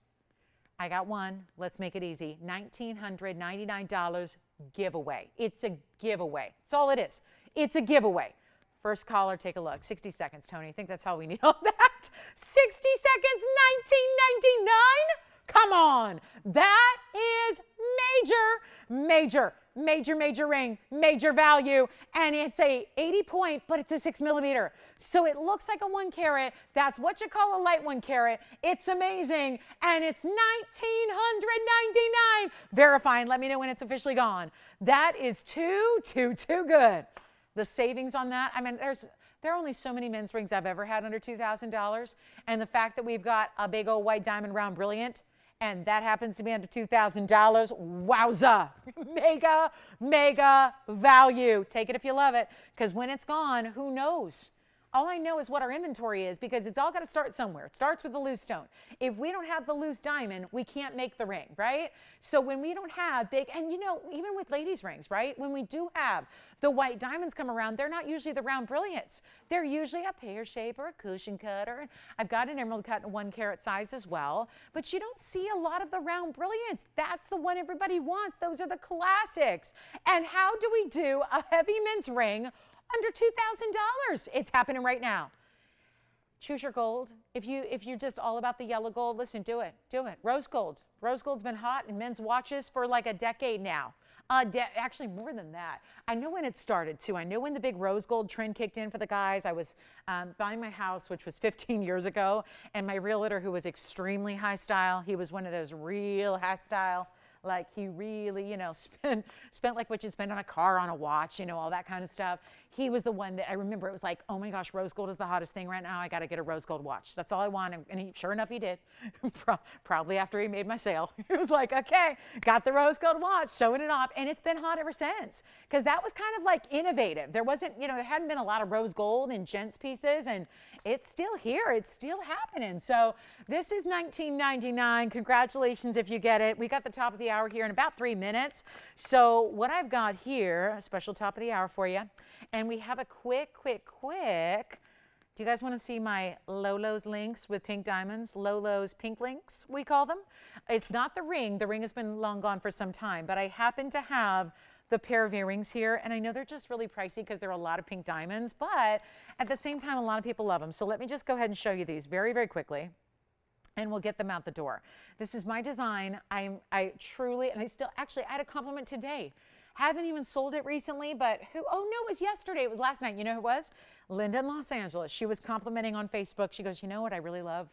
I got one. Let's make it easy. $1,999 giveaway. It's a giveaway. That's all it is. It's a giveaway. First caller, take a look. 60 seconds, Tony. I think that's all we need on that. 60 seconds, $19.99? Come on. That is major ring, major value. And it's a 80 point, but it's a 6 millimeter. So it looks like a 1 carat. That's what you call a light 1 carat. It's amazing. And it's $1,999. Verifying. Let me know when it's officially gone. That is too good. The savings on that, I mean, there are only so many men's rings I've ever had under $2,000. And the fact that we've got a big old white diamond round brilliant, and that happens to be under $2,000, wowza, mega value. Take it if you love it, because when it's gone, who knows? All I know is what our inventory is, because it's all got to start somewhere. It starts with the loose stone. If we don't have the loose diamond, we can't make the ring, right? So when we don't have big, and even with ladies' rings, right? When we do have the white diamonds come around, they're not usually the round brilliants. They're usually a pear shape or a cushion cutter. I've got an emerald cut in a 1 carat size as well, but you don't see a lot of the round brilliants. That's the one everybody wants. Those are the classics. And how do we do a heavy men's ring under $2,000? It's happening right now. Choose your gold. If you're just all about the yellow gold, listen, do it. Rose gold. Rose gold's been hot in men's watches for like a decade now. Actually, more than that. I know when it started too. I know when the big rose gold trend kicked in for the guys. I was buying my house, which was 15 years ago, and my realtor, who was extremely high style, he was one of those real high style. Like he really, spent like what you spend on a car, on a watch, all that kind of stuff. He was the one that I remember. It was like, oh my gosh, rose gold is the hottest thing right now. I got to get a rose gold watch. That's all I want. And sure enough, he did. Probably after he made my sale. He was like, okay, got the rose gold watch, showing it off. And it's been hot ever since, because that was kind of like innovative. There wasn't, there hadn't been a lot of rose gold in gents pieces, and it's still here. It's still happening. So this is $19.99. Congratulations if you get it. We got the top of the hour here in about 3 minutes. So what I've got here, a special top of the hour for you. And we have a quick. Do you guys want to see my Lolo's links with pink diamonds? Lolo's pink links, we call them. It's not the ring. The ring has been long gone for some time, but I happen to have the pair of earrings here, and I know they're just really pricey because there are a lot of pink diamonds, but at the same time, a lot of people love them. So let me just go ahead and show you these very quickly, and we'll get them out the door. This is my design. I truly, and I had a compliment today. Haven't even sold it recently, but oh no, it was yesterday. It was last night. You know who it was? Linda in Los Angeles. She was complimenting on Facebook. She goes, you know what I really love?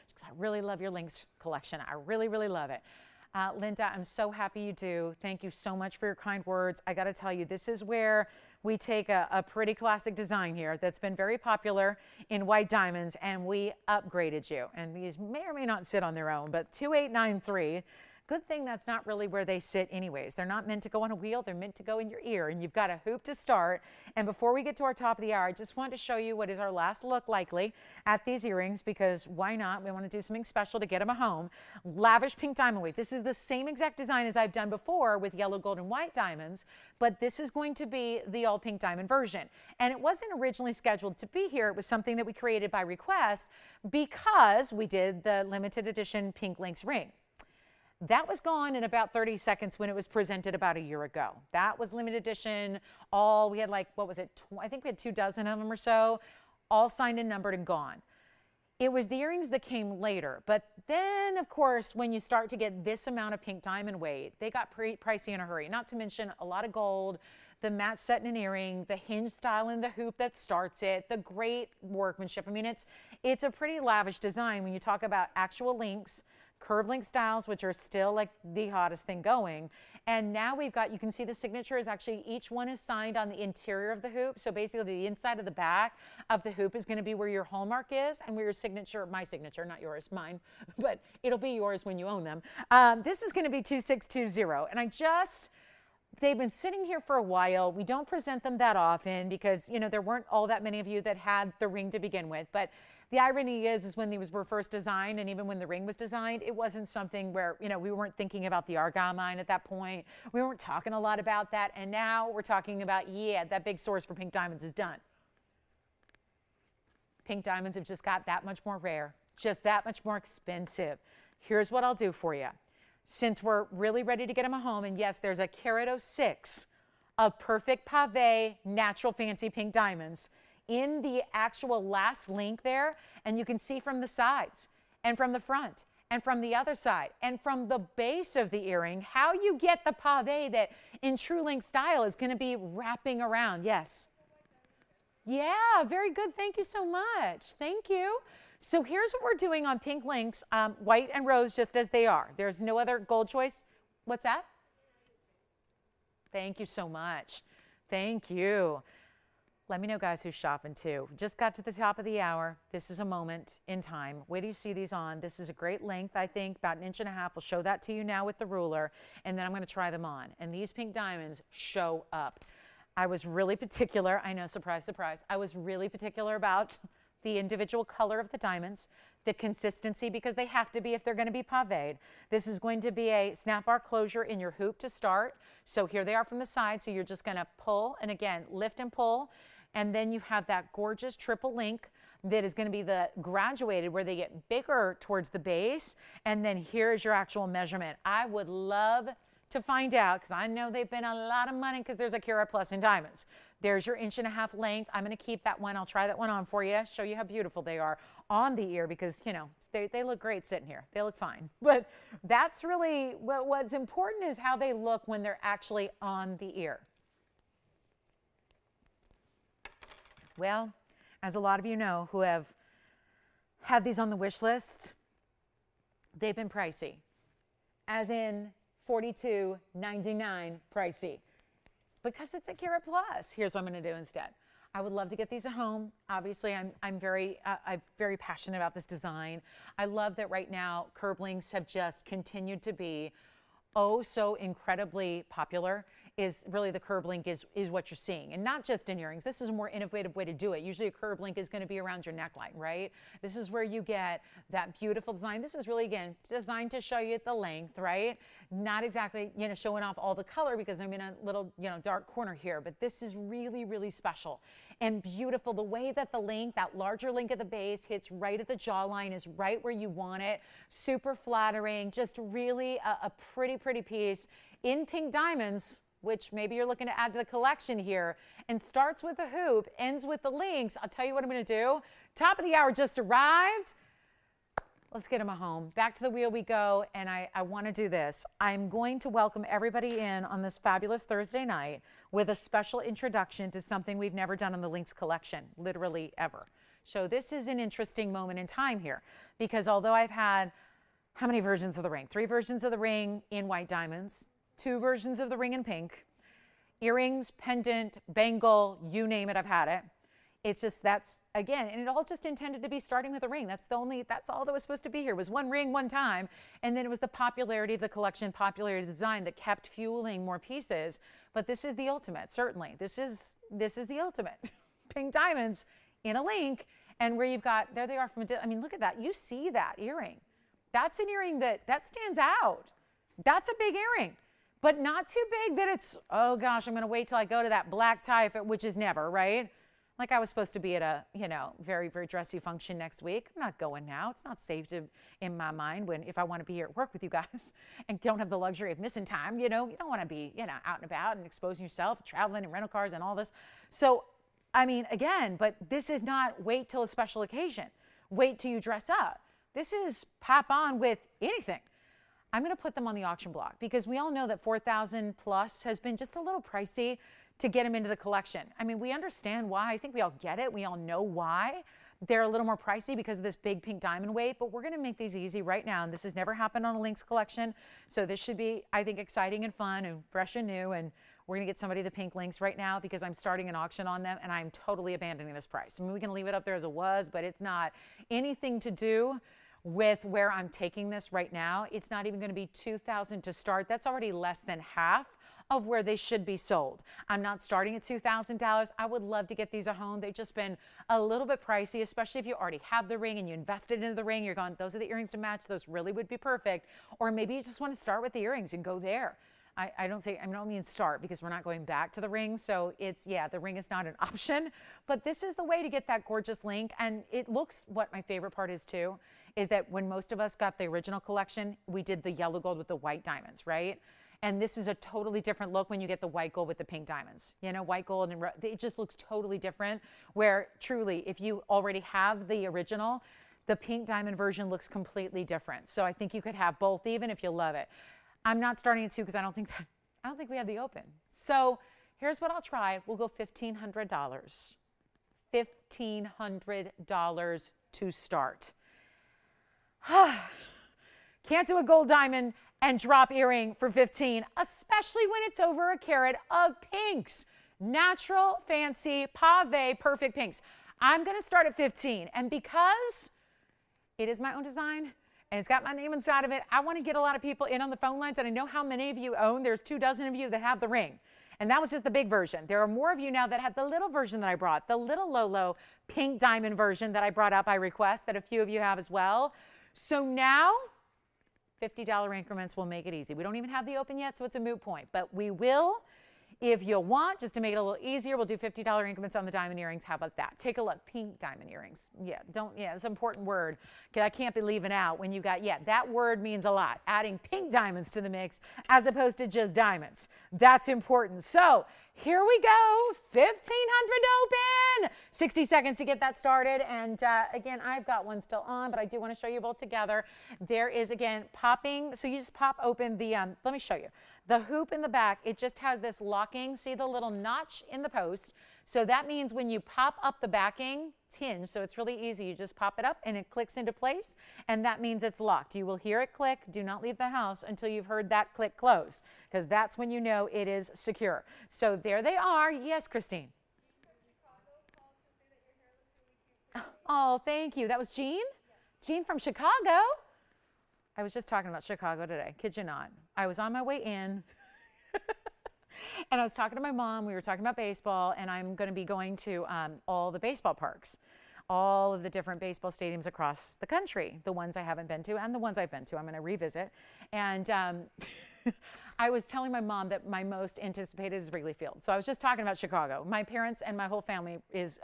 She goes, I really love your links collection. I really love it. Linda, I'm so happy you do. Thank you so much for your kind words. I got to tell you, this is where we take a pretty classic design here that's been very popular in white diamonds, and we upgraded you. And these may or may not sit on their own, but 2893. Good thing that's not really where they sit anyways. They're not meant to go on a wheel. They're meant to go in your ear, and you've got a hoop to start. And before we get to our top of the hour, I just wanted to show you what is our last look likely at these earrings, because why not? We want to do something special to get them home. Lavish pink diamond weight. This is the same exact design as I've done before with yellow, gold, and white diamonds, but this is going to be the all pink diamond version. And it wasn't originally scheduled to be here. It was something that we created by request because we did the limited edition pink links ring. That was gone in about 30 seconds when it was presented about a year ago. That was limited edition. We had like, what was it? I think we had 2 dozen of them or so, all signed and numbered and gone. It was the earrings that came later. But then, of course, when you start to get this amount of pink diamond weight, they got pricey in a hurry. Not to mention a lot of gold, the match set in an earring, the hinge style in the hoop that starts it, the great workmanship. I mean, it's a pretty lavish design when you talk about actual links, curb link styles, which are still like the hottest thing going. And now we've got, you can see the signature is actually, each one is signed on the interior of the hoop. So basically the inside of the back of the hoop is going to be where your hallmark is and where your signature, my signature, not yours, mine, but it'll be yours when you own them. This is going to be 2620. And they've been sitting here for a while. We don't present them that often because, you know, there weren't all that many of you that had the ring to begin with. But the irony is when these were first designed, and even when the ring was designed, it wasn't something where, you know, we weren't thinking about the argyle mine at that point. We weren't talking a lot about that. And now we're talking about, yeah, that big source for pink diamonds is done. Pink diamonds have just got that much more rare, just that much more expensive. Here's what I'll do for you. Since we're really ready to get them home, and yes, there's a carat 06 of perfect pave natural fancy pink diamonds in the actual last link there, and you can see from the sides and from the front and from the other side and from the base of the earring how you get the pave that in true link style is going to be wrapping around. Yes. Yeah, very good. Thank you so much. Thank you. So here's what we're doing on pink links, white and rose just as they are. There's no other gold choice. What's that? Thank you so much. Thank you. Let me know, guys, who's shopping too. Just got to the top of the hour. This is a moment in time. Wait till you see these on. This is a great length, I think, about 1.5 inches. We'll show that to you now with the ruler, and then I'm going to try them on. And these pink diamonds show up. I was really particular. I know, surprise, surprise. I was really particular about the individual color of the diamonds, the consistency, because they have to be if they're going to be paved. This is going to be a snap bar closure in your hoop to start. So here they are from the side. So you're just going to pull, and again, lift and pull. And then you have that gorgeous triple link that is going to be the graduated where they get bigger towards the base. And then here's your actual measurement. I would love to find out, because I know they've been a lot of money because there's a carat plus in diamonds. There's your 1.5 inch length. I'm going to keep that one. I'll try that one on for you, show you how beautiful they are on the ear, because, you know, they look great sitting here. They look fine. But that's really what's important, is how they look when they're actually on the ear. Well, as a lot of you know who have had these on the wish list, they've been pricey, as in $42.99 pricey, because it's a carat plus. Here's what I'm going to do instead. I would love to get these at home. Obviously, I'm very passionate about this design. I love that right now curb links have just continued to be oh so incredibly popular. Is really the curb link is what you're seeing, and not just in earrings. This is a more innovative way to do it. Usually a curb link is going to be around your neckline, right? This is where you get that beautiful design. This is really, again, designed to show you the length, right? Not exactly, you know, showing off all the color, because I'm in a little, you know, dark corner here, but this is really, really special and beautiful. The way that the link, that larger link at the base, hits right at the jawline, is right where you want it. Super flattering, just really a pretty, pretty piece in pink diamonds, which maybe you're looking to add to the collection here, and starts with the hoop, ends with the links. I'll tell you what I'm going to do. Top of the hour just arrived. Let's get them home. Back to the wheel we go, and I want to do this. I'm going to welcome everybody in on this fabulous Thursday night with a special introduction to something we've never done in the links collection, literally ever. So this is an interesting moment in time here, because although I've had, how many versions of the ring? 3 versions of the ring in white diamonds, 2 versions of the ring in pink. earrings, pendant, bangle, you name it, I've had it. It's just, that's, again, and it all just intended to be starting with a ring. That's all that was supposed to be here, was one ring, one time. And then it was the popularity of the collection, popularity of the design that kept fueling more pieces. But this is the ultimate, certainly. This is the ultimate. Pink diamonds in a link, and where you've got, there they are from, I mean, look at that. You see that earring. That's an earring that stands out. That's a big earring, but not too big that it's, oh gosh, I'm going to wait till I go to that black tie, which is never, right? Like I was supposed to be at a, very, very dressy function next week. I'm not going now. It's not safe in my mind if I want to be here at work with you guys and don't have the luxury of missing time, you don't want to be, out and about and exposing yourself, traveling in rental cars and all this. So, I mean, again, but this is not wait till a special occasion. Wait till you dress up. This is pop on with anything. I'm going to put them on the auction block because we all know that 4,000 plus has been just a little pricey to get them into the collection. I mean, we understand why. I think we all get it. We all know why. They're a little more pricey because of this big pink diamond weight, but we're going to make these easy right now. And this has never happened on a Lynx collection. So this should be, I think, exciting and fun and fresh and new. And we're going to get somebody the pink Lynx right now because I'm starting an auction on them and I'm totally abandoning this price. I mean, we can leave it up there as it was, but it's not anything to do with where I'm taking this right now. It's not even going to be $2,000 to start. That's already less than half of where they should be sold. I'm not starting at $2,000. I would love to get these at home. They've just been a little bit pricey, especially if you already have the ring and you invested into the ring. You're going, those are the earrings to match. Those really would be perfect. Or maybe you just want to start with the earrings and go there. I don't mean start because we're not going back to the ring. So it's, the ring is not an option, but this is the way to get that gorgeous link. And it looks, what my favorite part is too, is that when most of us got the original collection, we did the yellow gold with the white diamonds, right? And this is a totally different look when you get the white gold with the pink diamonds. White gold, and it just looks totally different, where truly, if you already have the original, the pink diamond version looks completely different. So I think you could have both, even if you love it. I'm not starting at 2 because I don't think we have the open. So here's what I'll try. We'll go $1,500. $1,500 to start. Can't do a gold diamond and drop earring for 15, especially when it's over a carat of pinks. Natural, fancy, pave, perfect pinks. I'm going to start at 15. And because it is my own design and it's got my name inside of it, I want to get a lot of people in on the phone lines. And I know how many of you own. There's 24 of you that have the ring. And that was just the big version. There are more of you now that have the little version that I brought, the little low pink diamond version that I brought up by request that a few of you have as well. So now, $50 increments will make it easy. We don't even have the open yet, so it's a moot point. But we will, if you want, just to make it a little easier, we'll do $50 increments on the diamond earrings. How about that? Take a look. Pink diamond earrings. It's an important word. I can't be leaving out when you got, that word means a lot. Adding pink diamonds to the mix as opposed to just diamonds. That's important. So here we go. 1,500 open. 60 seconds to get that started. And again, I've got one still on, but I do want to show you both together. There is, again, popping. So you just pop open the, let me show you. The hoop in the back, it just has this locking. See the little notch in the post? So that means when you pop up the backing, it's hinged, so it's really easy. You just pop it up and it clicks into place, and that means it's locked. You will hear it click. Do not leave the house until you've heard that click closed, because that's when you know it is secure. So there they are. Yes, Christine. Oh, thank you. That was Jean? Jean from Chicago? I was just talking about Chicago today. Kid you not. I was on my way in. And I was talking to my mom. We were talking about baseball, and I'm going to be going to all the baseball parks, all of the different baseball stadiums across the country, the ones I haven't been to and the ones I've been to. I'm going to revisit. And I was telling my mom that my most anticipated is Wrigley Field. So I was just talking about Chicago. My parents and my whole family is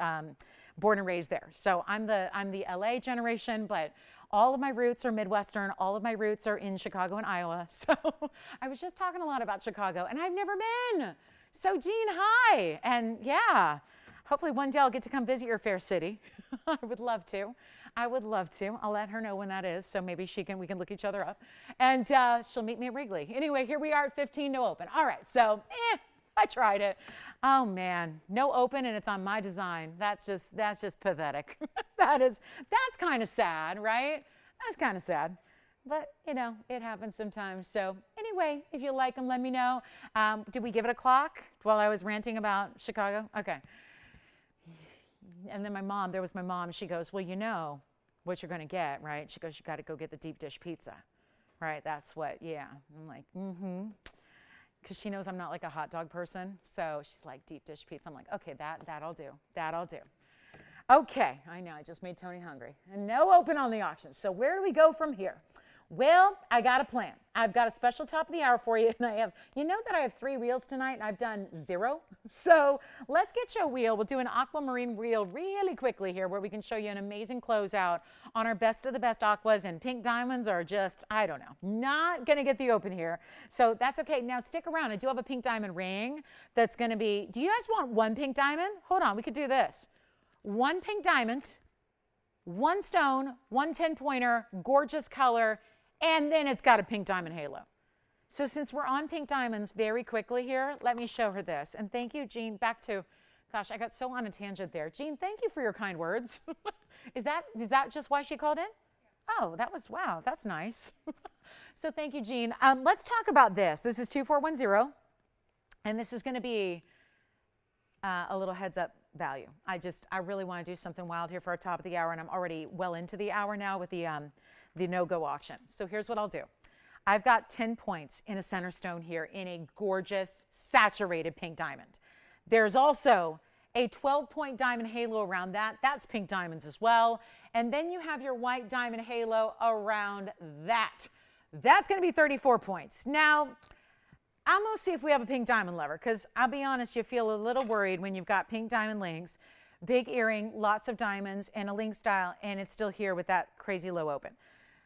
born and raised there. So I'm the LA generation, but all of my roots are Midwestern. All of my roots are in Chicago and Iowa. So I was just talking a lot about Chicago, and I've never been. So Jean, hi. And yeah, hopefully one day I'll get to come visit your fair city. I would love to. I would love to. I'll let her know when that is, so maybe we can look each other up. And she'll meet me at Wrigley. Anyway, here we are at 15, no open. All right, so I tried it. Oh man, no open, and it's on my design. That's just pathetic. That's kind of sad, right? That's kind of sad. but you know, it happens sometimes. So anyway, if you like them, let me know. Did we give it a clock while I was ranting about Chicago? Okay. And then my mom, there was my mom, she goes, well, you know what you're going to get, right? She goes, you got to go get the deep dish pizza, right? That's what, yeah. I'm like, because she knows I'm not like a hot dog person. So she's like, deep dish pizza. I'm like, okay, that'll do. That'll do. Okay, I know, I just made Tony hungry. And no open on the auction. So where do we go from here? Well, I got a plan. I've got a special top of the hour for you. And I have, you know that I have 3 wheels tonight and I've done 0. So let's get you a wheel. We'll do an aquamarine wheel really quickly here where we can show you an amazing closeout on our best of the best aquas, and pink diamonds are just, I don't know, not going to get the open here. So that's okay. Now stick around. I do have a pink diamond ring that's going to be, do you guys want 1 pink diamond? Hold on, we could do this. 1 pink diamond, 1 stone, 1 10-pointer, gorgeous color, and then it's got a pink diamond halo. So since we're on pink diamonds very quickly here, let me show her this. And thank you, Jean. Back to, gosh, I got so on a tangent there. Jean, thank you for your kind words. Is that just why she called in? Oh, that was, wow, that's nice. So thank you, Jean. Let's talk about this. This is 2410, and this is going to be a little heads up value. I really want to do something wild here for our top of the hour, and I'm already well into the hour now with the no-go auction. So here's what I'll do. I've got 10 points in a center stone here in a gorgeous saturated pink diamond. There's also a 12-point diamond halo around that. That's pink diamonds as well. And then you have your white diamond halo around that. That's going to be 34 points. Now, I'm going to see if we have a pink diamond lover, because I'll be honest, you feel a little worried when you've got pink diamond links, big earring, lots of diamonds, and a link style, and it's still here with that crazy low open.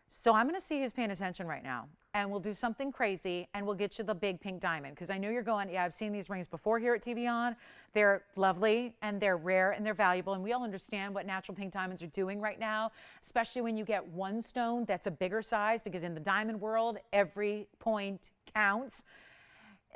So I'm going to see who's paying attention right now, and we'll do something crazy, and we'll get you the big pink diamond, because I know you're going, yeah, I've seen these rings before here at TVON. They're lovely, and they're rare, and they're valuable, and we all understand what natural pink diamonds are doing right now, especially when you get 1 stone that's a bigger size, because in the diamond world, every point counts.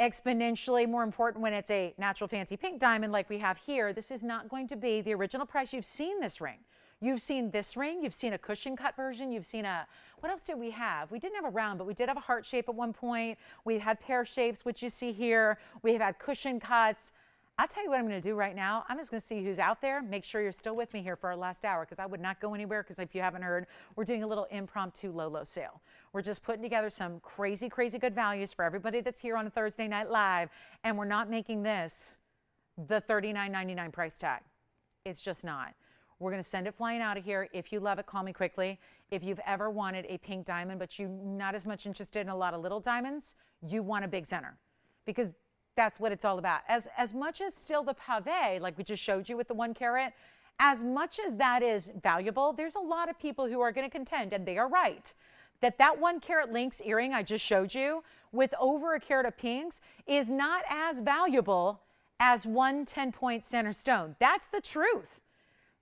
Exponentially more important when it's a natural fancy pink diamond like we have here. This is not going to be the original price. You've seen this ring. You've seen this ring. You've seen a cushion cut version. You've seen a, what else did we have? We didn't have a round, but we did have a heart shape at one point. We had pear shapes, which you see here. We have had cushion cuts. I'll tell you what I'm going to do right now. I'm just going to see who's out there. Make sure you're still with me here for our last hour, because I would not go anywhere, because if you haven't heard, we're doing a little impromptu low sale. We're just putting together some crazy, crazy good values for everybody that's here on a Thursday Night Live, and we're not making this the $39.99 price tag. It's just not. We're going to send it flying out of here. If you love it, call me quickly. If you've ever wanted a pink diamond, but you're not as much interested in a lot of little diamonds, you want a big center, because that's what it's all about. As much as still the pave, like we just showed you with the 1 carat, as much as that is valuable, there's a lot of people who are going to contend, and they are right, that 1 carat lynx earring I just showed you with over a carat of pinks is not as valuable as 1 10-point center stone. That's the truth.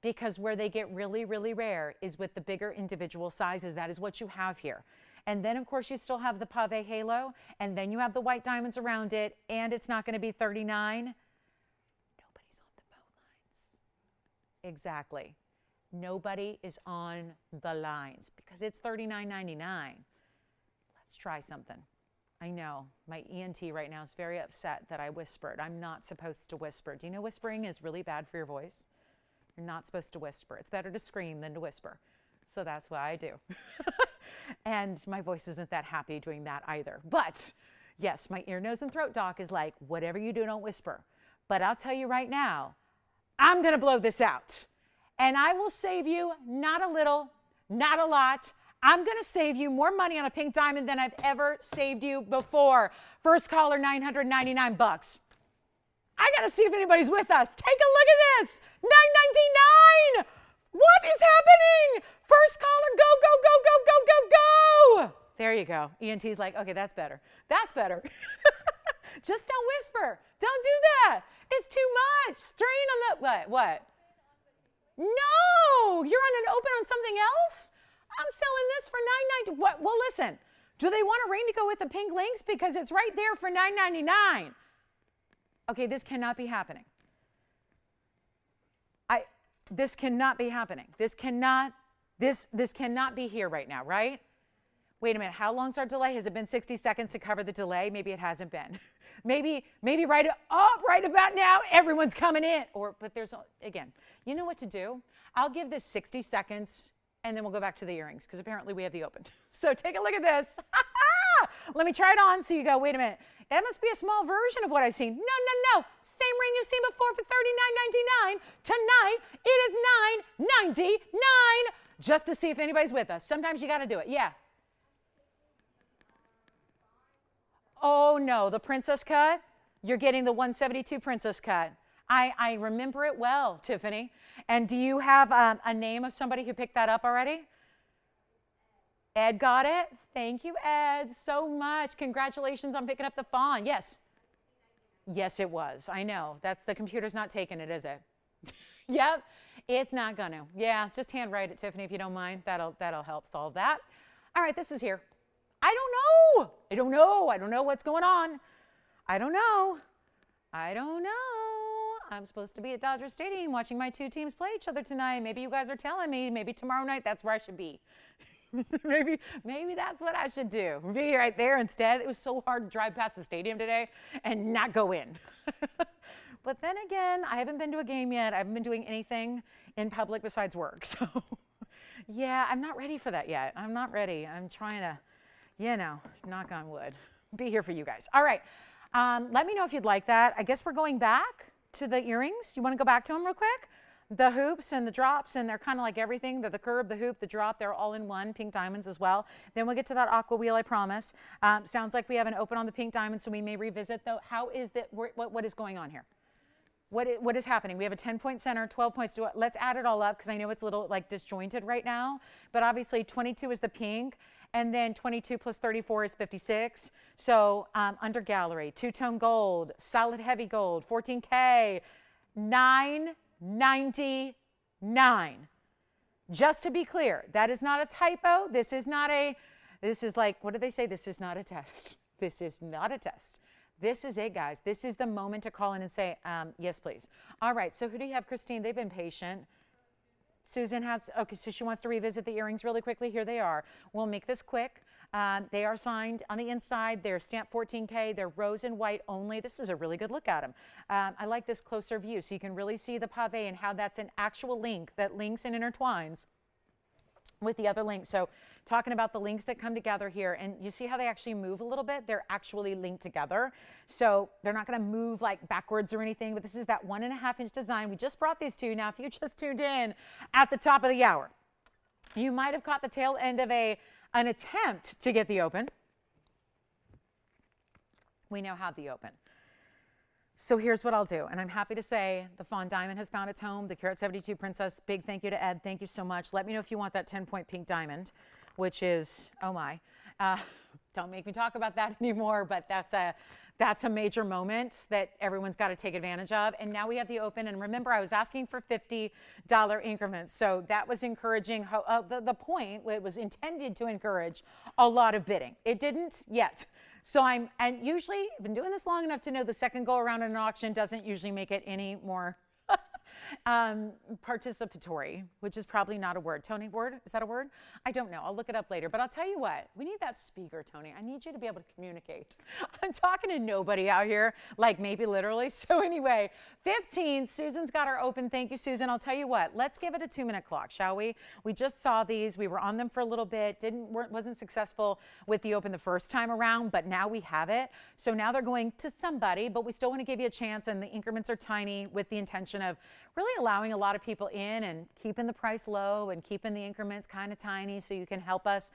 Because where they get really, really rare is with the bigger individual sizes. That is what you have here. And then, of course, you still have the pave halo, and then you have the white diamonds around it, and it's not going to be 39. Nobody's on the boat lines. Exactly. Nobody is on the lines because it's $39.99. Let's try something. I know my ENT right now is very upset that I whispered. I'm not supposed to whisper. Do you know whispering is really bad for your voice? You're not supposed to whisper. It's better to scream than to whisper. So that's what I do. And my voice isn't that happy doing that either. But yes, my ear, nose, and throat doc is like, whatever you do, don't whisper. But I'll tell you right now, I'm going to blow this out. And I will save you not a little, not a lot. I'm going to save you more money on a pink diamond than I've ever saved you before. First caller, $999. I got to see if anybody's with us. Take a look at this. $999. What is happening? First caller, go, go, go, go, go, go, go. There you go. ENT's like, okay, that's better. That's better. Just don't whisper. Don't do that. It's too much. Strain on the, what? No, you're on an open on something else? I'm selling this for $9.99. What? Well, listen, do they want a ring to go with the pink links? Because it's right there for $9.99. Okay, this cannot be happening. This cannot be happening. This cannot be here right now, right? Wait a minute, how long's our delay? Has it been 60 seconds to cover the delay? Maybe it hasn't been. maybe right about now, everyone's coming in. But there's, again, you know what to do? I'll give this 60 seconds and then we'll go back to the earrings because apparently we have the open. So take a look at this. Let me try it on so you go, wait a minute. That must be a small version of what I've seen. No. Same ring you've seen before for $39.99. Tonight, it is $9.99 just to see if anybody's with us. Sometimes you got to do it. Yeah. Oh, no, the princess cut. You're getting the 172 princess cut. I remember it well, Tiffany. And do you have a name of somebody who picked that up already? Ed got it? Thank you, Ed, so much. Congratulations on picking up the Fawn. Yes. Yes, it was. I know. The computer's not taking it, is it? Yep, it's not gonna. Yeah, just handwrite it, Tiffany, if you don't mind. That'll help solve that. All right, this is here. I don't know what's going on. I don't know. I'm supposed to be at Dodger Stadium watching my two teams play each other tonight. Maybe you guys are telling me maybe tomorrow night that's where I should be. maybe that's what I should do. Be right there instead. It was so hard to drive past the stadium today and not go in. But then again, I haven't been to a game yet. I haven't been doing anything in public besides work. So yeah, I'm not ready for that yet. I'm not ready. I'm trying to, knock on wood, be here for you guys. All right. Let me know if you'd like that. I guess we're going back to the earrings. You want to go back to them real quick? The hoops and the drops, and they're kind of like everything. They're the curb, the hoop, the drop. They're all in one, pink diamonds as well. Then we'll get to that aqua wheel, I promise. Sounds like we have an open on the pink diamond, so we may revisit, though. How is that? What is going on here? What is happening? We have a 10-point center, 12 points. Let's add it all up because I know it's a little like disjointed right now. But obviously 22 is the pink, and then 22 plus 34 is 56. So under gallery, two-tone gold, solid heavy gold, 14K, $9.99. Just to be clear, that is not a typo. This is like, what do they say? This is not a test. This is not a test. This is it, guys. This is the moment to call in and say, yes, please. All right, so who do you have, Christine? They've been patient. Susan has, okay, so she wants to revisit the earrings really quickly. Here they are. We'll make this quick. They are signed on the inside. They're stamped 14K. They're rose and white only. This is a really good look at them. I like this closer view so you can really see the pave and how that's an actual link that links and intertwines with the other links. So talking about the links that come together here, and you see how they actually move a little bit? They're actually linked together. So they're not gonna move like backwards or anything, but this is that 1.5-inch design. We just brought these to you. Now, if you just tuned in at the top of the hour, you might have caught the tail end of an attempt to get the open. We now have the open. So here's what I'll do, and I'm happy to say the Fawn Diamond has found its home, the Carat 72 Princess. Big thank you to Ed. Thank you so much. Let me know if you want that 10-point pink diamond, which is, oh my. Don't make me talk about that anymore, but that's a major moment that everyone's got to take advantage of. And now we have the open, and remember, I was asking for $50 increments, so that was encouraging. The point, it was intended to encourage a lot of bidding. It didn't yet. So and usually, I've been doing this long enough to know the second go around in an auction doesn't usually make it any more participatory, which is probably not a word. Tony, word? Is that a word? I don't know. I'll look it up later. But I'll tell you what, we need that speaker, Tony. I need you to be able to communicate. I'm talking to nobody out here, like maybe literally. So anyway, 15, Susan's got our open. Thank you, Susan. I'll tell you what, let's give it a 2-minute clock, shall we? We just saw these. We were on them for a little bit. Wasn't successful with the open the first time around, but now we have it. So now they're going to somebody, but we still want to give you a chance, and the increments are tiny with the intention of really allowing a lot of people in and keeping the price low and keeping the increments kind of tiny so you can help us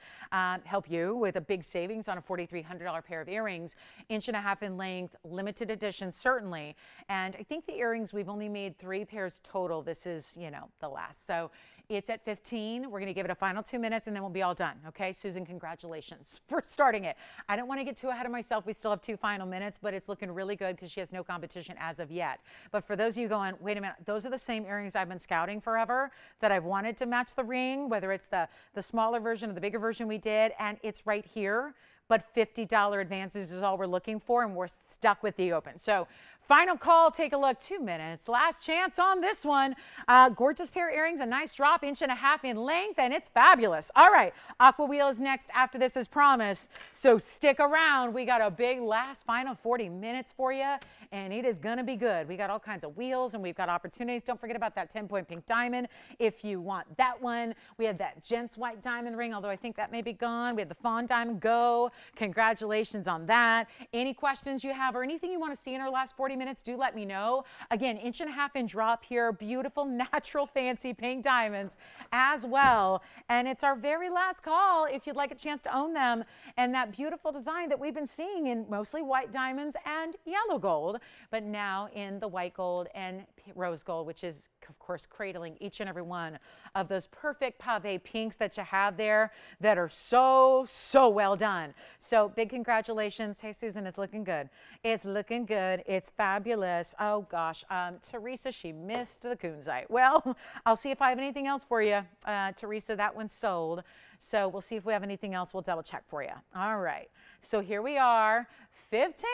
help you with a big savings on a $4,300 pair of earrings, 1.5 in length, limited edition certainly. And I think the earrings, we've only made 3 pairs total. This is, the last. So it's at 15. We're going to give it a final 2 minutes and then we'll be all done. Okay, Susan, congratulations for starting it. I don't want to get too ahead of myself. We still have 2 final minutes, but it's looking really good because she has no competition as of yet. But for those of you going, wait a minute, those are the same earrings I've been scouting forever that I've wanted to match the ring, whether it's the smaller version or the bigger version we did, and it's right here. but $50 advances is all we're looking for, and we're stuck with the open. So final call, take a look, 2 minutes. Last chance on this one. Gorgeous pair of earrings, a nice drop, 1.5 inches in length, and it's fabulous. All right, Aqua Wheel is next after this as promised. So stick around. We got a big last final 40 minutes for you, and it is gonna be good. We got all kinds of wheels, and we've got opportunities. Don't forget about that 10-point pink diamond if you want that one. We had that gents white diamond ring, although I think that may be gone. We had the Fawn diamond go. Congratulations on that. Any questions you have or anything you want to see in our last 40 minutes, do let me know. Again, 1.5 inch drop here, beautiful natural fancy pink diamonds as well. And it's our very last call if you'd like a chance to own them. And that beautiful design that we've been seeing in mostly white diamonds and yellow gold, but now in the white gold and rose gold, which is of course cradling each and every one of those perfect pave pinks that you have there that are so well done. So big congratulations. Hey Susan, it's looking good. It's looking good. It's fabulous. Oh gosh, Teresa, she missed the kunzite. Well, I'll see if I have anything else for you. Teresa, that one's sold. So we'll see if we have anything else. We'll double check for you. All right, so here we are, 15,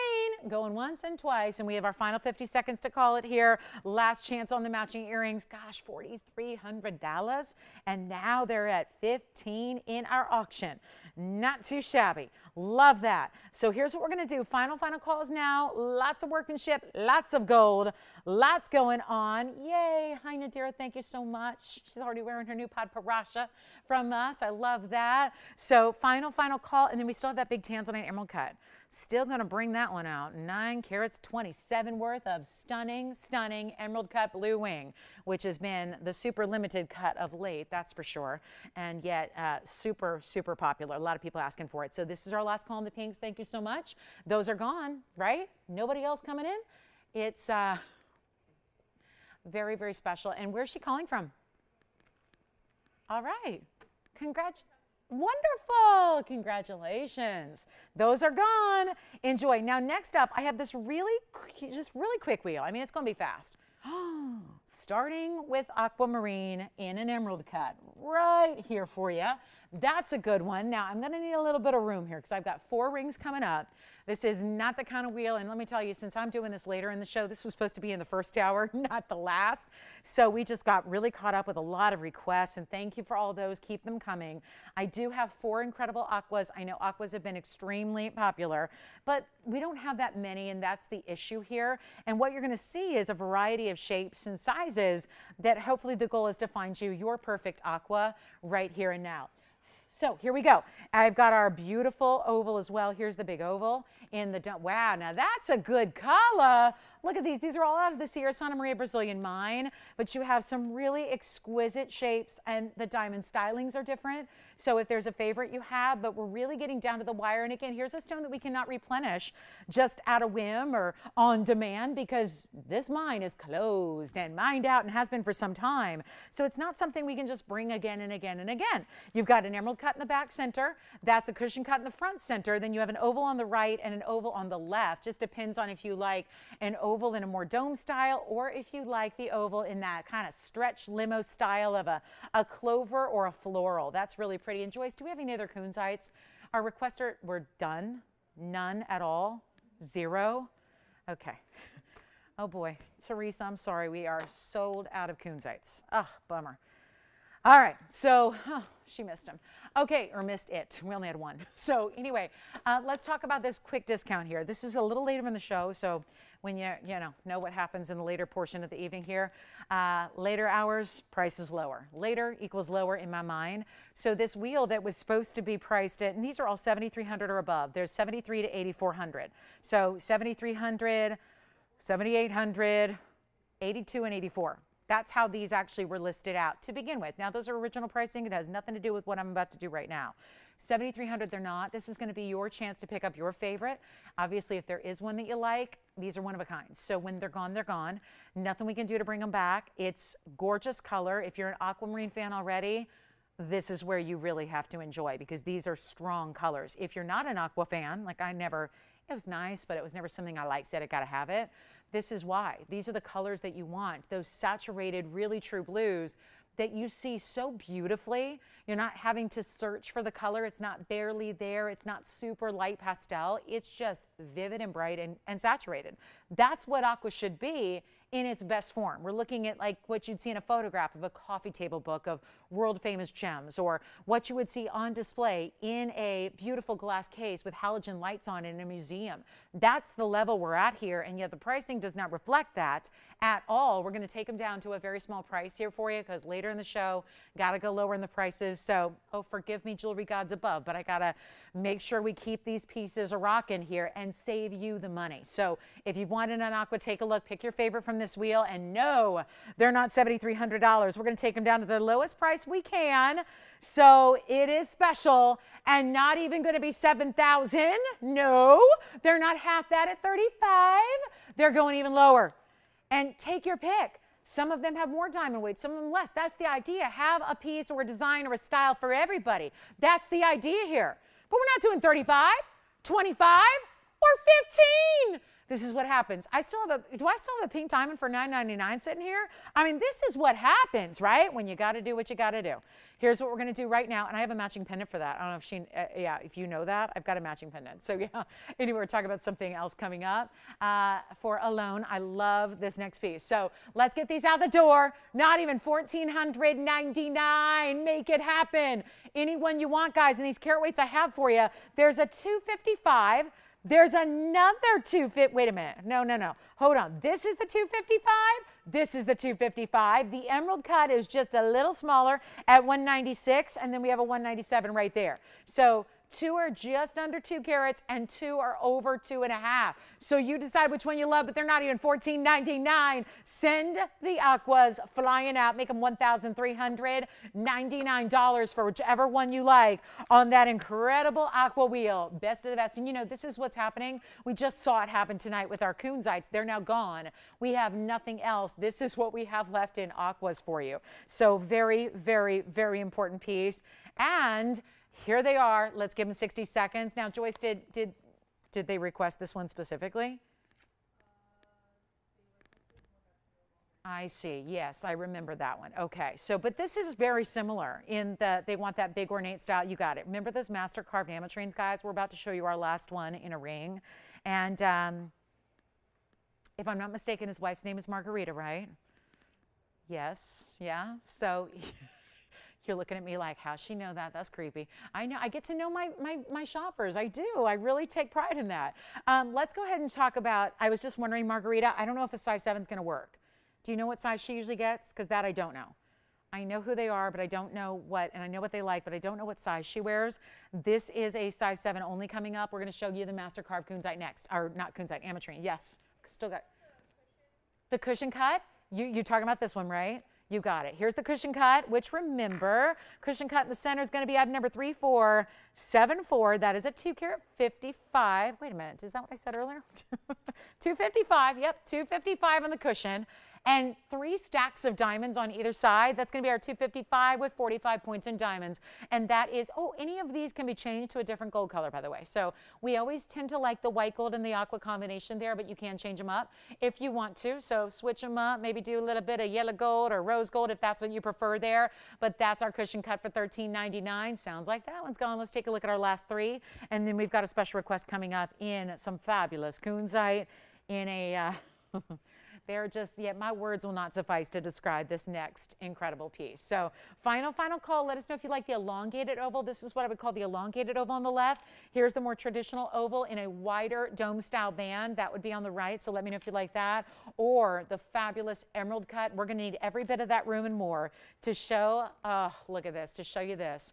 going once and twice, and we have our final 50 seconds to call it here. Last chance on the matching earrings. Gosh, $4,300, and now they're at 15 in our auction. Not too shabby. Love that. So here's what we're going to do. Final calls now. Lots of workmanship, lots of gold, lots going on. Yay. Hi, Nadira. Thank you so much. She's already wearing her new Pad Parasha from us. I love that. So final call, and then we still have that big Tanzanite emerald cut. Still going to bring that one out. 9 carats, 27 worth of stunning emerald cut blue wing, which has been the super limited cut of late, that's for sure. And yet super popular. A lot of people asking for it. So this is our last call in the pinks. Thank you so much. Those are gone, right? Nobody else coming in. It's very special. And where's she calling from? All right. Congratulations. Wonderful. Congratulations. Those are gone. Enjoy. Now, next up, I have this really quick wheel. I mean, it's going to be fast. Starting with aquamarine in an emerald cut right here for you. That's a good one. Now, I'm going to need a little bit of room here because I've got 4 rings coming up. This is not the kind of wheel, and let me tell you, since I'm doing this later in the show, this was supposed to be in the first hour, not the last. So we just got really caught up with a lot of requests, and thank you for all those. Keep them coming. I do have 4 incredible aquas. I know aquas have been extremely popular, but we don't have that many, and that's the issue here. And what you're going to see is a variety of shapes and sizes that hopefully the goal is to find you your perfect aqua right here and now. So here we go. I've got our beautiful oval as well. Here's the big oval in the, wow, now that's a good color. Look at these. These are all out of the Sierra Santa Maria Brazilian mine, but you have some really exquisite shapes, and the diamond stylings are different. So if there's a favorite you have, but we're really getting down to the wire. And again, here's a stone that we cannot replenish just at a whim or on demand because this mine is closed and mined out and has been for some time. So it's not something we can just bring again and again and again. You've got an emerald cut in the back center. That's a cushion cut in the front center. Then you have an oval on the right and an oval on the left. Just depends on if you like an oval in a more dome style or if you like the oval in that kind of stretch limo style of a clover or a floral. That's really pretty. And Joyce, do we have any other kunzites? Our requester, we're done. None at all. 0. Okay. Oh boy. Teresa, I'm sorry. We are sold out of kunzites. Oh, bummer. All right, so she missed him. Okay, or missed it. We only had 1. So anyway, let's talk about this quick discount here. This is a little later in the show, so when you know what happens in the later portion of the evening here, later hours, price is lower. Later equals lower in my mind. So this wheel that was supposed to be priced at, and these are all 7,300 or above. There's 73 to 8,400. So 7,300, 7,800, 82, and 84. That's how these actually were listed out to begin with. Now, those are original pricing. It has nothing to do with what I'm about to do right now. 7,300, they're not. This is going to be your chance to pick up your favorite. Obviously, if there is one that you like, these are one of a kind. So when they're gone, they're gone. Nothing we can do to bring them back. It's gorgeous color. If you're an aquamarine fan already, this is where you really have to enjoy because these are strong colors. If you're not an aqua fan, like it was nice, but it was never something I liked, said I got to have it. This is why. These are the colors that you want. Those saturated, really true blues that you see so beautifully. You're not having to search for the color. It's not barely there. It's not super light pastel. It's just vivid and bright and saturated. That's what aqua should be in its best form. We're looking at like what you'd see in a photograph of a coffee table book of world famous gems, or what you would see on display in a beautiful glass case with halogen lights on it in a museum. That's the level we're at here, and yet the pricing does not reflect that at all. We're going to take them down to a very small price here for you, because later in the show, got to go lower in the prices. So, oh, forgive me, jewelry gods above, but I got to make sure we keep these pieces a rockin' here and save you the money. So if you've wanted an aqua, take a look, pick your favorite from this wheel, and no, they're not $7,300. We're going to take them down to the lowest price we can. So it is special, and not even going to be $7,000. No, they're not half that at $35,000. They're going even lower. And take your pick. Some of them have more diamond weight, some of them less. That's the idea. Have a piece or a design or a style for everybody. That's the idea here. But we're not doing 35, 25, or 15. This is what happens. Do I still have a pink diamond for $9.99 sitting here? I mean, this is what happens, right? When you got to do what you got to do. Here's what we're going to do right now. And I have a matching pendant for that. I don't know if if you know that, I've got a matching pendant. So yeah, anyway, we're talking about something else coming up for Alone. I love this next piece. So let's get these out the door. Not even $1,499. Make it happen. Anyone you want, guys. And these carat weights I have for you. There's a 255. There's another 250. Wait a minute. No. Hold on. This is the 255. This is the 255. The emerald cut is just a little smaller at 196, and then we have a 197 right there. So 2 are just under 2 carats, and 2 are over 2.5. So you decide which one you love, but they're not even $14.99. Send the aquas flying out. Make them $1,399 for whichever one you like on that incredible aqua wheel. Best of the best. And you know, this is what's happening. We just saw it happen tonight with our kunzites. They're now gone. We have nothing else. This is what we have left in aquas for you. So very, very, very important piece. And here they are. Let's give them 60 seconds. Now, Joyce, did they request this one specifically? I see. Yes, I remember that one. Okay. So, but this is very similar in that they want that big ornate style. You got it. Remember those master carved ametrines, guys? We're about to show you our last one in a ring. And if I'm not mistaken, his wife's name is Margarita, right? Yes. Yeah. So you're looking at me like, how's she know that? That's creepy. I know. I get to know my shoppers. I do. I really take pride in that. Let's go ahead and talk about, I was just wondering, Margarita, I don't know if a size 7 is going to work. Do you know what size she usually gets? Because that I don't know. I know who they are, but I don't know what, and I know what they like, but I don't know what size she wears. This is a size 7 only coming up. We're going to show you the Master Carved Kunzite next. Or not Kunzite, Ametrine. Yes. Still got the cushion cut. You're talking about this one, right? You got it. Here's the cushion cut, which remember, cushion cut in the center is going to be item number 3474. That is a 2 carat 55. Wait a minute. Is that what I said earlier? 255. Yep. 255 on the cushion. And 3 stacks of diamonds on either side. That's going to be our 255 with 45 points in diamonds. And that is, oh, any of these can be changed to a different gold color, by the way. So we always tend to like the white gold and the aqua combination there, but you can change them up if you want to. So switch them up, maybe do a little bit of yellow gold or rose gold if that's what you prefer there. But that's our cushion cut for $13.99. Sounds like that one's gone. Let's take a look at our last 3. And then we've got a special request coming up in some fabulous kunzite in a... They're just, yeah, my words will not suffice to describe this next incredible piece. So final call. Let us know if you like the elongated oval. This is what I would call the elongated oval on the left. Here's the more traditional oval in a wider dome style band. That would be on the right. So let me know if you like that. Or the fabulous emerald cut. We're going to need every bit of that room and more to show, look at this, to show you this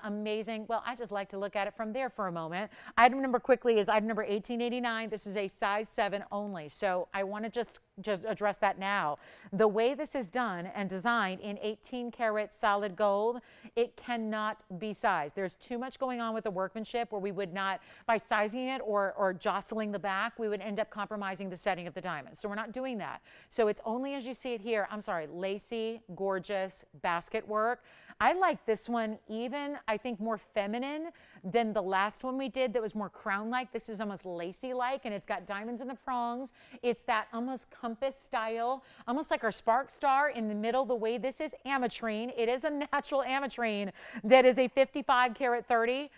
amazing, well, I just like to look at it from there for a moment. Item number quickly is item number 1889. This is a size 7 only. So I want to just address that now. The way this is done and designed in 18 karat solid gold, it cannot be sized. There's too much going on with the workmanship where we would not, by sizing it or jostling the back, we would end up compromising the setting of the diamond. So we're not doing that. So it's only as you see it here, I'm sorry, lacy, gorgeous basket work. I like this one even, I think, more feminine than the last one we did that was more crown-like. This is almost lacy-like, and it's got diamonds in the prongs. It's that almost compass style, almost like our Spark Star in the middle. The way this is ametrine, it is a natural ametrine that is a 55 karat 30,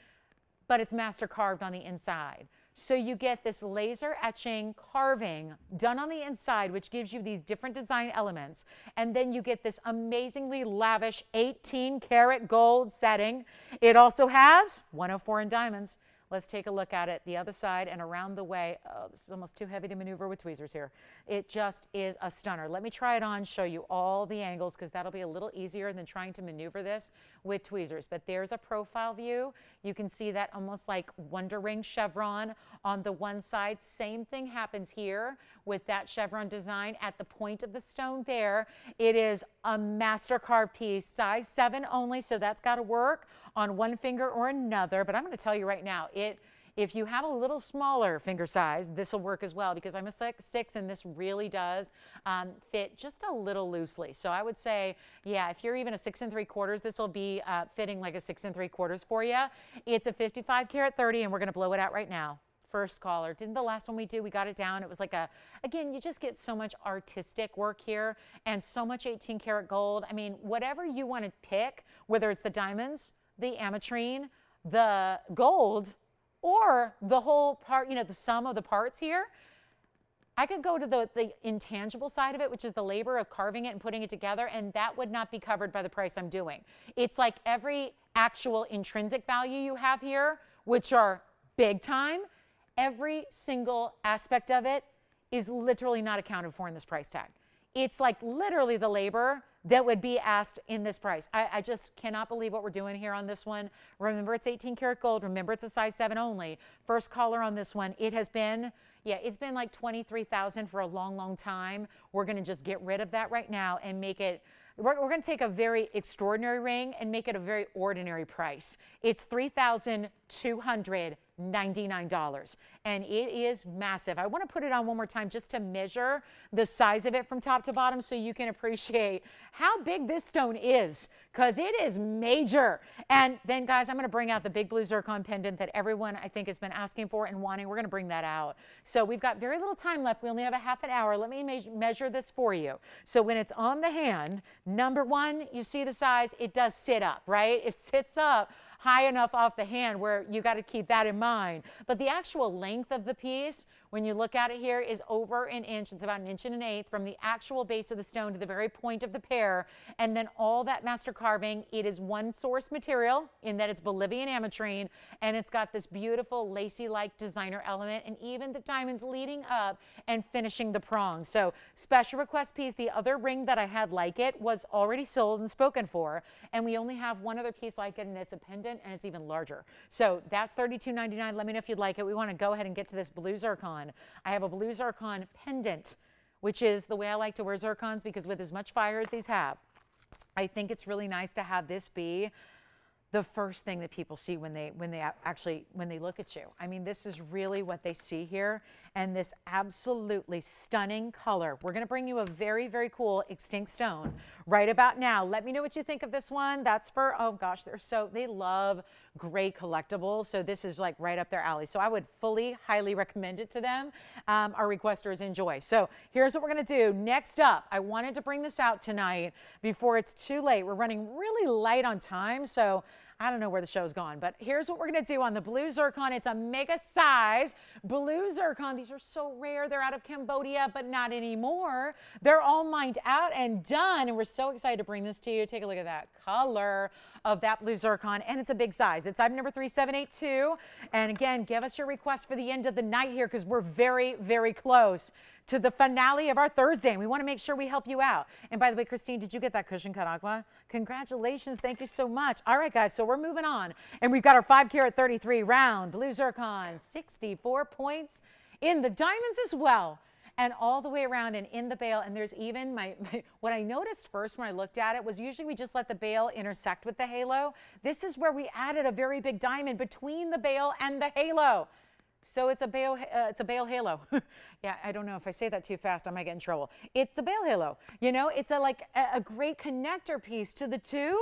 but it's master carved on the inside. So you get this laser etching carving done on the inside, which gives you these different design elements. And then you get this amazingly lavish 18 karat gold setting. It also has 104 in diamonds. Let's take a look at it the other side and around the way. Oh, this is almost too heavy to maneuver with tweezers here. It just is a stunner. Let me try it on, show you all the angles, because that'll be a little easier than trying to maneuver this with tweezers. But there's a profile view. You can see that almost like Wonder Ring chevron on the one side. Same thing happens here with that chevron design at the point of the stone there. It is a master carved piece, size 7 only, so that's got to work on one finger or another. But I'm going to tell you right now, if you have a little smaller finger size, this will work as well, because I'm a 6 and this really does fit just a little loosely. So I would say, yeah, if you're even a 6 3/4, this will be fitting like a 6 3/4 for you. It's a 55 karat 30, and we're going to blow it out right now. First caller. Didn't the last one we did, we got it down. It was like again, you just get so much artistic work here and so much 18 karat gold. I mean, whatever you want to pick, whether it's the diamonds, the ametrine, the gold, or the whole part, you know, the sum of the parts here. I could go to the intangible side of it, which is the labor of carving it and putting it together, and that would not be covered by the price I'm doing. It's like every actual intrinsic value you have here, which are big time, every single aspect of it is literally not accounted for in this price tag. It's like literally the labor that would be asked in this price. I just cannot believe what we're doing here on this one. Remember, it's 18 karat gold. Remember, it's a size 7 only. First caller on this one. It has been, yeah, it's been like $23,000 for a long, long time. We're going to just get rid of that right now and make it, we're going to take a very extraordinary ring and make it a very ordinary price. It's $3,299, and it is massive. I want to put it on one more time just to measure the size of it from top to bottom so you can appreciate how big this stone is, because it is major. And then, guys, I'm going to bring out the big blue zircon pendant that everyone, I think, has been asking for and wanting. We're going to bring that out. So we've got very little time left. We only have a half an hour. Let me measure this for you. So when it's on the hand, number one, you see the size, it does sit up, right? It sits up high enough off the hand where you got to keep that in mind. But the actual length of the piece, when you look at it here, is over an inch. It's about 1 1/8 inches from the actual base of the stone to the very point of the pear. And then all that master carving, it is one source material in that it's Bolivian ametrine, and it's got this beautiful lacy-like designer element, and even the diamonds leading up and finishing the prongs. So special request piece. The other ring that I had like it was already sold and spoken for, and we only have one other piece like it, and it's a pendant, and it's even larger. So that's $32.99. Let me know if you'd like it. We want to go ahead and get to this blue zircon. I have a blue zircon pendant, which is the way I like to wear zircons, because with as much fire as these have, I think it's really nice to have this be the first thing that people see when they look at you. I mean, this is really what they see here, and this absolutely stunning color. We're going to bring you a very, very cool extinct stone right about now. Let me know what you think of this one. That's for, oh gosh, they love gray collectibles, so this is like right up their alley. So I would highly recommend it to them. Our requesters enjoy. So here's what we're going to do. Next up, I wanted to bring this out tonight before it's too late. We're running really light on time, so I don't know where the show's gone, but here's what we're going to do on the blue zircon. It's a mega size blue zircon. These are so rare. They're out of Cambodia, but not anymore. They're all mined out and done, and we're so excited to bring this to you. Take a look at that color of that blue zircon, and it's a big size. It's item number 3782, and again, give us your request for the end of the night here, because we're very, very close to the finale of our Thursday, and we want to make sure we help you out. And by the way, Christine, did you get that cushion cut aqua? Congratulations. Thank you so much. All right, guys, so we're moving on, and we've got our 5 karat 33 round blue zircon, 64 points in the diamonds as well, and all the way around and in the bail. And there's even what I noticed first when I looked at it was usually we just let the bail intersect with the halo. This is where we added a very big diamond between the bail and the halo. So it's a bail halo. Yeah, I don't know if I say that too fast, I might get in trouble. It's a bail halo. You know, it's like a great connector piece to the two.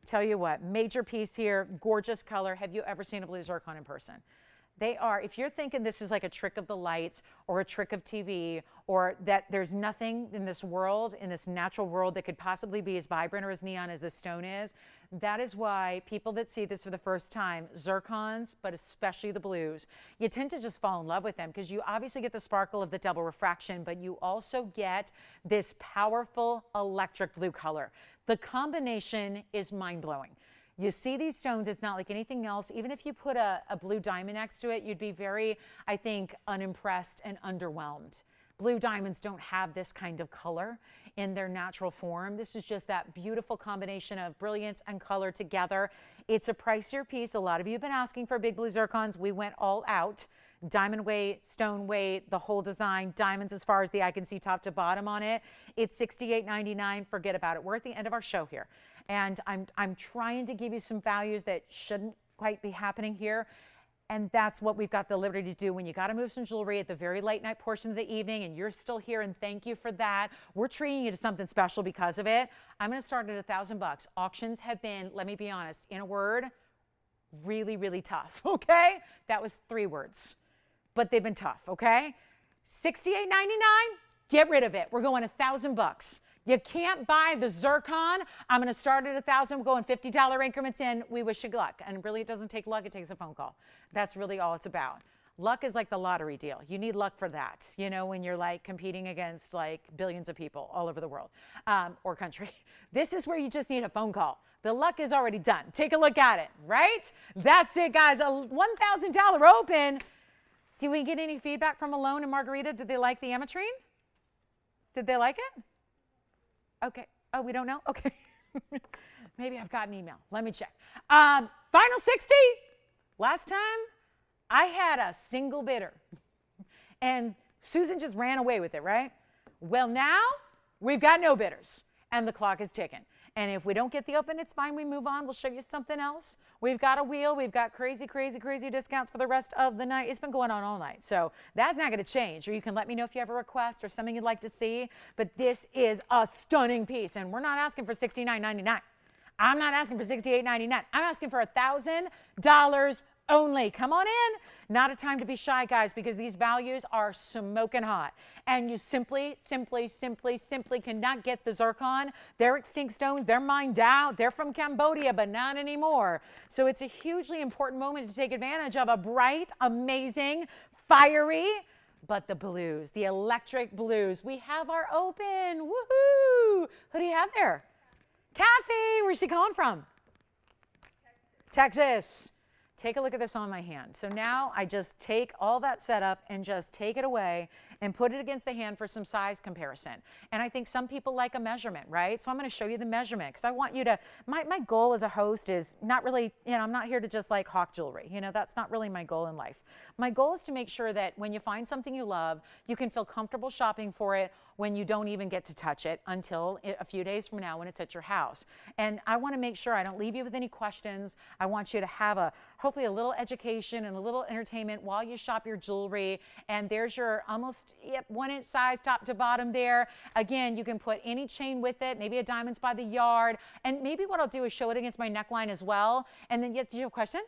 Tell you what, major piece here, gorgeous color. Have you ever seen a blue zircon in person? They are, if you're thinking this is like a trick of the lights or a trick of TV, or that there's nothing in this world, in this natural world, that could possibly be as vibrant or as neon as this stone is, that is why people that see this for the first time, zircons, but especially the blues, you tend to just fall in love with them because you obviously get the sparkle of the double refraction, but you also get this powerful electric blue color. The combination is mind-blowing. You see these stones, it's not like anything else. Even if you put a blue diamond next to it, you'd be very, I think, unimpressed and underwhelmed. Blue diamonds don't have this kind of color in their natural form. This is just that beautiful combination of brilliance and color together. It's a pricier piece. A lot of you have been asking for big blue zircons. We went all out. Diamond weight, stone weight, the whole design, diamonds as far as the eye can see top to bottom on it. It's $68.99. Forget about it. We're at the end of our show here. And I'm trying to give you some values that shouldn't quite be happening here. And that's what we've got the liberty to do when you got to move some jewelry at the very late night portion of the evening and you're still here, and thank you for that. We're treating you to something special because of it. I'm going to start at $1,000. Auctions have been, let me be honest, in a word, really, really tough, okay? That was 3 words, but they've been tough, okay? $68.99, get rid of it. We're going $1,000. You can't buy the zircon. I'm going to start at $1,000. We're going $50 increments in. We wish you luck. And really, it doesn't take luck. It takes a phone call. That's really all it's about. Luck is like the lottery deal. You need luck for that, you know, when you're like competing against like billions of people all over the world or country. This is where you just need a phone call. The luck is already done. Take a look at it, right? That's it, guys. A $1,000 open. Did we get any feedback from Malone and Margarita? Did they like the ametrine? Did they like it? Okay. Oh, we don't know? Okay. Maybe I've got an email. Let me check. Final 60. Last time, I had a single bidder. And Susan just ran away with it, right? Well, now we've got no bidders. And the clock is ticking. And if we don't get the open, it's fine. We move on. We'll show you something else. We've got a wheel. We've got crazy, crazy, crazy discounts for the rest of the night. It's been going on all night. So that's not going to change. Or you can let me know if you have a request or something you'd like to see. But this is a stunning piece. And we're not asking for $69.99. I'm not asking for $68.99. I'm asking for $1,000 only. Come on in. Not a time to be shy, guys, because these values are smoking hot. And you simply cannot get the zircon. They're extinct stones. They're mined out. They're from Cambodia, but not anymore. So it's a hugely important moment to take advantage of a bright, amazing, fiery, but the blues, the electric blues. We have our open. Woohoo! Who do you have there? Kathy. Where's she calling from? Texas. Take a look at this on my hand. So now I just take all that setup and just take it away and put it against the hand for some size comparison. And I think some people like a measurement, right? So I'm going to show you the measurement because I want you to, my goal as a host is not really, you know, I'm not here to just like hawk jewelry. You know, that's not really my goal in life. My goal is to make sure that when you find something you love, you can feel comfortable shopping for it when you don't even get to touch it until a few days from now when it's at your house. And I want to make sure I don't leave you with any questions. I want you to have hopefully a little education and a little entertainment while you shop your jewelry. And there's your almost 1 inch size top to bottom there. Again, you can put any chain with it, maybe a diamonds by the yard. And maybe what I'll do is show it against my neckline as well. And then, did you have a question?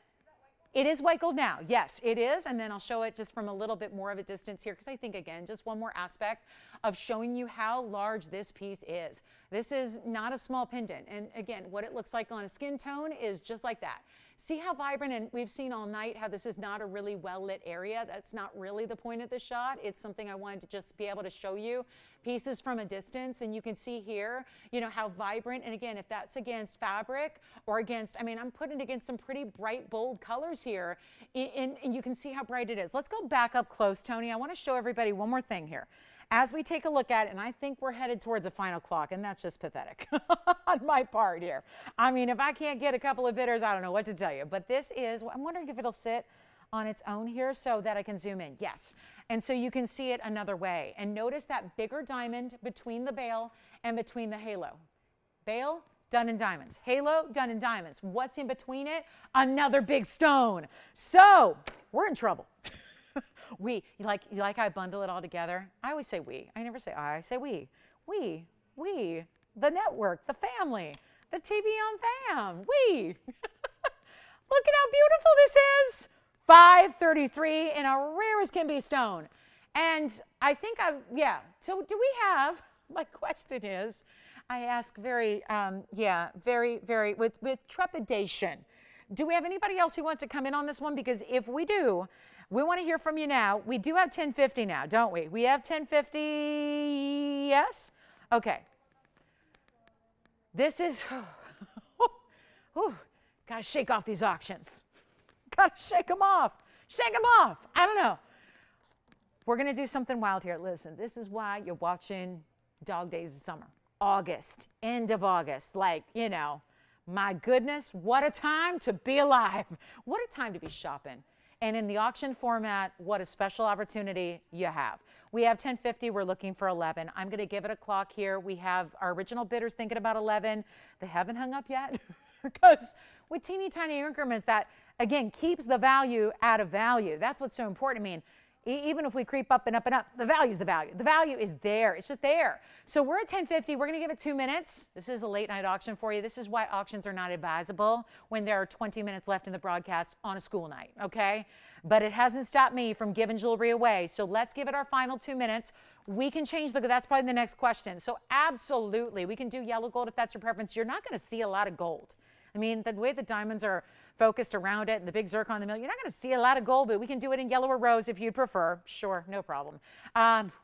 It is white gold now. Yes, it is. And then I'll show it just from a little bit more of a distance here because I think, again, just one more aspect of showing you how large this piece is. This is not a small pendant. And again, what it looks like on a skin tone is just like that. See how vibrant, and we've seen all night how this is not a really well-lit area. That's not really the point of the shot. It's something I wanted to just be able to show you pieces from a distance, and you can see here, you know, how vibrant. And again, if that's against fabric or against, I mean, I'm putting it against some pretty bright, bold colors here, and you can see how bright it is. Let's go back up close, Tony. I want to show everybody one more thing here. As we take a look at it, and I think we're headed towards a final clock, and that's just pathetic on my part here. I mean, if I can't get a couple of bidders, I don't know what to tell you. But this is, I'm wondering if it'll sit on its own here so that I can zoom in. Yes. And so you can see it another way. And notice that bigger diamond between the bail and between the halo. Bail, done in diamonds. Halo, done in diamonds. What's in between it? Another big stone. So we're in trouble. You like how I bundle it all together? I always say we. I never say I say we. We, the network, the family. the TVON fam. Look at how beautiful this is. 533 in a rare as can be stone. And I think so do we have, my question is, I ask very, very, with trepidation. Do we have anybody else who wants to come in on this one? Because if we do, we want to hear from you now. We do have 1050 now, don't we? We have 1050, yes? Okay. This is, got to shake off these auctions. Got to shake them off. Shake them off. I don't know. We're going to do something wild here. Listen, this is why you're watching Dog Days of Summer. August, end of August. Like, you know, my goodness, what a time to be alive. What a time to be shopping. And in the auction format, what a special opportunity you have. We have 1050, we're looking for 11. I'm going to give it a clock here. We have our original bidders thinking about 11. They haven't hung up yet because with teeny tiny increments, that again keeps the value out of value. That's what's so important. I mean, even if we creep up and up and up, the value's the value. The value is there. It's just there. So we're at 1050. We're going to give it 2 minutes. This is a late night auction for you. This is why auctions are not advisable when there are 20 minutes left in the broadcast on a school night, okay? But it hasn't stopped me from giving jewelry away. So let's give it our final 2 minutes. We can change that's probably the next question. So absolutely, we can do yellow gold if that's your preference. You're not going to see a lot of gold. I mean, the way the diamonds are focused around it and the big zircon in the middle, you're not going to see a lot of gold, but we can do it in yellow or rose if you'd prefer. Sure, no problem.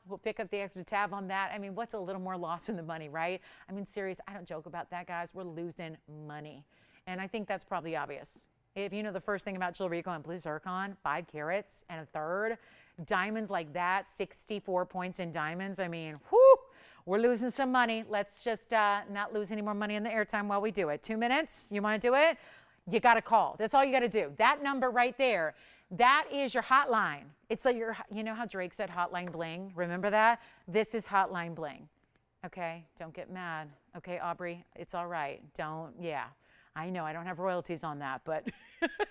We'll pick up the extra tab on that. I mean, what's a little more loss in the money, right? I mean, serious, I don't joke about that, guys. We're losing money. And I think that's probably obvious. If you know the first thing about jewelry, you go on blue zircon, 5 carats and a third, diamonds like that, 64 points in diamonds. I mean, whoo, we're losing some money. Let's just not lose any more money in the airtime while we do it. 2 minutes, you want to do it? You got to call. That's all you got to do. That number right there, that is your hotline. It's like you know how Drake said hotline bling? Remember that? This is hotline bling. Okay, don't get mad. Okay, Aubrey, it's all right. I know I don't have royalties on that, but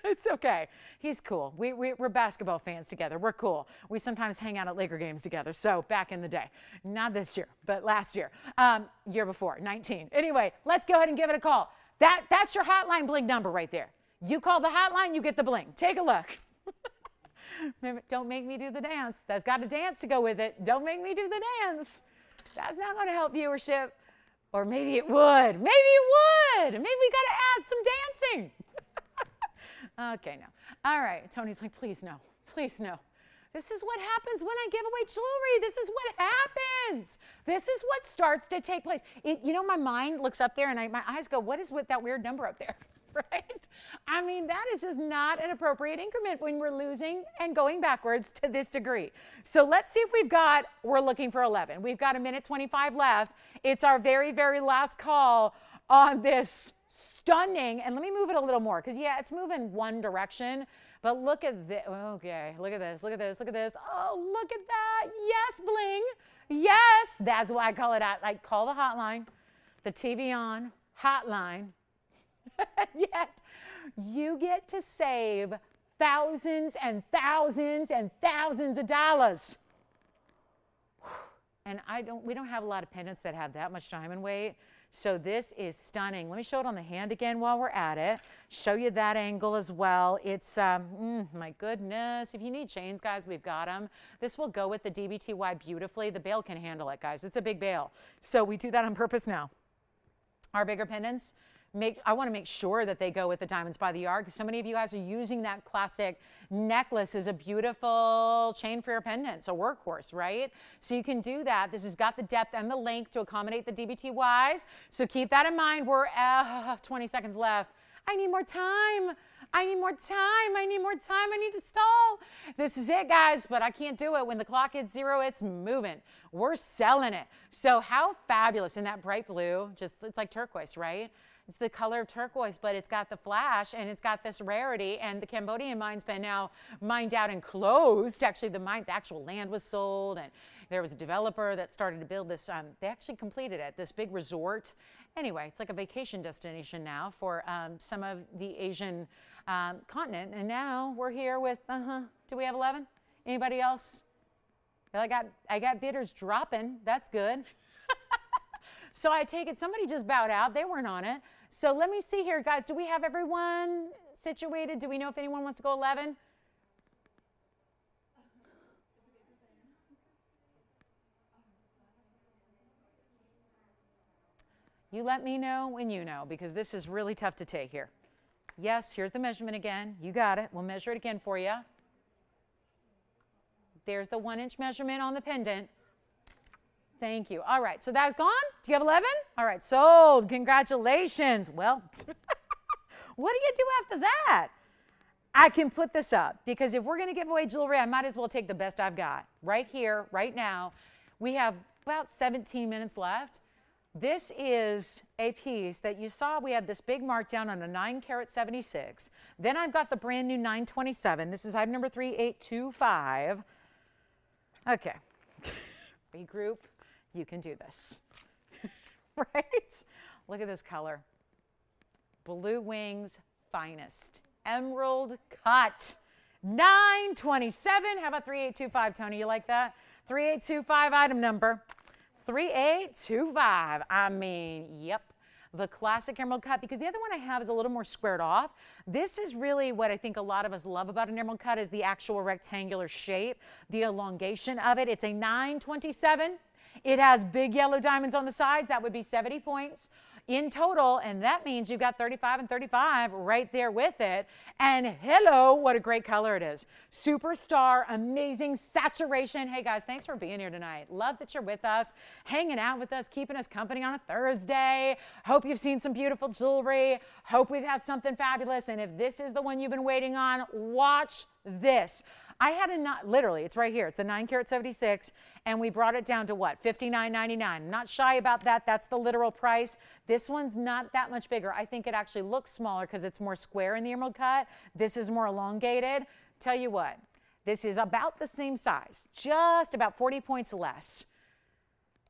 it's okay. He's cool. We're basketball fans together. We're cool. We sometimes hang out at Laker games together. So back in the day, not this year, but last year, year before, 19. Anyway, let's go ahead and give it a call. That's your hotline bling number right there. You call the hotline, you get the bling. Take a look. Don't make me do the dance. That's got a dance to go with it. Don't make me do the dance. That's not going to help viewership. Or maybe it would. Maybe it would. Maybe we got to add some dancing. Okay, no. All right. Tony's like, please no. Please no. This is what happens when I give away jewelry. This is what happens. This is what starts to take place. You know, my mind looks up there and my eyes go, what is with that weird number up there? Right? I mean, that is just not an appropriate increment when we're losing and going backwards to this degree. So let's see if we're looking for 11. We've got 1:25 left. It's our very, very last call on this stunning, and let me move it a little more because, yeah, it's moving one direction, but look at this. Okay, look at this, look at this, look at this. Oh, look at that. Yes, bling. Yes, that's why I call it out. Like, call the hotline, the TVON hotline. Yet you get to save thousands and thousands and thousands of dollars. And we don't have a lot of pendants that have that much diamond weight. So this is stunning. Let me show it on the hand again while we're at it. Show you that angle as well. It's, my goodness. If you need chains, guys, we've got them. This will go with the DBTY beautifully. The bail can handle it, guys. It's a big bail. So we do that on purpose now. Our bigger pendants, I want to make sure that they go with the diamonds by the yard because so many of you guys are using that classic necklace as a beautiful chain for your pendants, a workhorse, right? So you can do that. This has got the depth and the length to accommodate the DBTYs. So keep that in mind. We're 20 seconds left. I need more time. I need more time. I need more time. I need to stall. This is it, guys, but I can't do it. When the clock hits 0, it's moving. We're selling it. So how fabulous in that bright blue. It's like turquoise, right? It's the color of turquoise, but it's got the flash and it's got this rarity. And the Cambodian mine's been now mined out and closed. Actually, the actual land was sold, and there was a developer that started to build this. They actually completed it, this big resort. Anyway, it's like a vacation destination now for some of the Asian continent. And now we're here with, do we have 11? Anybody else? Well, I got bidders dropping. That's good. So I take it somebody just bowed out. They weren't on it. So let me see here, guys. Do we have everyone situated? Do we know if anyone wants to go 11? You let me know when you know, because this is really tough to take here. Yes, here's the measurement again. You got it. We'll measure it again for you. There's the 1-inch measurement on the pendant. Thank you. All right, so that's gone. Do you have 11? All right, sold. Congratulations. Well, what do you do after that? I can put this up, because if we're going to give away jewelry, I might as well take the best I've got right here, right now. We have about 17 minutes left. This is a piece that you saw. We had this big markdown on a 9-carat 76. Then I've got the brand new 927. This is item number 3825. Okay. Regroup. You can do this. Right? Look at this color. Blue Wings Finest. Emerald cut. 927. How about 3825, Tony? You like that? 3825 item number. 3825. I mean, yep. The classic emerald cut, because the other one I have is a little more squared off. This is really what I think a lot of us love about an emerald cut, is the actual rectangular shape, the elongation of it. It's a 927. It has big yellow diamonds on the sides. That would be 70 points in total, and that means you've got 35 and 35 right there with it. And hello, what a great color it is. Superstar, amazing saturation. Hey guys, thanks for being here tonight. Love that you're with us, hanging out with us, keeping us company on a Thursday. Hope you've seen some beautiful jewelry. Hope we've had something fabulous. And if this is the one you've been waiting on, watch this. I had literally, it's right here. It's a 9-carat 76, and we brought it down to what? $59.99. Not shy about that. That's the literal price. This one's not that much bigger. I think it actually looks smaller because it's more square in the emerald cut. This is more elongated. Tell you what, this is about the same size, just about 40 points less.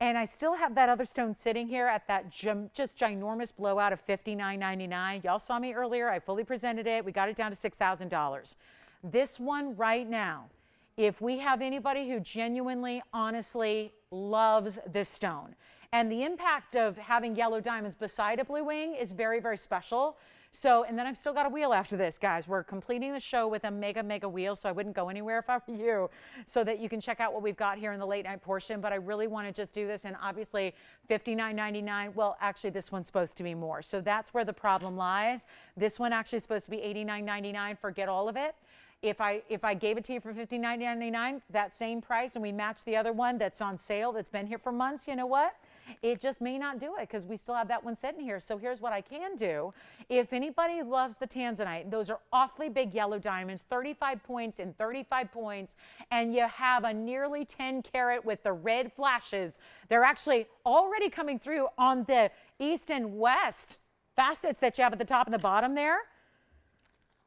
And I still have that other stone sitting here at that just ginormous blowout of $59.99. Y'all saw me earlier. I fully presented it. We got it down to $6,000. This one right now, if we have anybody who genuinely, honestly loves this stone, and the impact of having yellow diamonds beside a blue wing is very, very special. So, and then I've still got a wheel after this, guys. We're completing the show with a mega, mega wheel, so I wouldn't go anywhere if I were you, so that you can check out what we've got here in the late night portion. But I really want to just do this, and obviously $59.99. Well, actually, this one's supposed to be more. So that's where the problem lies. This one actually is supposed to be $89.99. Forget all of it. If I gave it to you for $59.99, that same price, and we match the other one that's on sale, that's been here for months, you know what? It just may not do it, because we still have that one sitting here. So here's what I can do. If anybody loves the Tanzanite, those are awfully big yellow diamonds, 35 points and 35 points, and you have a nearly 10-carat with the red flashes. They're actually already coming through on the east and west facets that you have at the top and the bottom there.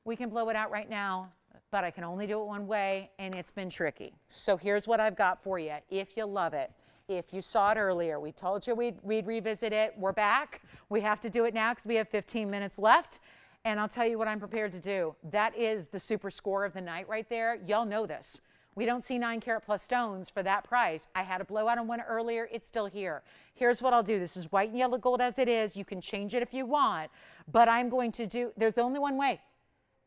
We can blow it out right now, but I can only do it one way, and it's been tricky. So here's what I've got for you, if you love it. If you saw it earlier, we told you we'd revisit it. We're back. We have to do it now because we have 15 minutes left, and I'll tell you what I'm prepared to do. That is the super score of the night right there. Y'all know this. We don't see 9-carat plus stones for that price. I had a blowout on one earlier. It's still here. Here's what I'll do. This is white and yellow gold as it is. You can change it if you want, but I'm going to do, there's only one way.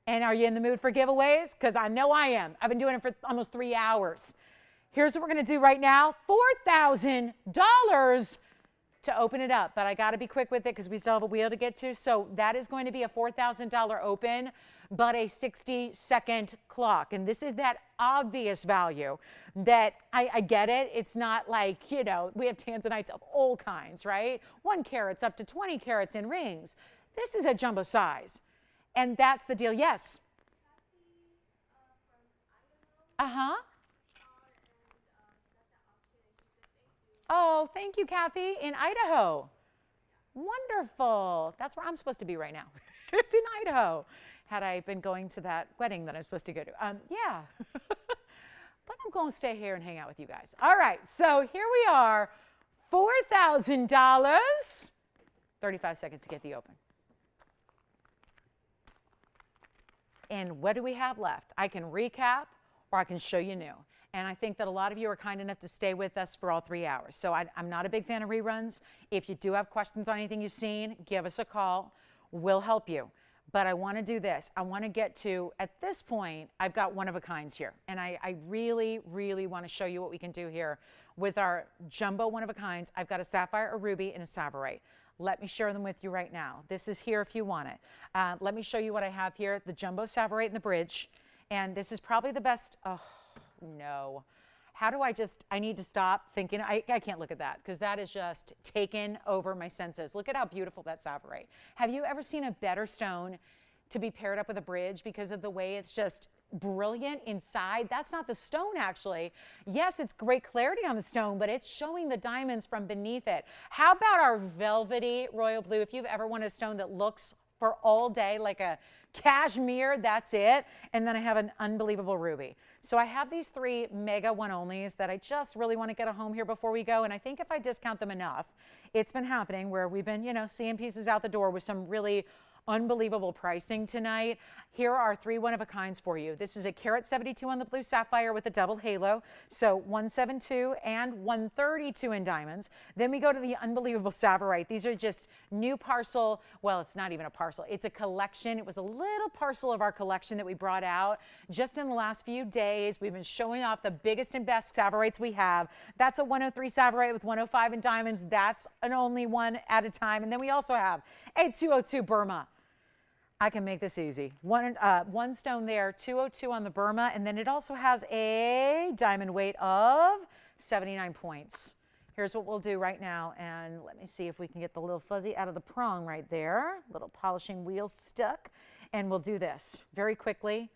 And are you in the mood for giveaways? Because I know I am. I've been doing it for almost 3 hours. Here's what we're going to do right now. $4,000 to open it up. But I got to be quick with it because we still have a wheel to get to. So that is going to be a $4,000 open, but a 60-second clock. And this is that obvious value that I get it. It's not like, you know, we have Tanzanites of all kinds, right? 1 carat's up to 20 carats in rings. This is a jumbo size. And that's the deal. Yes. Uh-huh. Oh, thank you, Kathy, in Idaho. Wonderful. That's where I'm supposed to be right now. It's in Idaho. Had I been going to that wedding that I'm supposed to go to. Yeah. But I'm going to stay here and hang out with you guys. All right, so here we are. $4,000. 35 seconds to get the open. And what do we have left? I can recap or I can show you new. And I think that a lot of you are kind enough to stay with us for all 3 hours. So I'm not a big fan of reruns. If you do have questions on anything you've seen, give us a call. We'll help you. But I want to do this. I want to get to, at this point, I've got one-of-a-kinds here. And I really, really want to show you what we can do here with our jumbo one-of-a-kinds. I've got a sapphire, a ruby, and a Savory. Let me share them with you right now. This is here if you want it. Let me show you what I have here. The jumbo Savory in the bridge. And this is probably the best. Oh, no. How do I need to stop thinking. I can't look at that because that is just taken over my senses. Look at how beautiful that Savory. Have you ever seen a better stone to be paired up with a bridge because of the way it's just brilliant inside? That's not the stone, actually. Yes, it's great clarity on the stone, but it's showing the diamonds from beneath it. How about our velvety royal blue? If you've ever wanted a stone that looks for all day like a cashmere, that's it. And then I have an unbelievable ruby. So I have these 3 mega one-onlys that I just really want to get a home here before we go. And I think if I discount them enough, it's been happening where we've been, seeing pieces out the door with some really unbelievable pricing tonight. Here are 3 one-of-a-kinds for you. This is a carat 72 on the blue sapphire with a double halo. So 172 and 132 in diamonds. Then we go to the unbelievable Savorite. These are just new parcel. Well, it's not even a parcel. It's a collection. It was a little parcel of our collection that we brought out just in the last few days. We've been showing off the biggest and best Savorites we have. That's a 103 Savorite with 105 in diamonds. That's an only one at a time. And then we also have a 202 Burma. I can make this easy. One stone there, 202 on the Burma, and then it also has a diamond weight of 79 points. Here's what we'll do right now, and let me see if we can get the little fuzzy out of the prong right there. Little polishing wheel stuck, and we'll do this very quickly.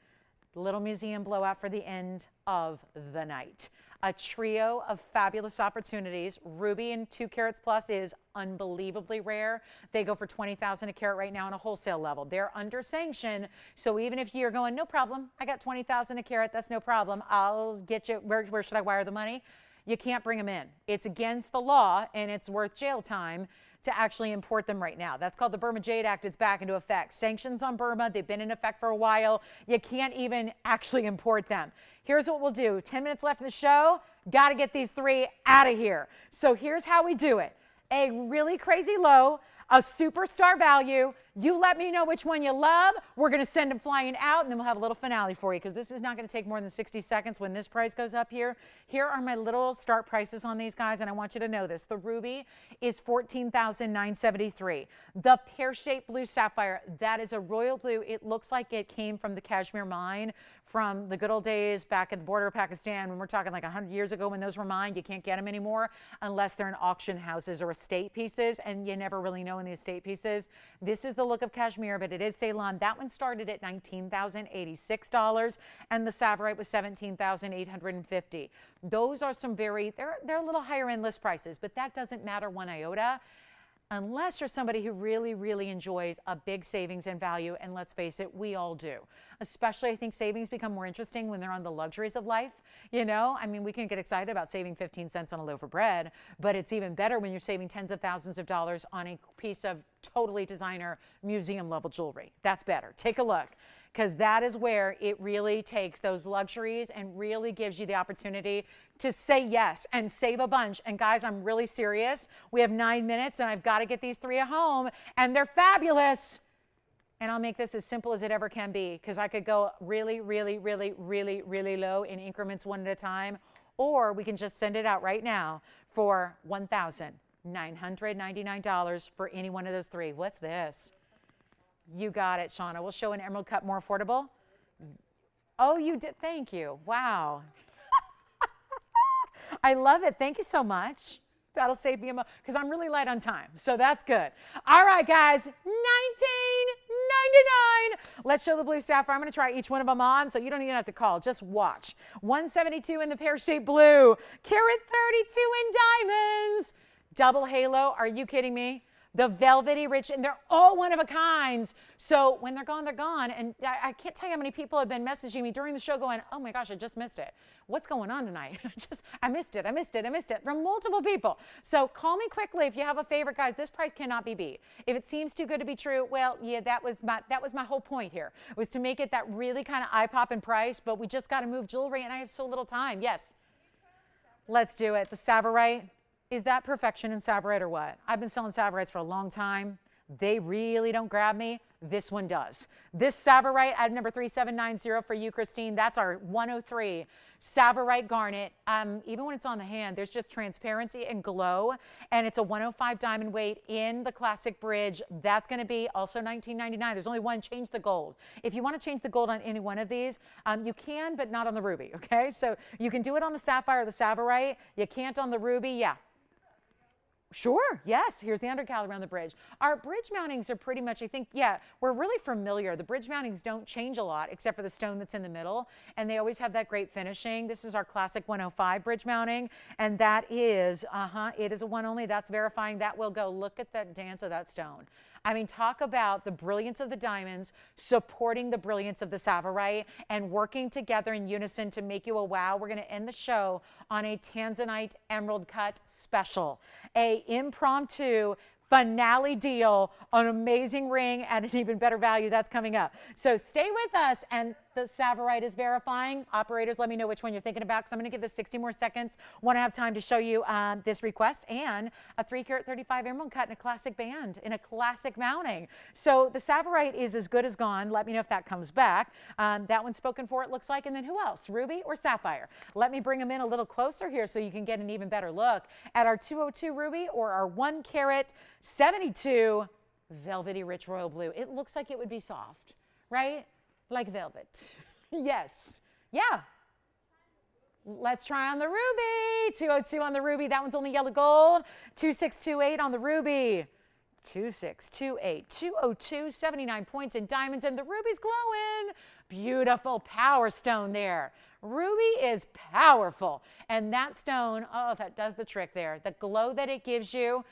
Little museum blowout for the end of the night. A trio of fabulous opportunities. Ruby in 2 carats plus is unbelievably rare. They go for $20,000 a carat right now on a wholesale level. They're under sanction, so even if you're going, no problem, I got $20,000 a carat, that's no problem. I'll get you, where should I wire the money? You can't bring them in. It's against the law, and it's worth jail time to actually import them right now. That's called the Burma Jade Act. It's back into effect. Sanctions on Burma, they've been in effect for a while. You can't even actually import them. Here's what we'll do. 10 minutes left in the show. Got to get these 3 out of here. So here's how we do it. A really crazy low, a superstar value. You let me know which one you love. We're going to send them flying out, and then we'll have a little finale for you because this is not going to take more than 60 seconds when this price goes up here. Here are my little start prices on these guys, and I want you to know this. The ruby is $14,973. The pear-shaped blue sapphire, that is a royal blue. It looks like it came from the Kashmir mine from the good old days back at the border of Pakistan when we're talking like 100 years ago when those were mined. You can't get them anymore unless they're in auction houses or estate pieces, and you never really know in the estate pieces. This is the look of Kashmir, but it is Ceylon. That one started at $19,086, and the Savorite was $17,850. Those are some they're a little higher end list prices, but that doesn't matter one iota unless you're somebody who really, really enjoys a big savings in value, and let's face it, we all do. Especially, I think savings become more interesting when they're on the luxuries of life. I mean, we can get excited about saving 15 cents on a loaf of bread, but it's even better when you're saving tens of thousands of dollars on a piece of totally designer museum level jewelry. That's better. Take a look, because that is where it really takes those luxuries and really gives you the opportunity to say yes and save a bunch. And guys, I'm really serious. We have 9 minutes, and I've got to get these 3 at home, and they're fabulous. And I'll make this as simple as it ever can be, because I could go really, really, really, really, really low in increments one at a time, or we can just send it out right now for $1,999 for any one of those 3. What's this? You got it, Shauna. We'll show an emerald cut more affordable. Oh, you did. Thank you. Wow. I love it. Thank you so much. That'll save me a moment because I'm really light on time. So that's good. All right, guys. $19.99. Let's show the blue sapphire. I'm going to try each one of them on, so you don't even have to call. Just watch. 172 in the pear-shaped blue. Carat 32 in diamonds. Double halo. Are you kidding me? The velvety rich, and they're all one of a kinds. So when they're gone, they're gone. And I can't tell you how many people have been messaging me during the show going, oh my gosh, I just missed it. What's going on tonight? I missed it from multiple people. So call me quickly if you have a favorite, guys. This price cannot be beat. If it seems too good to be true, well, yeah, that was my whole point here, was to make it that really kind of eye-popping price, but we just got to move jewelry, and I have so little time. Yes. Let's do it. The Savorite. Is that perfection in Savorite or what? I've been selling Savorites for a long time. They really don't grab me. This one does. This Savorite, item number 3790 for you, Christine. That's our 103 Savorite Garnet. Even when it's on the hand, there's just transparency and glow. And it's a 105 diamond weight in the classic bridge. That's going to be also $19.99. There's only one. Change the gold. If you want to change the gold on any one of these, you can, but not on the ruby. Okay, so you can do it on the sapphire or the Savorite. You can't on the ruby. Yeah. Sure, yes, here's the undercalorie around the bridge. Our bridge mountings are pretty much, I think, yeah, we're really familiar. The bridge mountings don't change a lot except for the stone that's in the middle, and they always have that great finishing. This is our classic 105 bridge mounting, and that is, it is a one only. That's verifying. That will go. Look at that dance of that stone. I mean, talk about the brilliance of the diamonds supporting the brilliance of the Savorite and working together in unison to make you a wow. We're going to end the show on a Tanzanite emerald cut special, a impromptu finale deal, an amazing ring at an even better value. That's coming up. So stay with us, and the Savorite is verifying. Operators, let me know which one you're thinking about, because I'm going to give this 60 more seconds. Want to have time to show you this request and a 3-carat 35 emerald cut in a classic band, in a classic mounting. So the Savorite is as good as gone. Let me know if that comes back. That one's spoken for, it looks like. And then who else? Ruby or sapphire? Let me bring them in a little closer here so you can get an even better look at our 202 ruby or our 1-carat 72 velvety rich royal blue. It looks like it would be soft, right? Like velvet. Yes. Yeah. Let's try on the ruby. 202 on the ruby. That one's only yellow gold. 2628 on the ruby. 2628. 202, 79 points in diamonds, and the ruby's glowing. Beautiful power stone there. Ruby is powerful. And that stone, oh, that does the trick there. The glow that it gives you.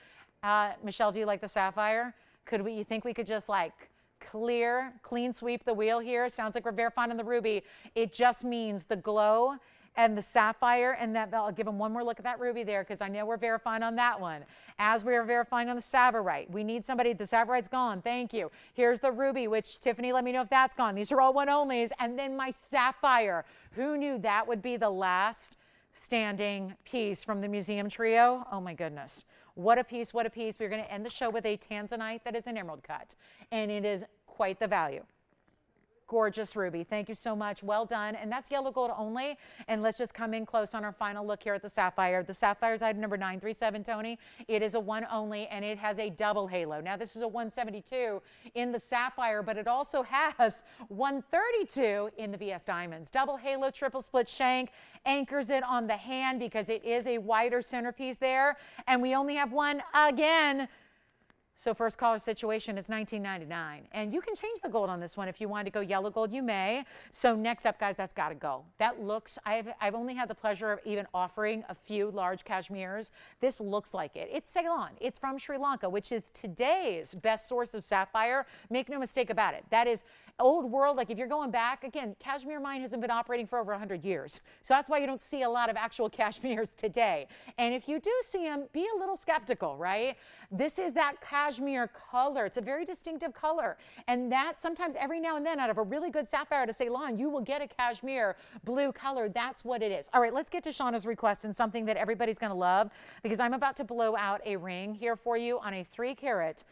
Michelle, do you like the sapphire? You think we could just like clean sweep the wheel here? Sounds like we're verifying on the ruby. It just means the glow and the sapphire, and that I'll give them one more look at that ruby there, because I know we're verifying on that one. As we are verifying on the Savorite, we need somebody. The Savorite's gone. Thank you. Here's the ruby, which Tiffany, let me know if that's gone. These are all one onlys. And then my sapphire. Who knew that would be the last standing piece from the museum trio? Oh my goodness. What a piece, what a piece. We're going to end the show with a Tanzanite that is an emerald cut, and it is quite the value. Gorgeous ruby. Thank you so much. Well done. And that's yellow gold only. And let's just come in close on our final look here at the sapphire. The sapphire is item number 937, Tony. It is a one only, and it has a double halo. Now, this is a 172 in the sapphire, but it also has 132 in the VS diamonds. Double halo, triple split shank, anchors it on the hand because it is a wider centerpiece there. And we only have one again. So first caller situation, it's $19.99. And you can change the gold on this one. If you wanted to go yellow gold, you may. So next up, guys, that's got to go. That looks, I've only had the pleasure of even offering a few large cashmeres. This looks like it. It's Ceylon. It's from Sri Lanka, which is today's best source of sapphire. Make no mistake about it. That is old world. Like if you're going back, again, cashmere mine hasn't been operating for over 100 years. So that's why you don't see a lot of actual cashmeres today. And if you do see them, be a little skeptical, right? This is that cashmere color. It's a very distinctive color. And that sometimes every now and then out of a really good sapphire to Ceylon, you will get a cashmere blue color. That's what it is. All right, let's get to Shauna's request and something that everybody's going to love, because I'm about to blow out a ring here for you on a 3-carat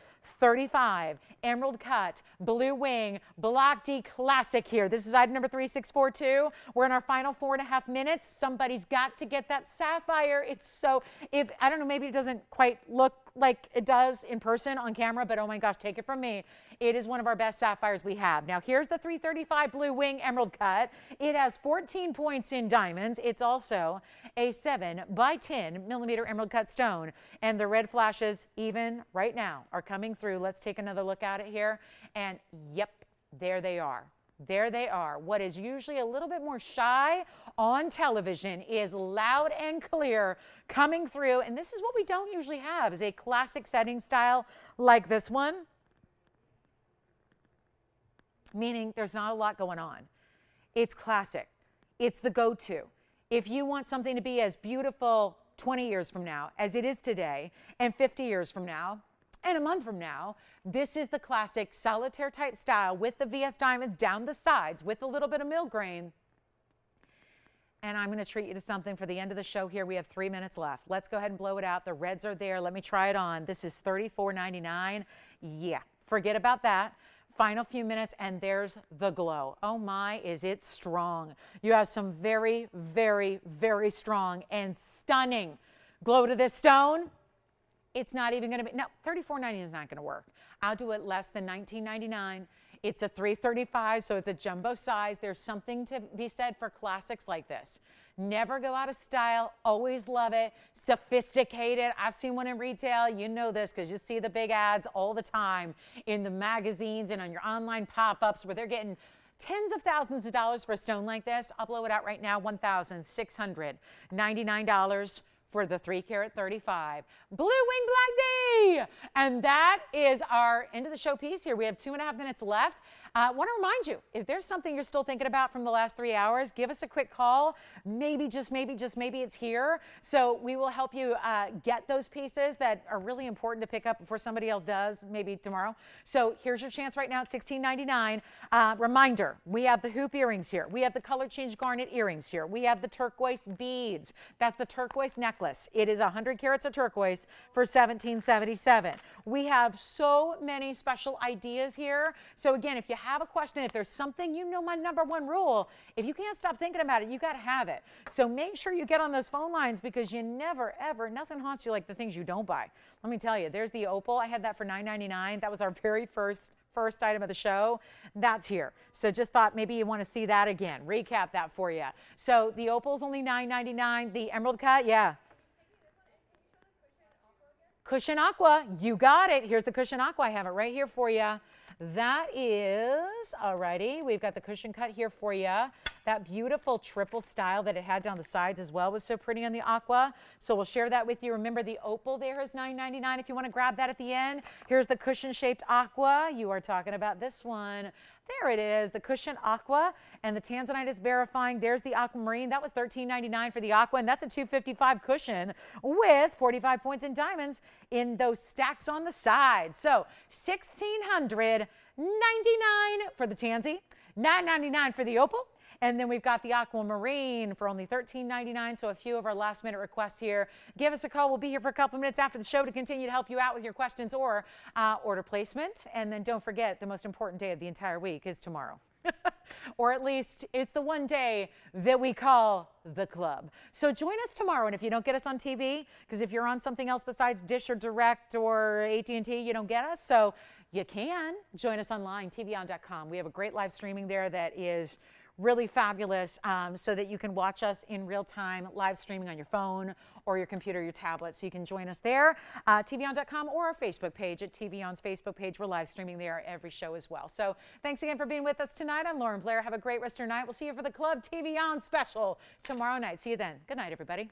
35 emerald cut blue wing block D classic here. This is item number 3642. We're in our final 4.5 minutes. Somebody's got to get that sapphire. It's so, if I don't know, maybe it doesn't quite look like it does in person on camera, but oh my gosh, take it from me. It is one of our best sapphires we have. Now here's the 335 blue wing emerald cut. It has 14 points in diamonds. It's also a 7 by 10 millimeter emerald cut stone. And the red flashes even right now are coming through. Let's take another look at it here. And yep, there they are. There they are. What is usually a little bit more shy on television is loud and clear coming through. And this is what we don't usually have, is a classic setting style like this one, meaning there's not a lot going on. It's classic. It's the go-to. If you want something to be as beautiful 20 years from now as it is today, and 50 years from now, and a month from now, this is the classic solitaire type style with the VS diamonds down the sides with a little bit of mill grain. And I'm going to treat you to something for the end of the show here. We have 3 minutes left. Let's go ahead and blow it out. The reds are there. Let me try it on. This is $34.99. Yeah, forget about that. Final few minutes, and there's the glow. Oh my, is it strong. You have some very, very, very strong and stunning glow to this stone. It's not even going to be, no, $34.90 is not going to work. I'll do it less than $19.99. It's a 335, so it's a jumbo size. There's something to be said for classics like this. Never go out of style. Always love it. Sophisticated. I've seen one in retail. You know this because you see the big ads all the time in the magazines and on your online pop-ups where they're getting tens of thousands of dollars for a stone like this. I'll blow it out right now, $1,699 for the 3 carat 35. Blue Wing Black D! And that is our end of the show piece here. We have 2.5 minutes left. I want to remind you, if there's something you're still thinking about from the last 3 hours, give us a quick call. Maybe, just maybe it's here. So we will help you get those pieces that are really important to pick up before somebody else does, maybe tomorrow. So here's your chance right now at $16.99. Reminder, we have the hoop earrings here. We have the color change garnet earrings here. We have the turquoise beads. That's the turquoise necklace. It is 100 carats of turquoise for $17.77. We have so many special ideas here. So again, if you have a question, if there's something, you know my #1 rule, if you can't stop thinking about it, you got to have it. So make sure you get on those phone lines because you never, ever, nothing haunts you like the things you don't buy. Let me tell you, there's the Opal. I had that for $9.99. That was our very first item of the show. That's here. So just thought maybe you want to see that again. Recap that for you. So the Opal's only $9.99. The emerald cut, yeah. Cushion Aqua, you got it. Here's the Cushion Aqua. I have it right here for you. That is, alrighty, we've got the cushion cut here for you. That beautiful triple style that it had down the sides as well was so pretty on the aqua. So we'll share that with you. Remember the Opal there is $9.99 if you want to grab that at the end. Here's the cushion shaped aqua. You are talking about this one. There it is, the cushion aqua, and the Tanzanite is verifying. There's the aquamarine. That was $13.99 for the aqua, and that's a $255 cushion with 45 points in diamonds in those stacks on the side. So $1,699 for the Tanzy, $9.99 for the Opal. And then we've got the aquamarine for only $13.99. So a few of our last minute requests here. Give us a call. We'll be here for a couple minutes after the show to continue to help you out with your questions or order placement. And then don't forget, the most important day of the entire week is tomorrow. Or at least it's the one day that we call the club. So join us tomorrow. And if you don't get us on TV, because if you're on something else besides Dish or Direct or AT&T, you don't get us. So you can join us online, TVON.com. We have a great live streaming there that is really fabulous, so that you can watch us in real time, live streaming on your phone or your computer, your tablet. So you can join us there, TVON.com or our Facebook page at TVON's Facebook page. We're live streaming there every show as well. So thanks again for being with us tonight. I'm Lauren Blair. Have a great rest of your night. We'll see you for the Club TVON special tomorrow night. See you then. Good night, everybody.